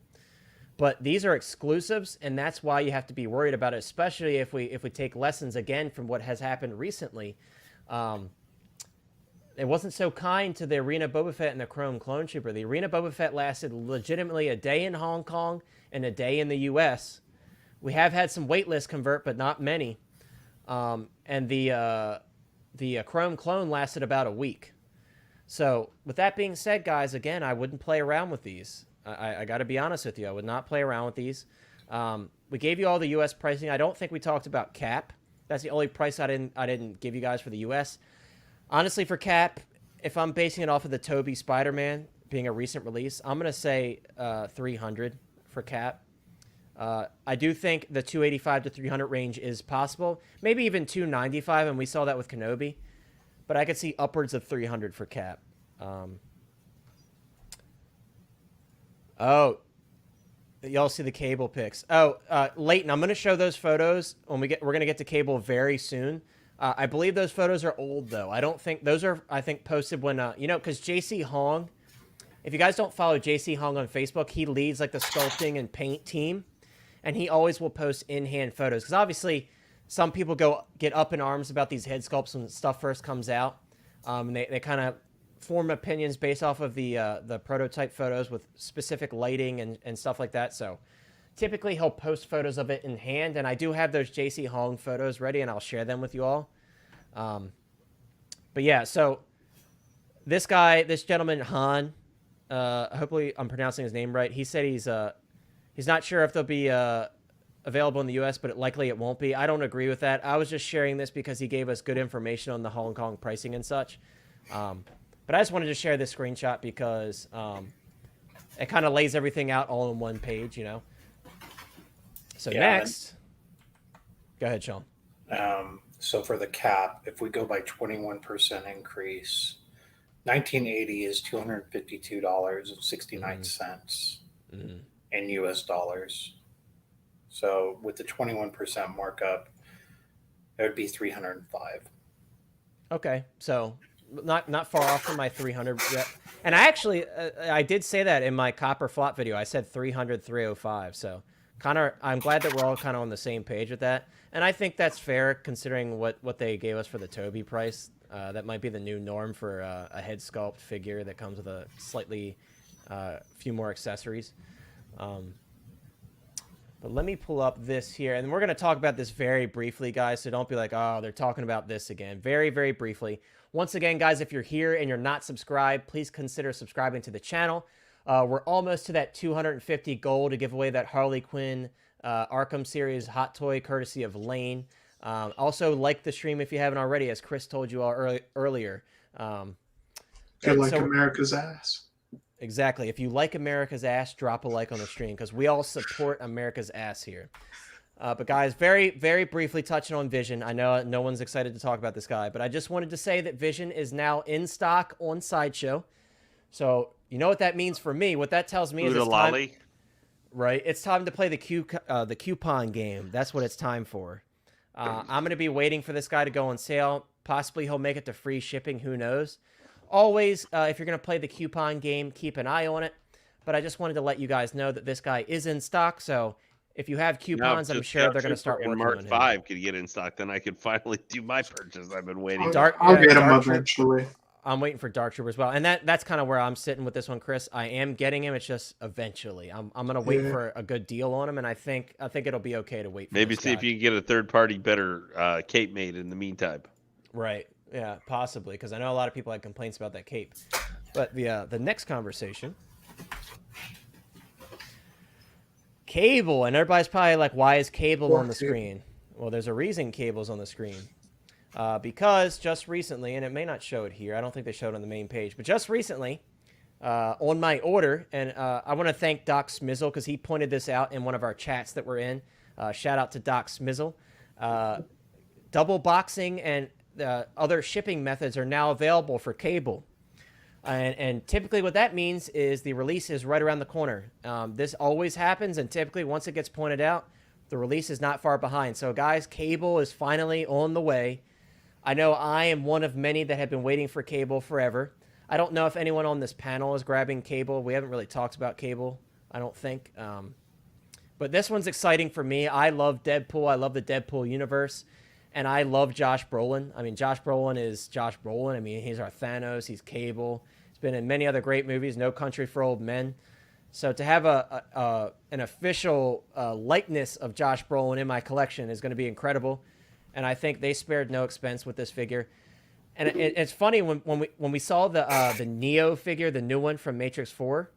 But these are exclusives, and that's why you have to be worried about it, especially if we take lessons again from what has happened recently. It wasn't so kind to the Arena Boba Fett and the Chrome Clone Trooper. The Arena Boba Fett lasted legitimately a day in Hong Kong and a day in the U.S. We have had some wait lists convert, but not many. And the the Chrome clone lasted about a week. So with that being said, guys, again, I wouldn't play around with these. I got to be honest with you. I would not play around with these. We gave you all the U.S. pricing. I don't think we talked about Cap. That's the only price I didn't give you guys for the U.S. Honestly, for Cap, if I'm basing it off of the Tobey Spider-Man being a recent release, I'm going to say $300 for Cap. I do think the $285 to $300 range is possible. Maybe even $295, and we saw that with Kenobi. But I could see upwards of $300 for Cap. Oh, y'all see the Cable pics. Oh, Leighton, I'm going to show those photos when we're going to get to Cable very soon. I believe those photos are old, though. I don't think those are, posted when, because JC Hong, if you guys don't follow JC Hong on Facebook, he leads like the sculpting and paint team, and he always will post in-hand photos. Because obviously, some people get up in arms about these head sculpts when stuff first comes out. And they kind of form opinions based off of the prototype photos with specific lighting and stuff like that. So typically he'll post photos of it in hand, and I do have those JC Hong photos ready, and I'll share them with you all. But yeah, so this gentleman, Han, hopefully I'm pronouncing his name right. He said he's not sure if they'll be available in the U.S., but likely it won't be. I don't agree with that. I was just sharing this because he gave us good information on the Hong Kong pricing and such. But I just wanted to share this screenshot because it kind of lays everything out all in one page, you know. So Yeah, next, go ahead, Sean. So for the Cap, if we go by 21% increase, 1980 is $252.69 in US dollars. So with the 21% markup, it would be 305. Okay, so not far off from my 300 yet. And I did say that in my copper flop video. I said 300, 305. So I'm glad that we're all kind of on the same page with that. And I think that's fair considering what they gave us for the Tobey price. That might be the new norm for a head sculpt figure that comes with a slightly few more accessories. But let me pull up this here, and we're going to talk about this very briefly, guys, so don't be like, oh, they're talking about this again. Very, very briefly. Once again, guys, if you're here and you're not subscribed, please consider subscribing to the channel. We're almost to that 250 goal to give away that Harley Quinn Arkham series hot toy courtesy of Lane. Also, like the stream if you haven't already, as Chris told you all earlier. If you like America's ass. Exactly. If you like America's ass, drop a like on the stream because we all support America's ass here. But guys, very, very briefly touching on Vision. I know no one's excited to talk about this guy, but I just wanted to say that Vision is now in stock on Sideshow. So you know what that means for me. What that tells me is it's time, right? It's time to play the coupon game. That's what it's time for. I'm going to be waiting for this guy to go on sale. Possibly he'll make it to free shipping. Who knows? Always, if you're going to play the coupon game, keep an eye on it. But I just wanted to let you guys know that this guy is in stock. So if you have coupons, I'm sure they're going to start working on him. Mark 5 could get in stock, then I could finally do my purchase. I've been waiting. I'll get him eventually. I'm waiting for Dark Trooper as well. And that's kind of where I'm sitting with this one, Chris. I am getting him. It's just eventually. I'm going to wait for a good deal on him, and I think it'll be okay to wait for maybe see if you can get a third-party better cape made in the meantime. Right. Yeah, possibly, because I know a lot of people had complaints about that cape. But the next conversation, Cable, and everybody's probably like, why is Cable on the screen? Well, there's a reason Cable's on the screen. Because just recently, and it may not show it here, I don't think they showed it on the main page, but just recently, on my order, and I want to thank Doc Smizzle because he pointed this out in one of our chats that we're in. Shout out to Doc Smizzle. Double boxing and other shipping methods are now available for Cable. And typically what that means is the release is right around the corner. This always happens, and typically once it gets pointed out, the release is not far behind. So guys, Cable is finally on the way. I know I am one of many that have been waiting for Cable forever. I don't know if anyone on this panel is grabbing Cable. We haven't really talked about Cable, I don't think. But this one's exciting for me. I love Deadpool. I love the Deadpool universe. And I love Josh Brolin. I mean, Josh Brolin is Josh Brolin. I mean, he's our Thanos. He's Cable. He's been in many other great movies, No Country for Old Men. So to have an official likeness of Josh Brolin in my collection is going to be incredible. And I think they spared no expense with this figure. And it's funny when we saw the Neo figure, the new one from Matrix 4,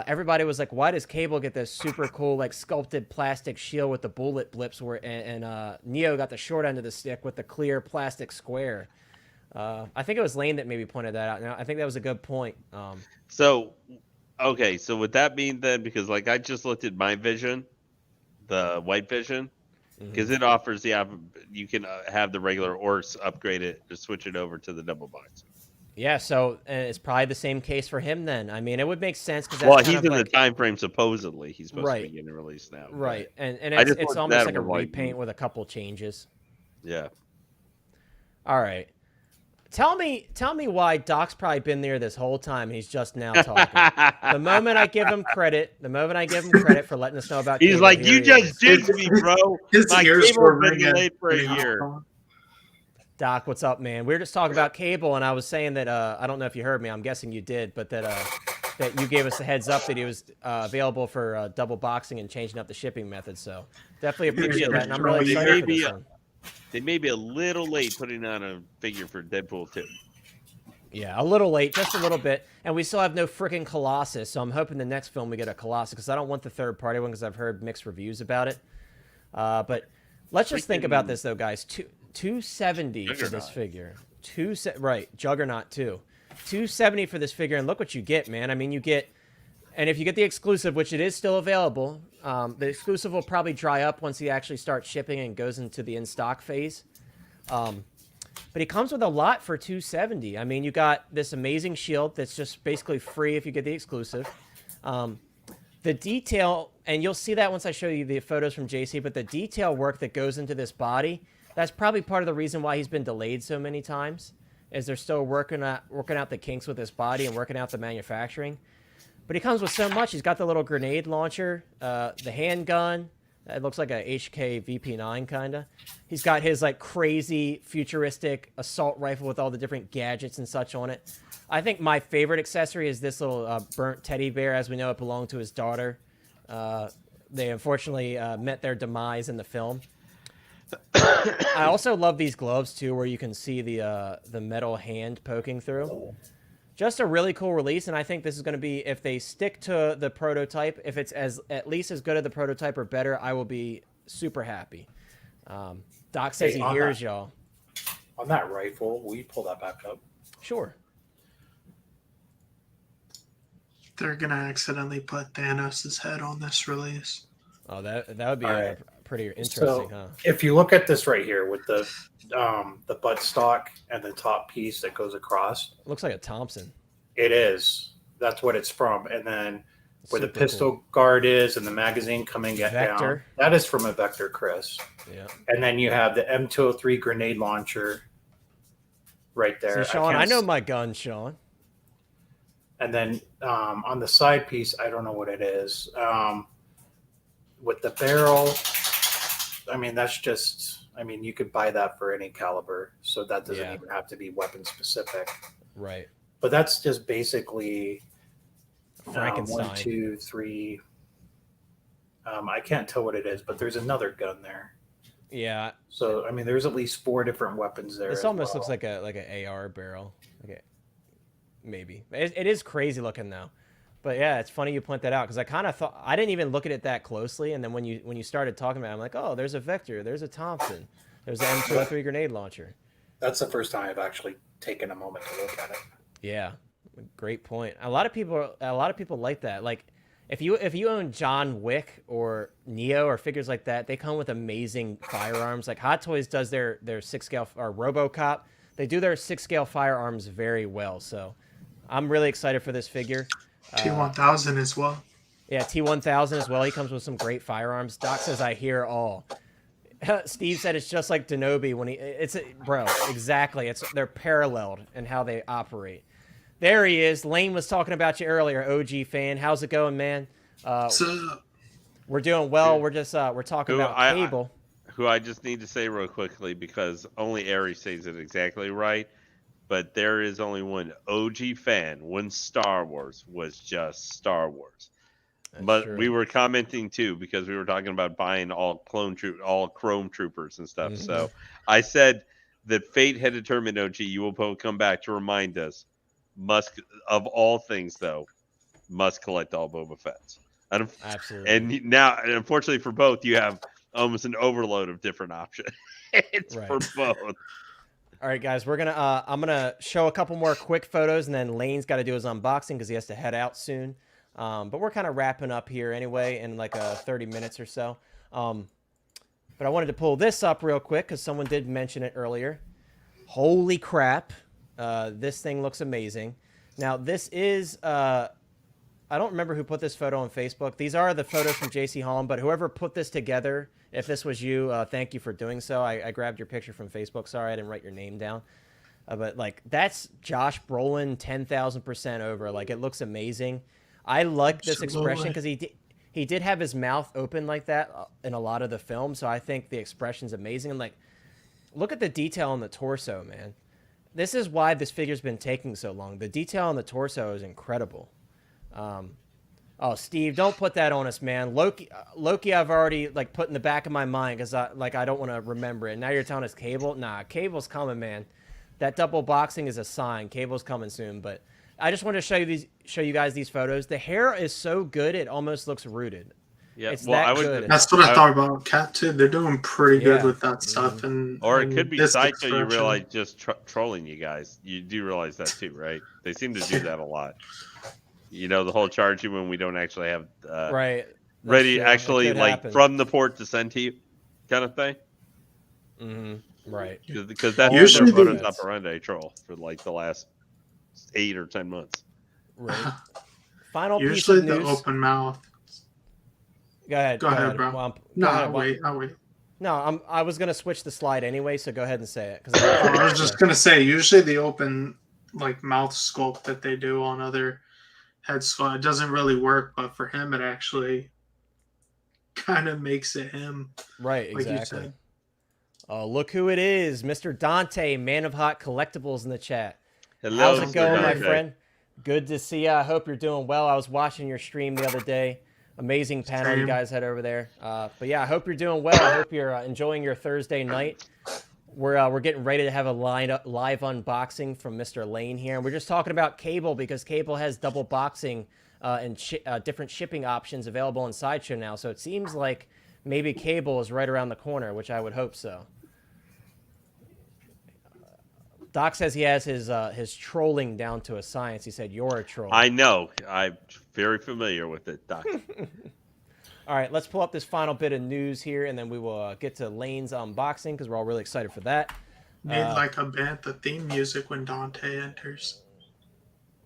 everybody was like, "Why does Cable get this super cool like sculpted plastic shield with the bullet blips?" And Neo got the short end of the stick with the clear plastic square. I think it was Lane that maybe pointed that out. Now I think that was a good point. So, okay, so would that mean then, because like I just looked at my Vision, the white Vision, because it offers you can have the regular Orcs upgrade it to switch it over to the double box. Yeah, so it's probably the same case for him then. I mean, it would make sense because well, he's in the time frame supposedly he's supposed to be getting released now. Right, and it's almost like a repaint with a couple changes. Yeah. All right. Tell me why Doc's probably been there this whole time. He's just now talking. The moment I give him credit for letting us know about he's Cable, like, you just did me, bro. My ears Cable were been ringing. delayed for a year. Doc, what's up, man? We were just talking about Cable, and I was saying that I don't know if you heard me. I'm guessing you did, but that you gave us a heads up that he was available for double boxing and changing up the shipping method. So definitely appreciate that, and I'm really excited for this one. They may be a little late putting on a figure for Deadpool 2. Yeah, a little late, just a little bit. And we still have no freaking Colossus, so I'm hoping the next film we get a Colossus, because I don't want the third-party one, because I've heard mixed reviews about it. But let's just think about this, though, guys. $270 for this figure. Right, Juggernaut, too. $270 for this figure, and look what you get, man. I mean, you get... And if you get the exclusive, which it is still available, the exclusive will probably dry up once he actually starts shipping and goes into the in-stock phase. But he comes with a lot for $270. I mean, you got this amazing shield that's just basically free if you get the exclusive. The detail, and you'll see that once I show you the photos from JC, but the detail work that goes into this body, that's probably part of the reason why he's been delayed so many times, is they're still working out the kinks with this body and working out the manufacturing. But he comes with so much. He's got the little grenade launcher, the handgun. It looks like a HK VP9 kind of. He's got his like crazy futuristic assault rifle with all the different gadgets and such on it. I think my favorite accessory is this little burnt teddy bear. As we know, it belonged to his daughter. They unfortunately met their demise in the film. I also love these gloves too, where you can see the metal hand poking through. Just a really cool release, and I think this is going to be, if they stick to the prototype, if it's at least as good as the prototype or better, I will be super happy. Doc says he hears y'all. On that rifle, will you pull that back up? Sure. They're going to accidentally put Thanos' head on this release. Oh, that would be pretty interesting, huh? If you look at this right here with the buttstock and the top piece that goes across. It looks like a Thompson. It is. That's what it's from. And then where the pistol guard is and the magazine coming down. That is from a Vector, Chris. Yeah. And then you have the M203 grenade launcher right there. See, Sean, I know my gun, Sean. And then on the side piece, I don't know what it is. With the barrel, I mean, that's just... I mean, you could buy that for any caliber, so that doesn't even have to be weapon specific. Right. But that's just basically Frankenstein. 1, 2, 3. I can't tell what it is, but there's another gun there. Yeah. So I mean, there's at least 4 different weapons there. This almost looks like an AR barrel. Okay. Maybe it is crazy looking though. But yeah, it's funny you point that out, because I kind of thought, I didn't even look at it that closely, and then when you started talking about it, I'm like, oh, there's a Vector, there's a Thompson, there's an M203 grenade launcher. That's the first time I've actually taken a moment to look at it. Yeah, great point. A lot of people like that. Like, if you own John Wick or Neo or figures like that, they come with amazing firearms. Like Hot Toys does their 6-scale, or RoboCop, they do their 6-scale firearms very well. So I'm really excited for this figure. T1000 as well. Yeah, T1000 as well. He comes with some great firearms. Doc says, I hear all. Steve said it's just like Denobi when exactly. They're paralleled in how they operate. There he is. Lane was talking about you earlier, OG fan. How's it going, man? We're doing well. We're just we're talking about Cable. Who I just need to say real quickly, because only Ari says it exactly right. But there is only one OG fan when Star Wars was just Star Wars. But true. We were commenting too, because we were talking about buying all Chrome Troopers and stuff. Mm-hmm. So I said that fate had determined, OG, you will come back to remind us. Of all things, though, must collect all Boba Fett's. Absolutely. And now, unfortunately for both, you have almost an overload of different options for both. All right, guys, I'm gonna show a couple more quick photos, and then Lane's got to do his unboxing because he has to head out soon. But we're kind of wrapping up here anyway in like 30 minutes or so. But I wanted to pull this up real quick because someone did mention it earlier. Holy crap. This thing looks amazing. Now, this is... I don't remember who put this photo on Facebook. These are the photos from JC Holland, but whoever put this together, if this was you, thank you for doing so. I grabbed your picture from Facebook. Sorry, I didn't write your name down. But, like, that's Josh Brolin 10,000% over. Like, it looks amazing. I like this expression because he did have his mouth open like that in a lot of the film, so I think the expression's amazing. And, like, look at the detail on the torso, man. This is why this figure's been taking so long. The detail on the torso is incredible. Oh, Steve, don't put that on us, man. Loki, I've already like put in the back of my mind because I don't want to remember it. Now you're telling us Cable? Nah, Cable's coming, man. That double boxing is a sign. Cable's coming soon. But I just wanted to show you guys these photos. The hair is so good, it almost looks rooted. Yeah, it's good. That's what I thought about Cat too. They're doing pretty good with that stuff, or it could be Sideshow. You realize just trolling you guys. You do realize that too, right? They seem to do that a lot. You know, the whole charge you when we don't actually have ready actually like from the port to send to you, kind of thing. Mm-hmm. Right. Because that's usually their modus operandi troll for like the last 8 or 10 months. Right. Final usually piece of the news. open mouth. Go ahead, bro. Womp. I'll wait. No, I was gonna switch the slide anyway, so go ahead and say it. I was just gonna say, usually the open like mouth sculpt that they do on other head sculpt, it doesn't really work, but for him, it actually kind of makes it him. Right, like exactly. You said. Oh, look who it is, Mr. Dante, Man of Hot Collectibles in the chat. Hello, how's it going, my friend? Good to see you. I hope you're doing well. I was watching your stream the other day. Amazing panel you guys had over there. But yeah, I hope you're doing well. I hope you're enjoying your Thursday night. We're getting ready to have a live unboxing from Mr. Lane here. And we're just talking about Cable because Cable has double boxing and different shipping options available on Sideshow now. So it seems like maybe Cable is right around the corner, which I would hope so. Doc says he has his trolling down to a science. He said, you're a troll. I know. I'm very familiar with it, Doc. All right, let's pull up this final bit of news here, and then we will get to Lane's unboxing because we're all really excited for that. Need like a bantha theme music when Dante enters.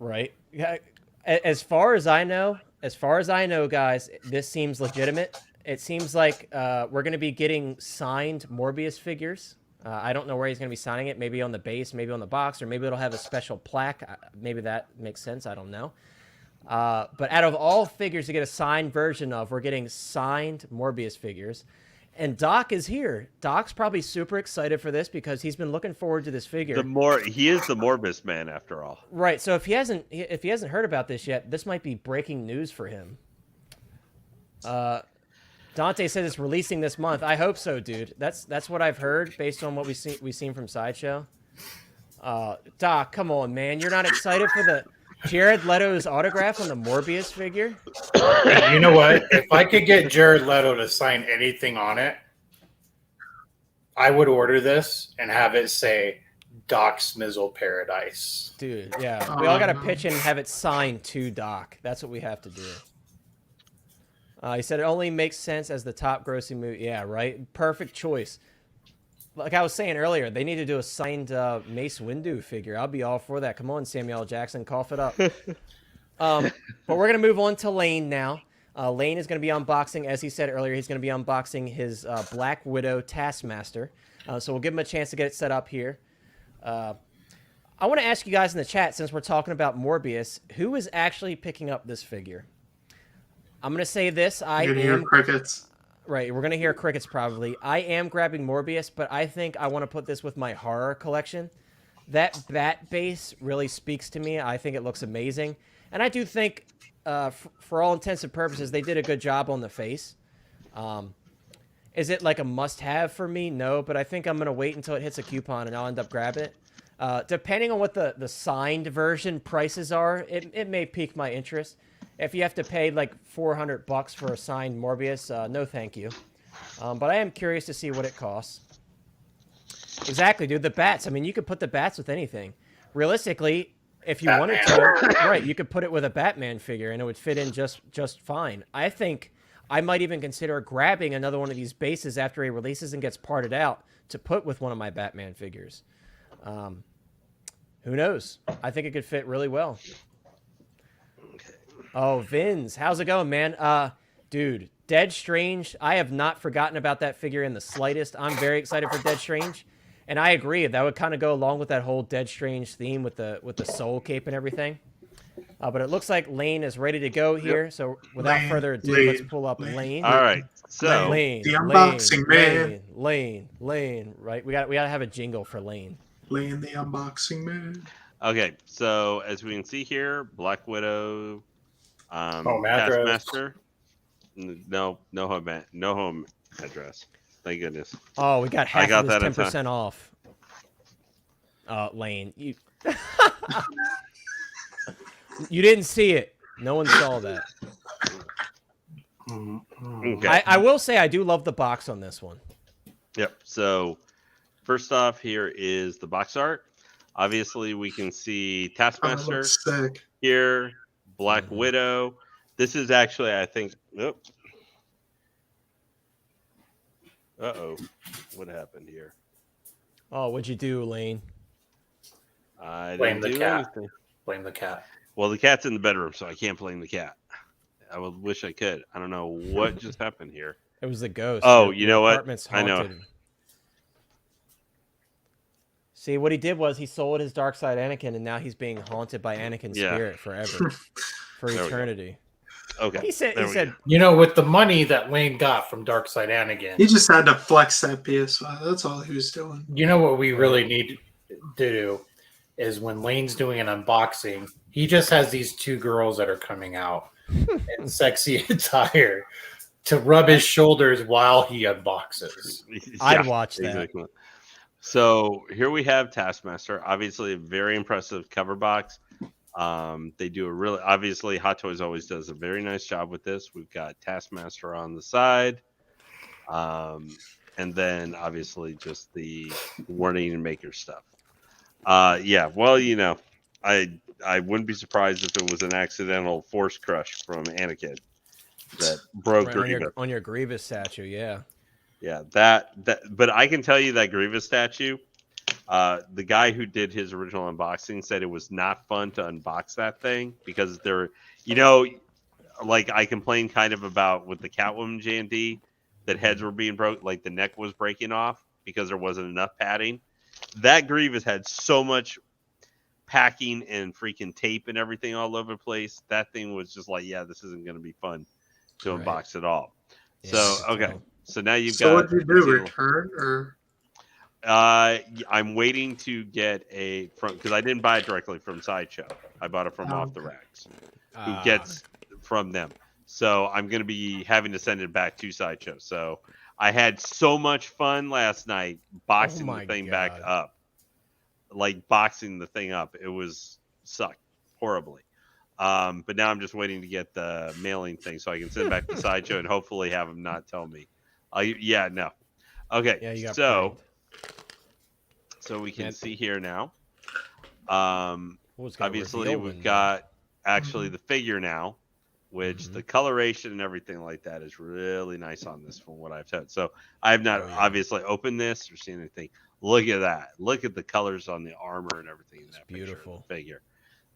Right. Yeah. As far as I know, guys, this seems legitimate. It seems like we're going to be getting signed Morbius figures. I don't know where he's going to be signing it. Maybe on the base, maybe on the box, or maybe it'll have a special plaque. Maybe that makes sense. I don't know. But out of all figures to get a signed version of, we're getting signed Morbius figures. And Doc is here. Doc's probably super excited for this because he's been looking forward to this figure. He is the Morbius man after all. Right. So if he hasn't heard about this yet, this might be breaking news for him. Dante says it's releasing this month. I hope so, dude. That's what I've heard based on what we've seen from Sideshow. Doc, come on, man. You're not excited for the Jared Leto's autograph on the Morbius figure? You know what? If I could get Jared Leto to sign anything on it, I would order this and have it say Doc Smizzle Paradise. Dude, yeah. We all got to pitch in and have it signed to Doc. That's what we have to do. He said it only makes sense as the top grossing movie. Yeah, right? Perfect choice. Like I was saying earlier, they need to do a signed Mace Windu figure. I'll be all for that. Come on, Samuel L. Jackson, cough it up. But we're going to move on to Lane now. Lane is going to be unboxing, as he said earlier, he's going to be unboxing his Black Widow Taskmaster. So we'll give him a chance to get it set up here. I want to ask you guys in the chat, since we're talking about Morbius, who is actually picking up this figure? I'm going to say this. You're going to hear crickets. Right, we're going to hear crickets probably. I am grabbing Morbius, but I think I want to put this with my horror collection. That bat base really speaks to me. I think it looks amazing. And I do think, for all intents and purposes, they did a good job on the face. Is it like a must-have for me? No, but I think I'm gonna wait until it hits a coupon and I'll end up grabbing it. Depending on what the signed version prices are, it may pique my interest. If you have to pay like $400 for a signed Morbius, no thank you. But I am curious to see what it costs. Exactly, dude. The bats. I mean, you could put the bats with anything. Realistically, if you wanted to, right, you could put it with a Batman figure and it would fit in just fine. I think I might even consider grabbing another one of these bases after he releases and gets parted out to put with one of my Batman figures. Who knows? I think it could fit really well. Oh, Vins, how's it going, man? Dude, Dead Strange, I have not forgotten about that figure in the slightest. I'm very excited for Dead Strange. And I agree, that would kind of go along with that whole Dead Strange theme with the soul cape and everything. But it looks like Lane is ready to go here. So without further ado, let's pull up Lane. All right, so Lane, the unboxing man. Lane. Right, we got to have a jingle for Lane. Lane, the unboxing man. Okay, so as we can see here, Black Widow, address. Taskmaster. No home address. Thank goodness. Oh, we got half of that this 10% off. Lane, you you didn't see it. No one saw that. Okay. I will say I do love the box on this one. Yep. So first off, here is the box art. Obviously, we can see Taskmaster here, Black Widow. This is actually, I think. Uh-oh. What happened here? Oh, what'd you do, Lane? I Blame didn't the do cat. anything. Blame the cat. Well, the cat's in the bedroom, so I can't blame the cat. I would wish I could. I don't know what just happened here. It was the ghost. Oh, you know what? Apartment's I know. haunted. See, what he did was he sold his dark side Anakin, and now he's being haunted by Anakin's spirit forever, for eternity. Okay. He said, You know, with the money that Lane got from Darkseid Anakin, He just had to flex that PS5. That's all he was doing. you know what we really need to do is when Lane's doing an unboxing, he just has these two girls that are coming out in sexy attire to rub his shoulders while he unboxes. I'd watch that. Exactly. So here we have Taskmaster. Obviously, a very impressive cover box. They do a really, obviously, Hot Toys always does a very nice job with this. We've got Taskmaster on the side. And then obviously just the warning and maker stuff. Yeah, well, you know, I wouldn't be surprised if it was an accidental force crush from Anakin that broke on your Grievous statue, yeah. Yeah, that but I can tell you that Grievous statue, the guy who did his original unboxing said it was not fun to unbox that thing because there, you know, like I complained kind of about with the Catwoman J&D that heads were being broke, like the neck was breaking off because there wasn't enough padding. That Grievous had so much packing and freaking tape and everything all over the place. That thing was just like, yeah, this isn't going to be fun to unbox at all. Yeah, so, okay. So now you've got. So what did you do? Return or? I'm waiting to get a from because I didn't buy it directly from Sideshow. I bought it from Off the Racks, who gets from them. So I'm going to be having to send it back to Sideshow. So I had so much fun last night boxing the thing back up, like boxing the thing up. It was sucked horribly. But now I'm just waiting to get the mailing thing so I can send it back to Sideshow and hopefully have them not tell me. Yeah, no. Okay, yeah, you got so we can see here now. Obviously, we've got actually the figure now, which the coloration and everything like that is really nice on this from what I've heard. So I have not obviously opened this or seen anything. Look at that. Look at the colors on the armor and everything in that beautiful figure.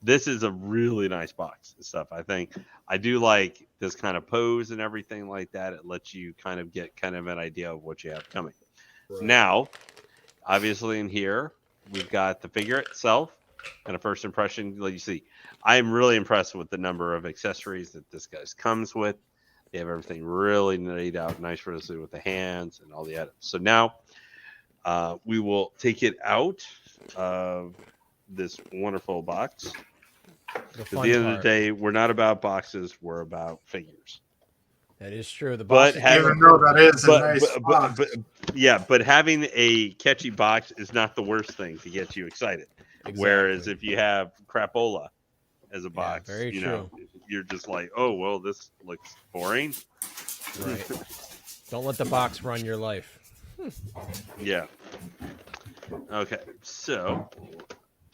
This is a really nice box and stuff. I think I do like this kind of pose and everything like that. It lets you kind of get kind of an idea of what you have coming. Right. Now, obviously in here, we've got the figure itself and a first impression. Like you see, I am really impressed with the number of accessories that this guy comes with. They have everything really laid out nice for us with the hands and all the items. So now we will take it out of this wonderful box. At the end of the day, we're not about boxes, we're about figures. That is true. The But box, Even though that is a nice box. but having a catchy box is not the worst thing to get you excited. Exactly. Whereas if you have crapola as a box, very you true. know, you're just like, oh well, this looks boring. Right. Don't let the box run your life. Yeah. Okay, so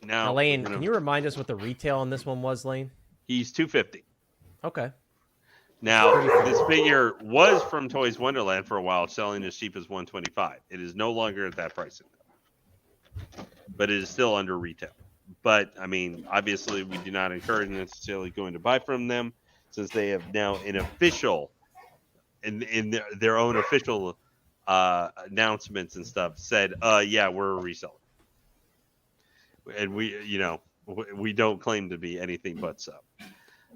now Lane, can you remind us what the retail on this one was, Lane? He's $250. Okay. Now, this figure was from Toys Wonderland for a while, selling as cheap as $125. It is no longer at that pricing, but it is still under retail. But I mean, obviously, we do not encourage necessarily going to buy from them, since they have now an official, in their own official announcements and stuff, said, yeah, we're a reseller, and we don't claim to be anything but so.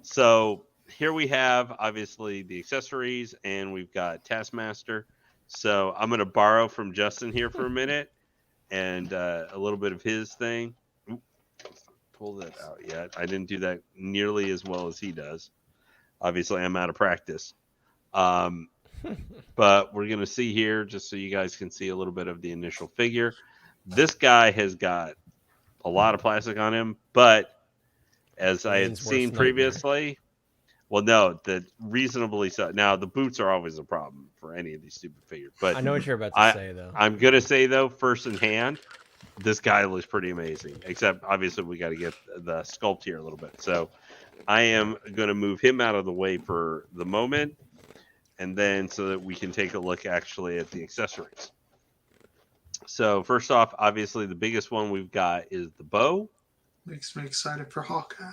So here we have obviously the accessories, and we've got Taskmaster. So I'm going to borrow from Justin here for a minute, and a little bit of his thing. Oop, pull that out yet. I didn't do that nearly as well as he does. Obviously, I'm out of practice. But we're going to see here, just so you guys can see a little bit of the initial figure. This guy has got a lot of plastic on him, but as I had seen previously, well, no, that reasonably so. Now, the boots are always a problem for any of these stupid figures. But I know what you're about to say, though. I'm going to say, though, first in hand, this guy looks pretty amazing. Except, obviously, we got to get the sculpt here a little bit. So I am going to move him out of the way for the moment, and then so that we can take a look actually at the accessories. So first off, obviously, the biggest one we've got is the bow. Makes me excited for Hawkeye.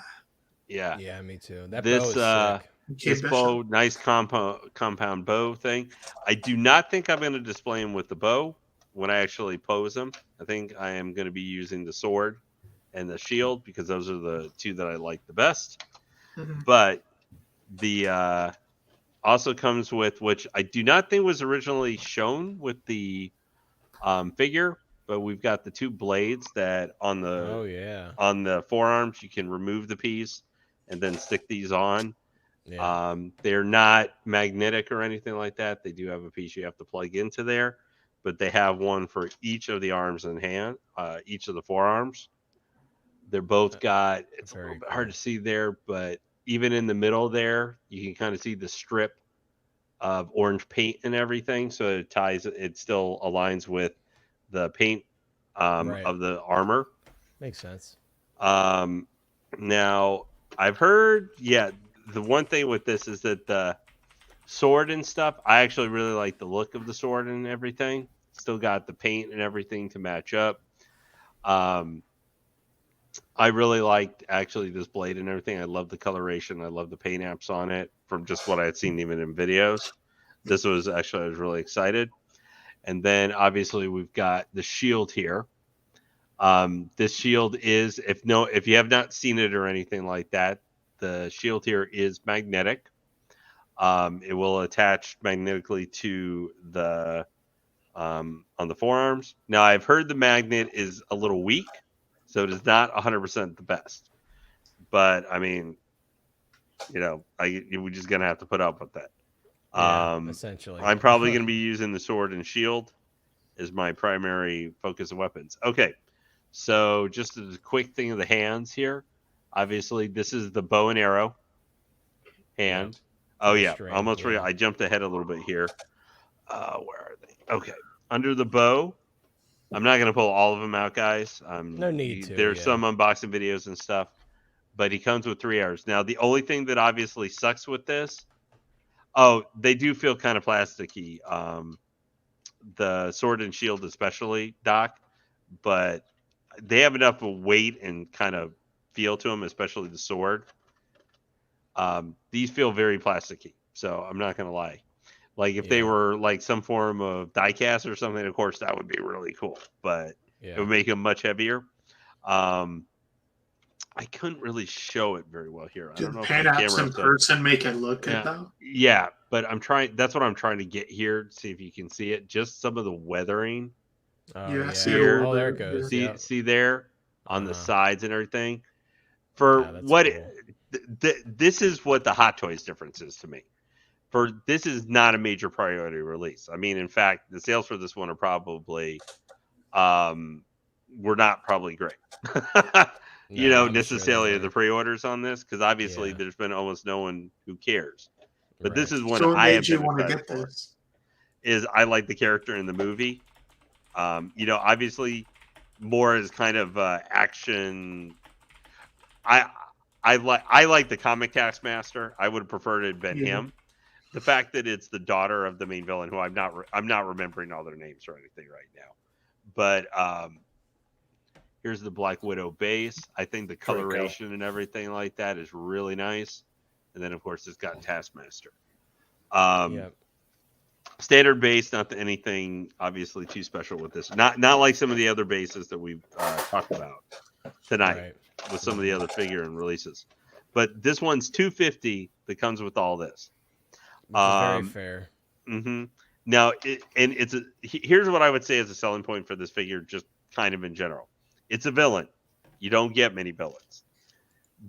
Yeah. Yeah, me too. That bow is sick. This bow, nice compound bow thing. I do not think I'm going to display him with the bow when I actually pose him. I think I am going to be using the sword and the shield, because those are the two that I like the best. Mm-hmm. But the also comes with, which I do not think was originally shown with the figure, but we've got the two blades that on the forearms you can remove the piece and then stick these on. Yeah. They're not magnetic or anything like that. They do have a piece you have to plug into there, but they have one for each of the arms and hand, each of the forearms. They're both got, it's a little bit hard to see there, but even in the middle there, you can kind of see the strip of orange paint and everything. So it still aligns with the paint of the armor. Makes sense. Now, I've heard, the one thing with this is that the sword and stuff, I actually really like the look of the sword and everything. Still got the paint and everything to match up. I really liked actually this blade and everything. I love the coloration. I love the paint apps on it from just what I had seen even in videos. This was actually, I was really excited. And then obviously we've got the shield here. This shield is, if you have not seen it or anything like that, the shield here is magnetic. It will attach magnetically to the on the forearms. Now, I've heard the magnet is a little weak, so it is not 100% the best. But I mean, we're just gonna have to put up with that. Essentially, I'm probably going to be using the sword and shield as my primary focus of weapons. Okay, so just a quick thing of the hands here. Obviously, this is the bow and arrow hand. Yeah. Oh, yeah, almost right. I jumped ahead a little bit here. Where are they? Okay, under the bow. I'm not going to pull all of them out, guys. No need to. There's some unboxing videos and stuff, but he comes with 3 arrows. Now, the only thing that obviously sucks with this, they do feel kind of plasticky. The sword and shield especially, Doc, but they have enough of weight and kind of feel to them, especially the sword. These feel very plasticky, so I'm not going to lie. Like if they were like some form of die cast or something, of course, that would be really cool, but it would make them much heavier. I couldn't really show it very well here. I don't know if paint apps in person make it look good though. Yeah, but I'm trying. That's what I'm trying to get here. See if you can see it. Just some of the weathering. Here. Oh, there it goes. See there on the sides and everything. For what? Cool. This is what the Hot Toys difference is to me. this is not a major priority release. I mean, in fact, the sales for this one are probably were not probably great. I'm Necessarily sure the pre-orders on this, because obviously Yeah. there's been almost no one who cares. But this Right. is one So what I made have you been want to excited get for. this? Is I like the character in the movie. Obviously, more as kind of action. I like the comic Taskmaster. I would have preferred it had been Yeah. him. The fact that it's the daughter of the main villain, who I'm not remembering all their names or anything right now, but here's the Black Widow base. I think the There we go. coloration and everything like that is really nice. And then of course it's got Taskmaster. Yeah. Standard base, not anything obviously too special with this. Not like some of the other bases that we've talked about tonight Right. with some of the other figure and releases. But this one's $250 that comes with all this. Which is very fair. Mm-hmm. Now, here's what I would say as a selling point for this figure, just kind of in general. It's a villain. You don't get many villains.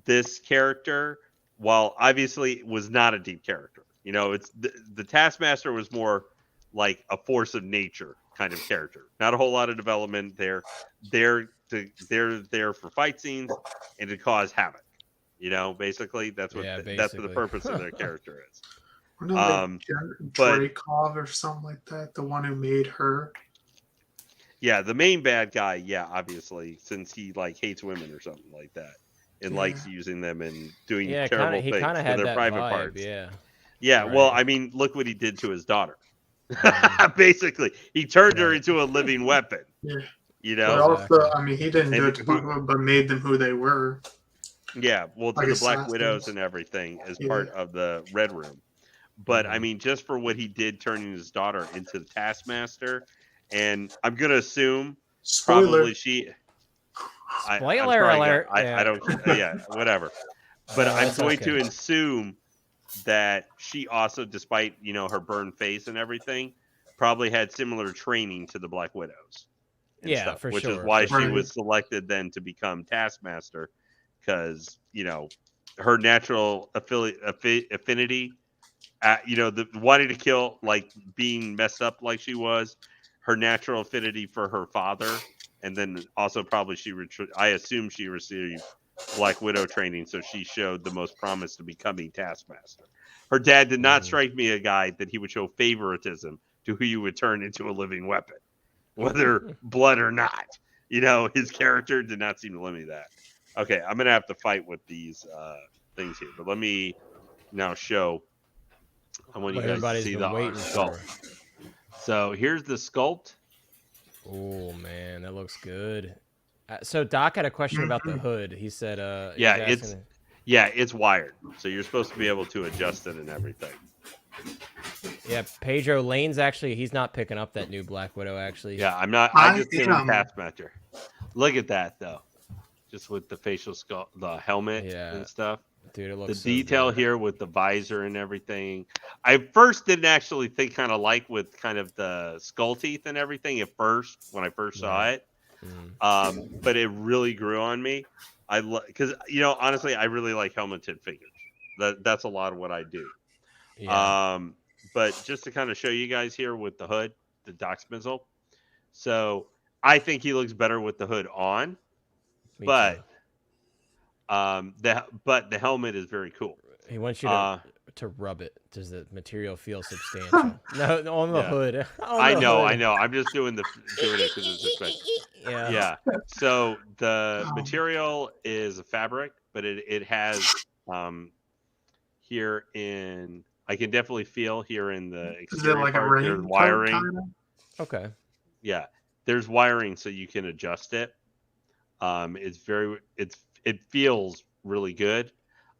This character, while obviously was not a deep character, it's the Taskmaster was more like a force of nature kind of character. Not a whole lot of development there. They're there for fight scenes and to cause havoc. Basically that's what that's what the purpose of their character is. Dreykov or something like that, the one who made her. Yeah, the main bad guy, yeah, obviously, since he hates women or something like that, and likes using them and doing terrible things to their private parts. Yeah. Yeah, Right. well, I mean, look what he did to his daughter. Basically, he turned her into a living weapon. Yeah. But also, I mean, he didn't do it to people, but made them who they were. Yeah, well, to the Black Widows and everything as part of the Red Room. But I mean, just for what he did, turning his daughter into the Taskmaster, and I'm gonna assume probably she. Spoiler alert! I don't. Yeah, whatever. But I'm going to assume that she also, despite her burned face and everything, probably had similar training to the Black Widows. Yeah, stuff, for which sure. is why she was selected then to become Taskmaster, because her natural affinity. The wanting to kill, being messed up like she was, her natural affinity for her father, and then also probably I assume she received Black Widow training, so she showed the most promise to becoming Taskmaster. Her dad did not strike me a guy that he would show favoritism to who you would turn into a living weapon, whether blood or not. His character did not seem to limit that. Okay, I'm gonna have to fight with these things here, but let me now show. I want you guys to see the sculpt. So here's the sculpt. Oh man, that looks good. So Doc had a question about the hood. He said, it's wired, so you're supposed to be able to adjust it and everything. Yeah, Pedro Lane's he's not picking up that new Black Widow. Actually, yeah, I'm not. I just did a Taskmaster. Look at that though, just with the facial skull, the helmet and stuff. Dude, it looks the detail here with the visor and everything. I first didn't actually think with kind of the skull teeth and everything at first when I first saw it. But it really grew on me. Because honestly, I really like helmeted figures. That's a lot of what I do. Yeah. But just to kind of show you guys here with the hood, the Doc Smizzle. So I think he looks better with the hood on. Me but too. The helmet is very cool. He wants you to rub it. Does the material feel substantial? No, on the hood. I know. I'm just doing it because it's expensive. Yeah. So the material is a fabric, but it has here in. I can definitely feel here in the exterior part. There's wiring. Kind of? Okay. Yeah, there's wiring, so you can adjust it. It feels really good.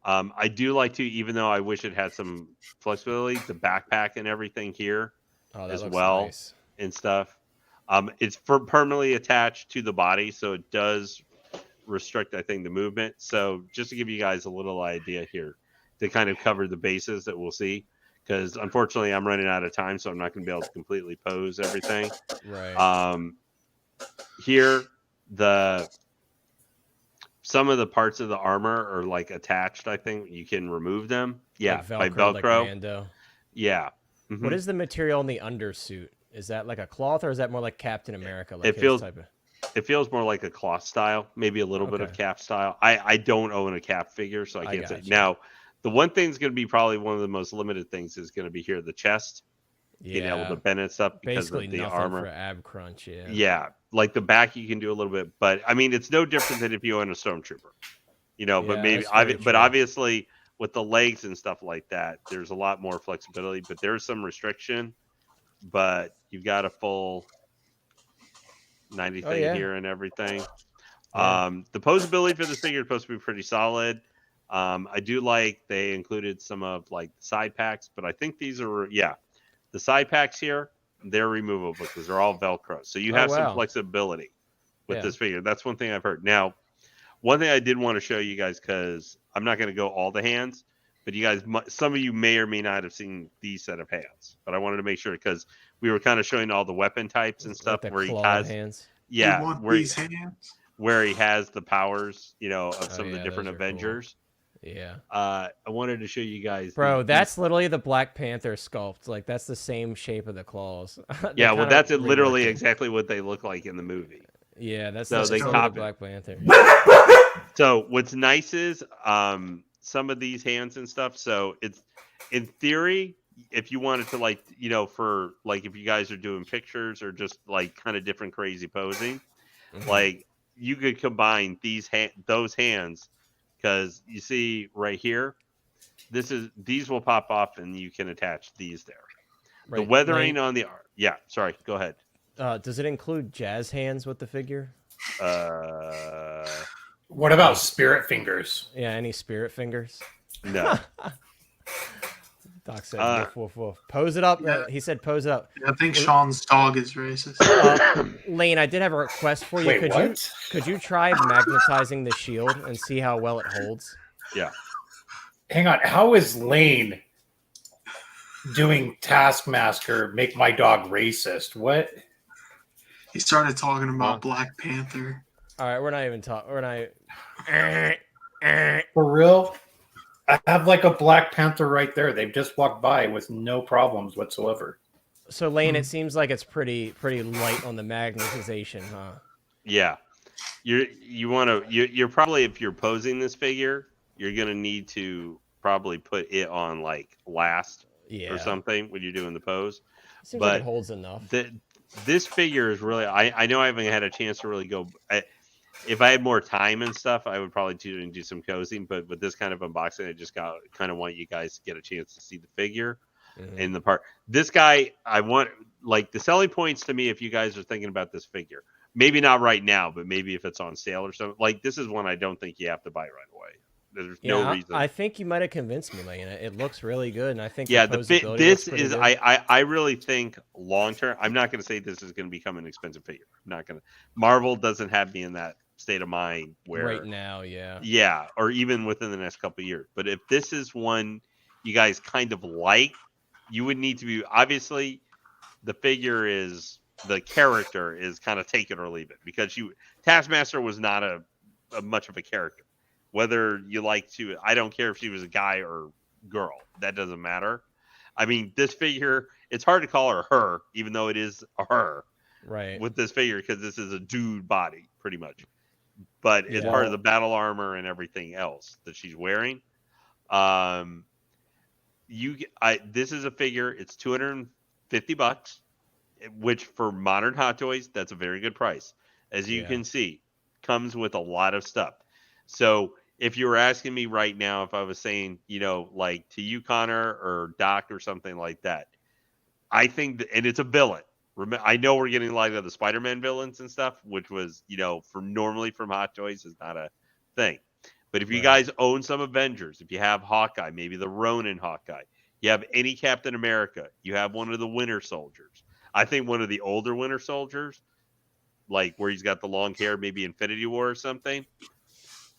I do like to, even though I wish it had some flexibility, the backpack and everything here as well nice. And stuff. It's permanently attached to the body, so it does restrict, I think, the movement. So just to give you guys a little idea here to kind of cover the bases that we'll see, because unfortunately I'm running out of time, so I'm not going to be able to completely pose everything. Right. Here, some of the parts of the armor are attached. I think you can remove them. Yeah, Velcro, by Velcro. Mando. Yeah. What is the material in the undersuit? Is that like a cloth, or is that more like Captain America? Like It feels type of... It feels more like a cloth style, maybe a little bit of Cap style. I don't own a Cap figure, so I can't say. Gotcha. Now, the one thing is going to be probably one of the most limited things is going to be here, the chest. Yeah. Being able to bend it up because Basically of the nothing armor. for ab crunch, yeah. Yeah, like the back you can do a little bit, but I mean it's no different than if you own a Stormtrooper. You know, but maybe but obviously with the legs and stuff like that, there's a lot more flexibility, but there's some restriction. But you've got a full 90 thing here and everything. The posability for this figure is supposed to be pretty solid. I do like they included some of like side packs, but I think these are the side packs here, they're removable because they're all Velcro. So you have some flexibility with this figure. That's one thing I've heard. Now, one thing I did want to show you guys, because I'm not going to go all the hands, but you guys, some of you may or may not have seen these set of hands. But I wanted to make sure because we were kind of showing all the weapon types and stuff like where he has hands. Yeah, you want these hands? Where he has the powers, you know, of some of the different Avengers. Cool. Yeah. I wanted to show you guys. Bro, that's literally the Black Panther sculpt. Like, that's the same shape of the claws. Yeah, well, that's literally exactly what they look like in the movie. Yeah, that's so they copied Black Panther. So what's nice is some of these hands and stuff. So it's in theory, if you wanted to, like, you know, for like if you guys are doing pictures or just like kind of different crazy posing, like you could combine those hands. Because you see right here, these will pop off and you can attach these there. Right. The weathering on the art. Yeah, sorry, go ahead. Does it include jazz hands with the figure? What about spirit fingers? Yeah, any spirit fingers? No. Doc said, woof, woof, woof. Pose it up. Yeah. He said, pose it up. I think Sean's dog is racist. Lane, I did have a request for you. Wait, could you try magnetizing the shield and see how well it holds? Yeah. Hang on. How is Lane doing Taskmaster make my dog racist? What? He started talking about Black Panther. All right, we're not even talking. We're not. For real? I have like a Black Panther right there. They've just walked by with no problems whatsoever. So Lane, it seems like it's pretty light on the magnetization, huh? Yeah. You're probably, if you're posing this figure, you're gonna need to probably put it on like last or something when you're doing the pose. Seems like it holds enough. This figure is really. I know I haven't had a chance to really go. If I had more time and stuff, I would probably do some cozying. But with this kind of unboxing, I just kind of want you guys to get a chance to see the figure in the part. This guy, I want, like, the selling points to me, if you guys are thinking about this figure, maybe not right now, but maybe if it's on sale or something. Like, this is one I don't think you have to buy right away. There's no reason. I think you might have convinced me, Lane. It looks really good, and I think this is. I really think long term. I'm not going to say this is going to become an expensive figure. I'm not going to. Marvel doesn't have me in that state of mind where right now, yeah, or even within the next couple of years. But if this is one you guys kind of like, you would need to be, obviously the figure is, the character is kind of take it or leave it, because Taskmaster was not a much of a character. Whether you like to, I don't care if she was a guy or girl, that doesn't matter. I mean, this figure, it's hard to call her, even though it is a her, right, with this figure, because this is a dude body pretty much. But it's part of the battle armor and everything else that she's wearing. This is a figure. It's $250, which for modern Hot Toys, that's a very good price. As you can see, comes with a lot of stuff. So if you were asking me right now, if I was saying, you know, like to you, Connor, or Doc, or something like that, I think, and it's a villain. I know we're getting a lot of the Spider-Man villains and stuff, which was, you know, normally from Hot Toys is not a thing. But if you guys own some Avengers, if you have Hawkeye, maybe the Ronin Hawkeye, you have any Captain America, you have one of the Winter Soldiers. I think one of the older Winter Soldiers, like where he's got the long hair, maybe Infinity War or something,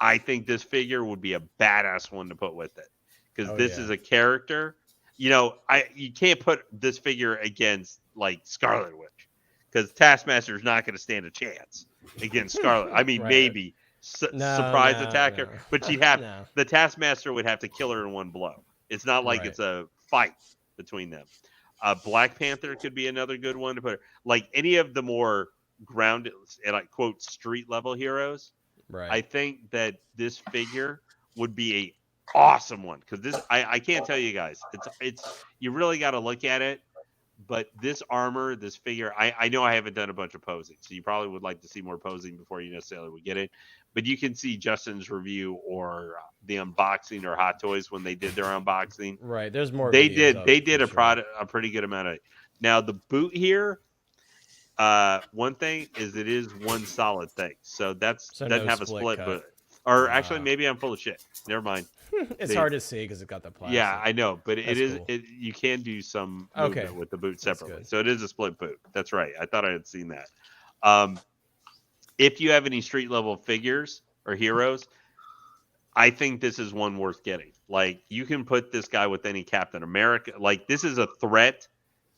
I think this figure would be a badass one to put with it. Because this is a character. You know, you can't put this figure against like Scarlet Witch, because Taskmaster is not going to stand a chance against Scarlet. I mean, maybe surprise attacker, but she'd have the Taskmaster would have to kill her in one blow. It's not like it's a fight. between them. Black Panther could be another good one to put. Like any of the more grounded and I quote street level heroes. Right. I think that this figure would be a awesome one because this I can't tell you guys. It's you really got to look at it. But this armor, this figure, I know I haven't done a bunch of posing, so you probably would like to see more posing before you necessarily would get it. But you can see Justin's review or the unboxing or Hot Toys when they did their unboxing. Right. There's more. They videos did of it, a pretty good amount of it. Now the boot here, one thing is it is one solid thing, so doesn't have a split cut. boot. Or actually, maybe I'm full of shit. Never mind. It's hard to see because it got the plastic. Yeah, I know, but That's it is. cool. You can do some movement with the boot separately, good. so it is a split boot. That's right. I thought I had seen that. If you have any street level figures or heroes, I think this is one worth getting. Like you can put this guy with any Captain America. Like this is a threat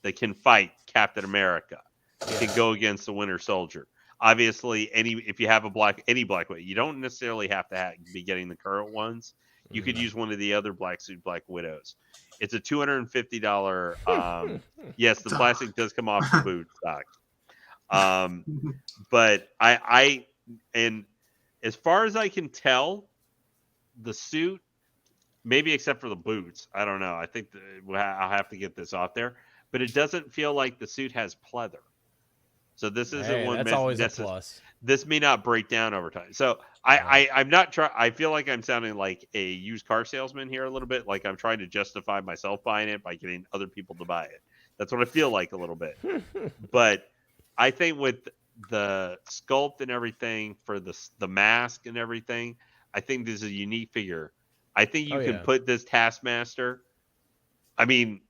that can fight Captain America. It can go against the Winter Soldier. Obviously, if you have any black Widow, you don't necessarily have to be getting the current ones. You could use one of the other Black Widows. It's a $250. Yes, the plastic does come off the boot stock. But and as far as I can tell, the suit, maybe except for the boots, I don't know. I think I'll have to get this off there, but it doesn't feel like the suit has pleather. So this isn't one. That's always a plus. This may not break down over time. So I'm not trying. I feel like I'm sounding like a used car salesman here a little bit. Like I'm trying to justify myself buying it by getting other people to buy it. That's what I feel like a little bit. But I think with the sculpt and everything for the mask and everything, I think this is a unique figure. I think you can put this Taskmaster. I mean,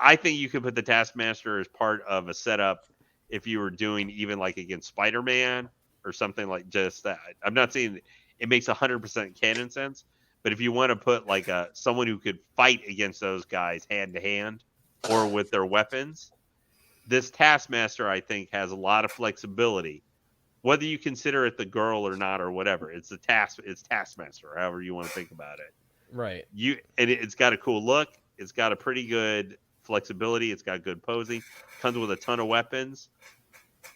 I think you could put the Taskmaster as part of a setup if you were doing even like against Spider-Man or something like just that. I'm not saying it makes 100% canon sense, but if you want to put like someone who could fight against those guys hand to hand or with their weapons, this Taskmaster I think has a lot of flexibility. Whether you consider it the girl or not or whatever, it's Taskmaster, however you want to think about it. Right. It's got a cool look. It's got a pretty good flexibility. It's got good posing. Comes with a ton of weapons.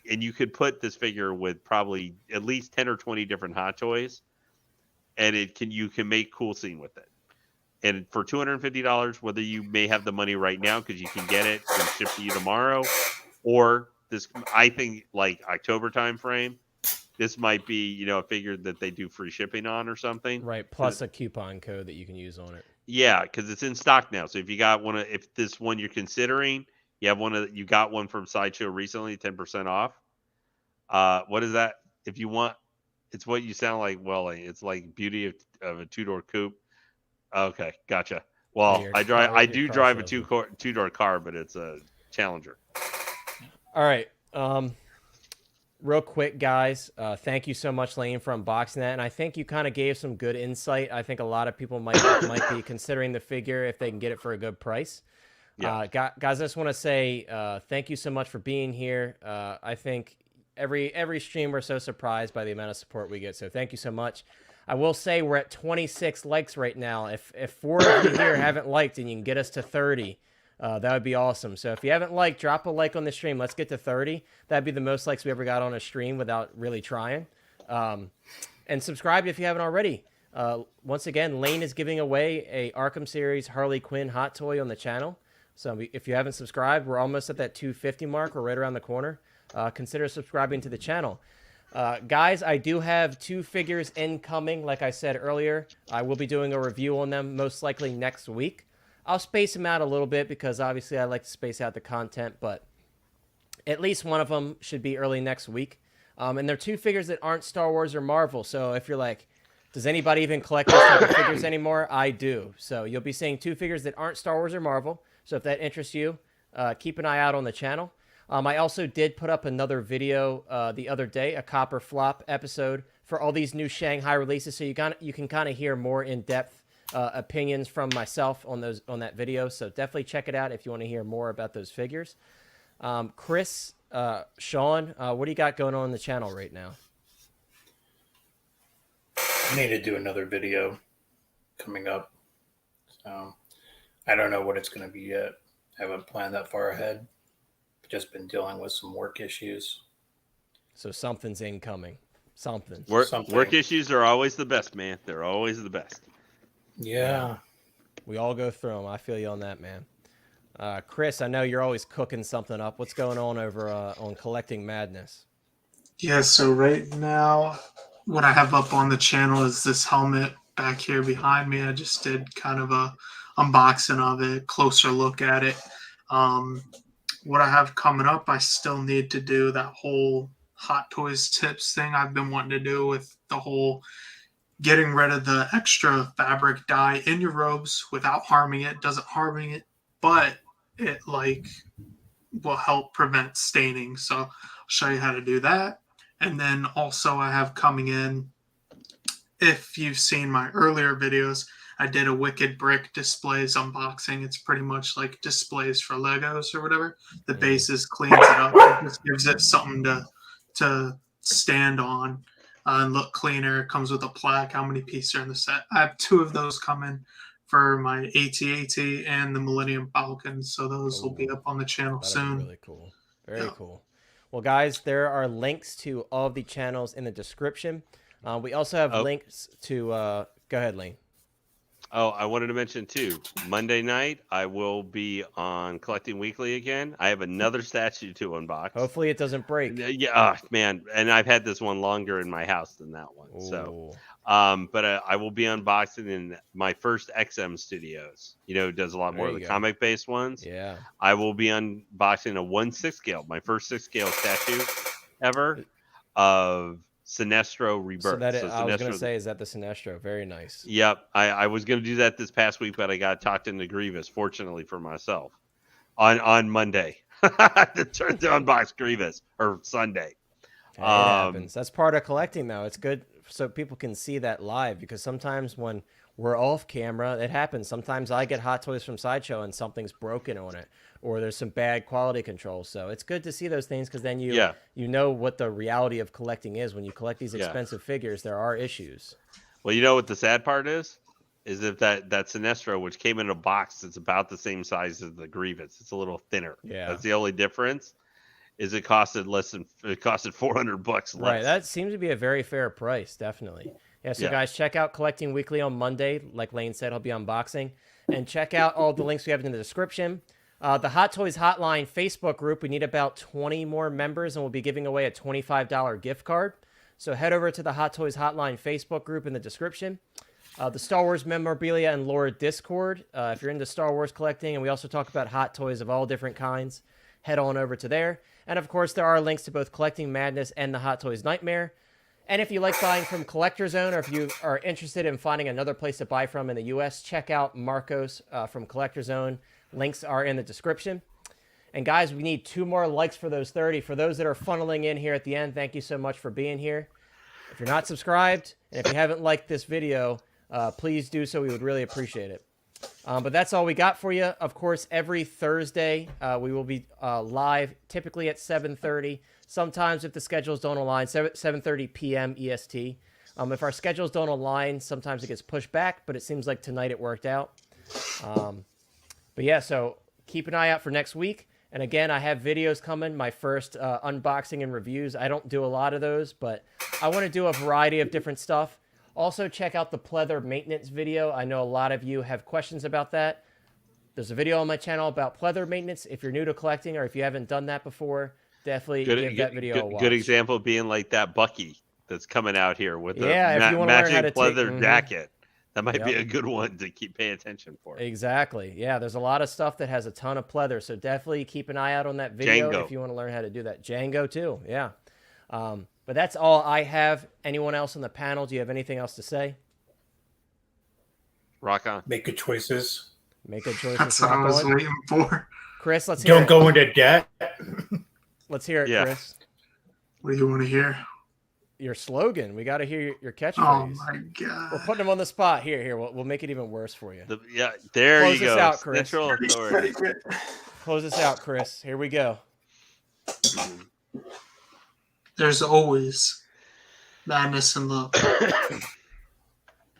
And you could put this figure with probably at least 10 or 20 different Hot Toys. And you can make cool scene with it. And for $250, whether you may have the money right now because you can get it and ship to you tomorrow, or this, I think like October time frame, this might be, a figure that they do free shipping on or something. Right. Plus a coupon code that you can use on it. Yeah, because it's in stock now. So if you got if this one you're considering, you got one from Sideshow recently, 10% off. What is that? If you want, it's what you sound like. Well, it's like Beauty of a two-door coupe. Okay, gotcha. Well, I do drive a two-door car, but it's a Challenger. All right. Real quick, guys, thank you so much, Lane, for unboxing that. And I think you kind of gave some good insight. I think a lot of people might be considering the figure if they can get it for a good price. Yeah. Guys, I just want to say thank you so much for being here. I think every stream we're so surprised by the amount of support we get. So thank you so much. I will say we're at 26 likes right now. If 4 of you here haven't liked and you can get us to 30, that would be awesome. So if you haven't liked, drop a like on the stream. Let's get to 30. That'd be the most likes we ever got on a stream without really trying. And subscribe if you haven't already. Once again, Lane is giving away a Arkham series Harley Quinn hot toy on the channel. So if you haven't subscribed, we're almost at that 250 mark. We're right around the corner. Consider subscribing to the channel. Guys, I do have 2 figures incoming. Like I said earlier, I will be doing a review on them most likely next week. I'll space them out a little bit because obviously I like to space out the content, but at least one of them should be early next week. And they're 2 figures that aren't Star Wars or Marvel. So if you're like, does anybody even collect this type of figures anymore? I do. So you'll be seeing 2 figures that aren't Star Wars or Marvel. So if that interests you, keep an eye out on the channel. I also did put up another video the other day, a Copper Flop episode for all these new Shanghai releases. So you can kind of hear more in-depth opinions from myself on that video. So definitely check it out if you want to hear more about those figures. Chris, Sean, what do you got going on in the channel right now? I need to do another video coming up. So I don't know what it's going to be yet. Haven't planned that far ahead. Just been dealing with some work issues. So something's incoming. Something. Work issues are always the best, man. They're always the best. Yeah. We all go through them. I feel you on that, man. Chris, I know you're always cooking something up. What's going on over on Collecting Madness? Yeah, so right now, what I have up on the channel is this helmet back here behind me. I just did kind of a unboxing of it, closer look at it. What I have coming up, I still need to do that whole Hot Toys tips thing I've been wanting to do with the whole getting rid of the extra fabric dye in your robes without harming it. Doesn't harming it, but it like will help prevent staining. So I'll show you how to do that. And then also I have coming in, if you've seen my earlier videos, I did a Wicked Brick displays unboxing. It's pretty much like displays for Legos or whatever. The bases cleans it up. It just gives it something to stand on and look cleaner. It comes with a plaque, how many pieces are in the set. I have 2 of those coming for my AT-AT and the Millennium Falcon. So those will be up on the channel soon. Really cool. Very cool. Well, guys, there are links to all of the channels in the description. We also have links to... go ahead, Lane. Oh, I wanted to mention, too, Monday night, I will be on Collecting Weekly again. I have another statue to unbox. Hopefully it doesn't break. Yeah, man. And I've had this one longer in my house than that one. Ooh. So, but I will be unboxing in my first XM Studios. You know, does a lot more of the comic-based ones. Yeah. I will be unboxing a 1/6 scale, my first 6 scale statue ever of Sinestro Rebirth. So I was going to say, is that the Sinestro? Very nice. Yep. I was going to do that this past week, but I got talked into Grievous, fortunately for myself, on Monday to unbox Grievous, or Sunday. Hey, it happens. That's part of collecting, though. It's good so people can see that live, because sometimes when we're off camera, it happens. Sometimes I get Hot Toys from Sideshow and something's broken on it, or there's some bad quality control. So it's good to see those things, because then you know what the reality of collecting is. When you collect these expensive figures, there are issues. Well, you know what the sad part is if that Sinestro, which came in a box that's about the same size as the Grievous, it's a little thinner. Yeah, that's the only difference. Is it costed $400 less? Right, that seems to be a very fair price, definitely. Yeah, so guys, check out Collecting Weekly on Monday. Like Lane said, he'll be unboxing. And check out all the links we have in the description. The Hot Toys Hotline Facebook group, we need about 20 more members, and we'll be giving away a $25 gift card. So head over to the Hot Toys Hotline Facebook group in the description. The Star Wars Memorabilia and Lore Discord. If you're into Star Wars collecting, and we also talk about Hot Toys of all different kinds, head on over to there. And, of course, there are links to both Collecting Madness and the Hot Toys Nightmare. And if you like buying from CollectorZown, or if you are interested in finding another place to buy from in the U.S., check out Marcos from CollectorZown. Links are in the description. And, guys, we need 2 more likes for those 30. For those that are funneling in here at the end, thank you so much for being here. If you're not subscribed, and if you haven't liked this video, please do so. We would really appreciate it. But that's all we got for you. Of course, every Thursday, we will be live, typically at 7:30. Sometimes, if the schedules don't align, 7:30 p.m. EST. If our schedules don't align, sometimes it gets pushed back, but it seems like tonight it worked out. But yeah, so keep an eye out for next week. And again, I have videos coming, my first unboxing and reviews. I don't do a lot of those, but I want to do a variety of different stuff. Also, check out the pleather maintenance video. I know a lot of you have questions about that. There's a video on my channel about pleather maintenance. If you're new to collecting, or if you haven't done that before, definitely give that video a watch. Good example being like that Bucky that's coming out here with the matching pleather jacket. That might be a good one to keep paying attention for. Exactly. Yeah, there's a lot of stuff that has a ton of pleather, so definitely keep an eye out on that video if you want to learn how to do that. Django too, yeah. But that's all I have. Anyone else on the panel? Do you have anything else to say? Rock on. Make good choices. Make good choices. That's what I was waiting for. Chris, let's hear it. Don't go into debt. Let's hear it, Chris. What do you want to hear? Your slogan. We got to hear your catchphrase. Oh, my God. We're putting them on the spot. Here. We'll make it even worse for you. There Close you go. This out, Chris. Central authority. Close this out, Chris. Here we go. There's always madness and love.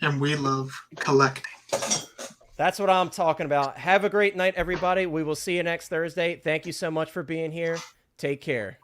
And we love collecting. That's what I'm talking about. Have a great night, everybody. We will see you next Thursday. Thank you so much for being here. Take care.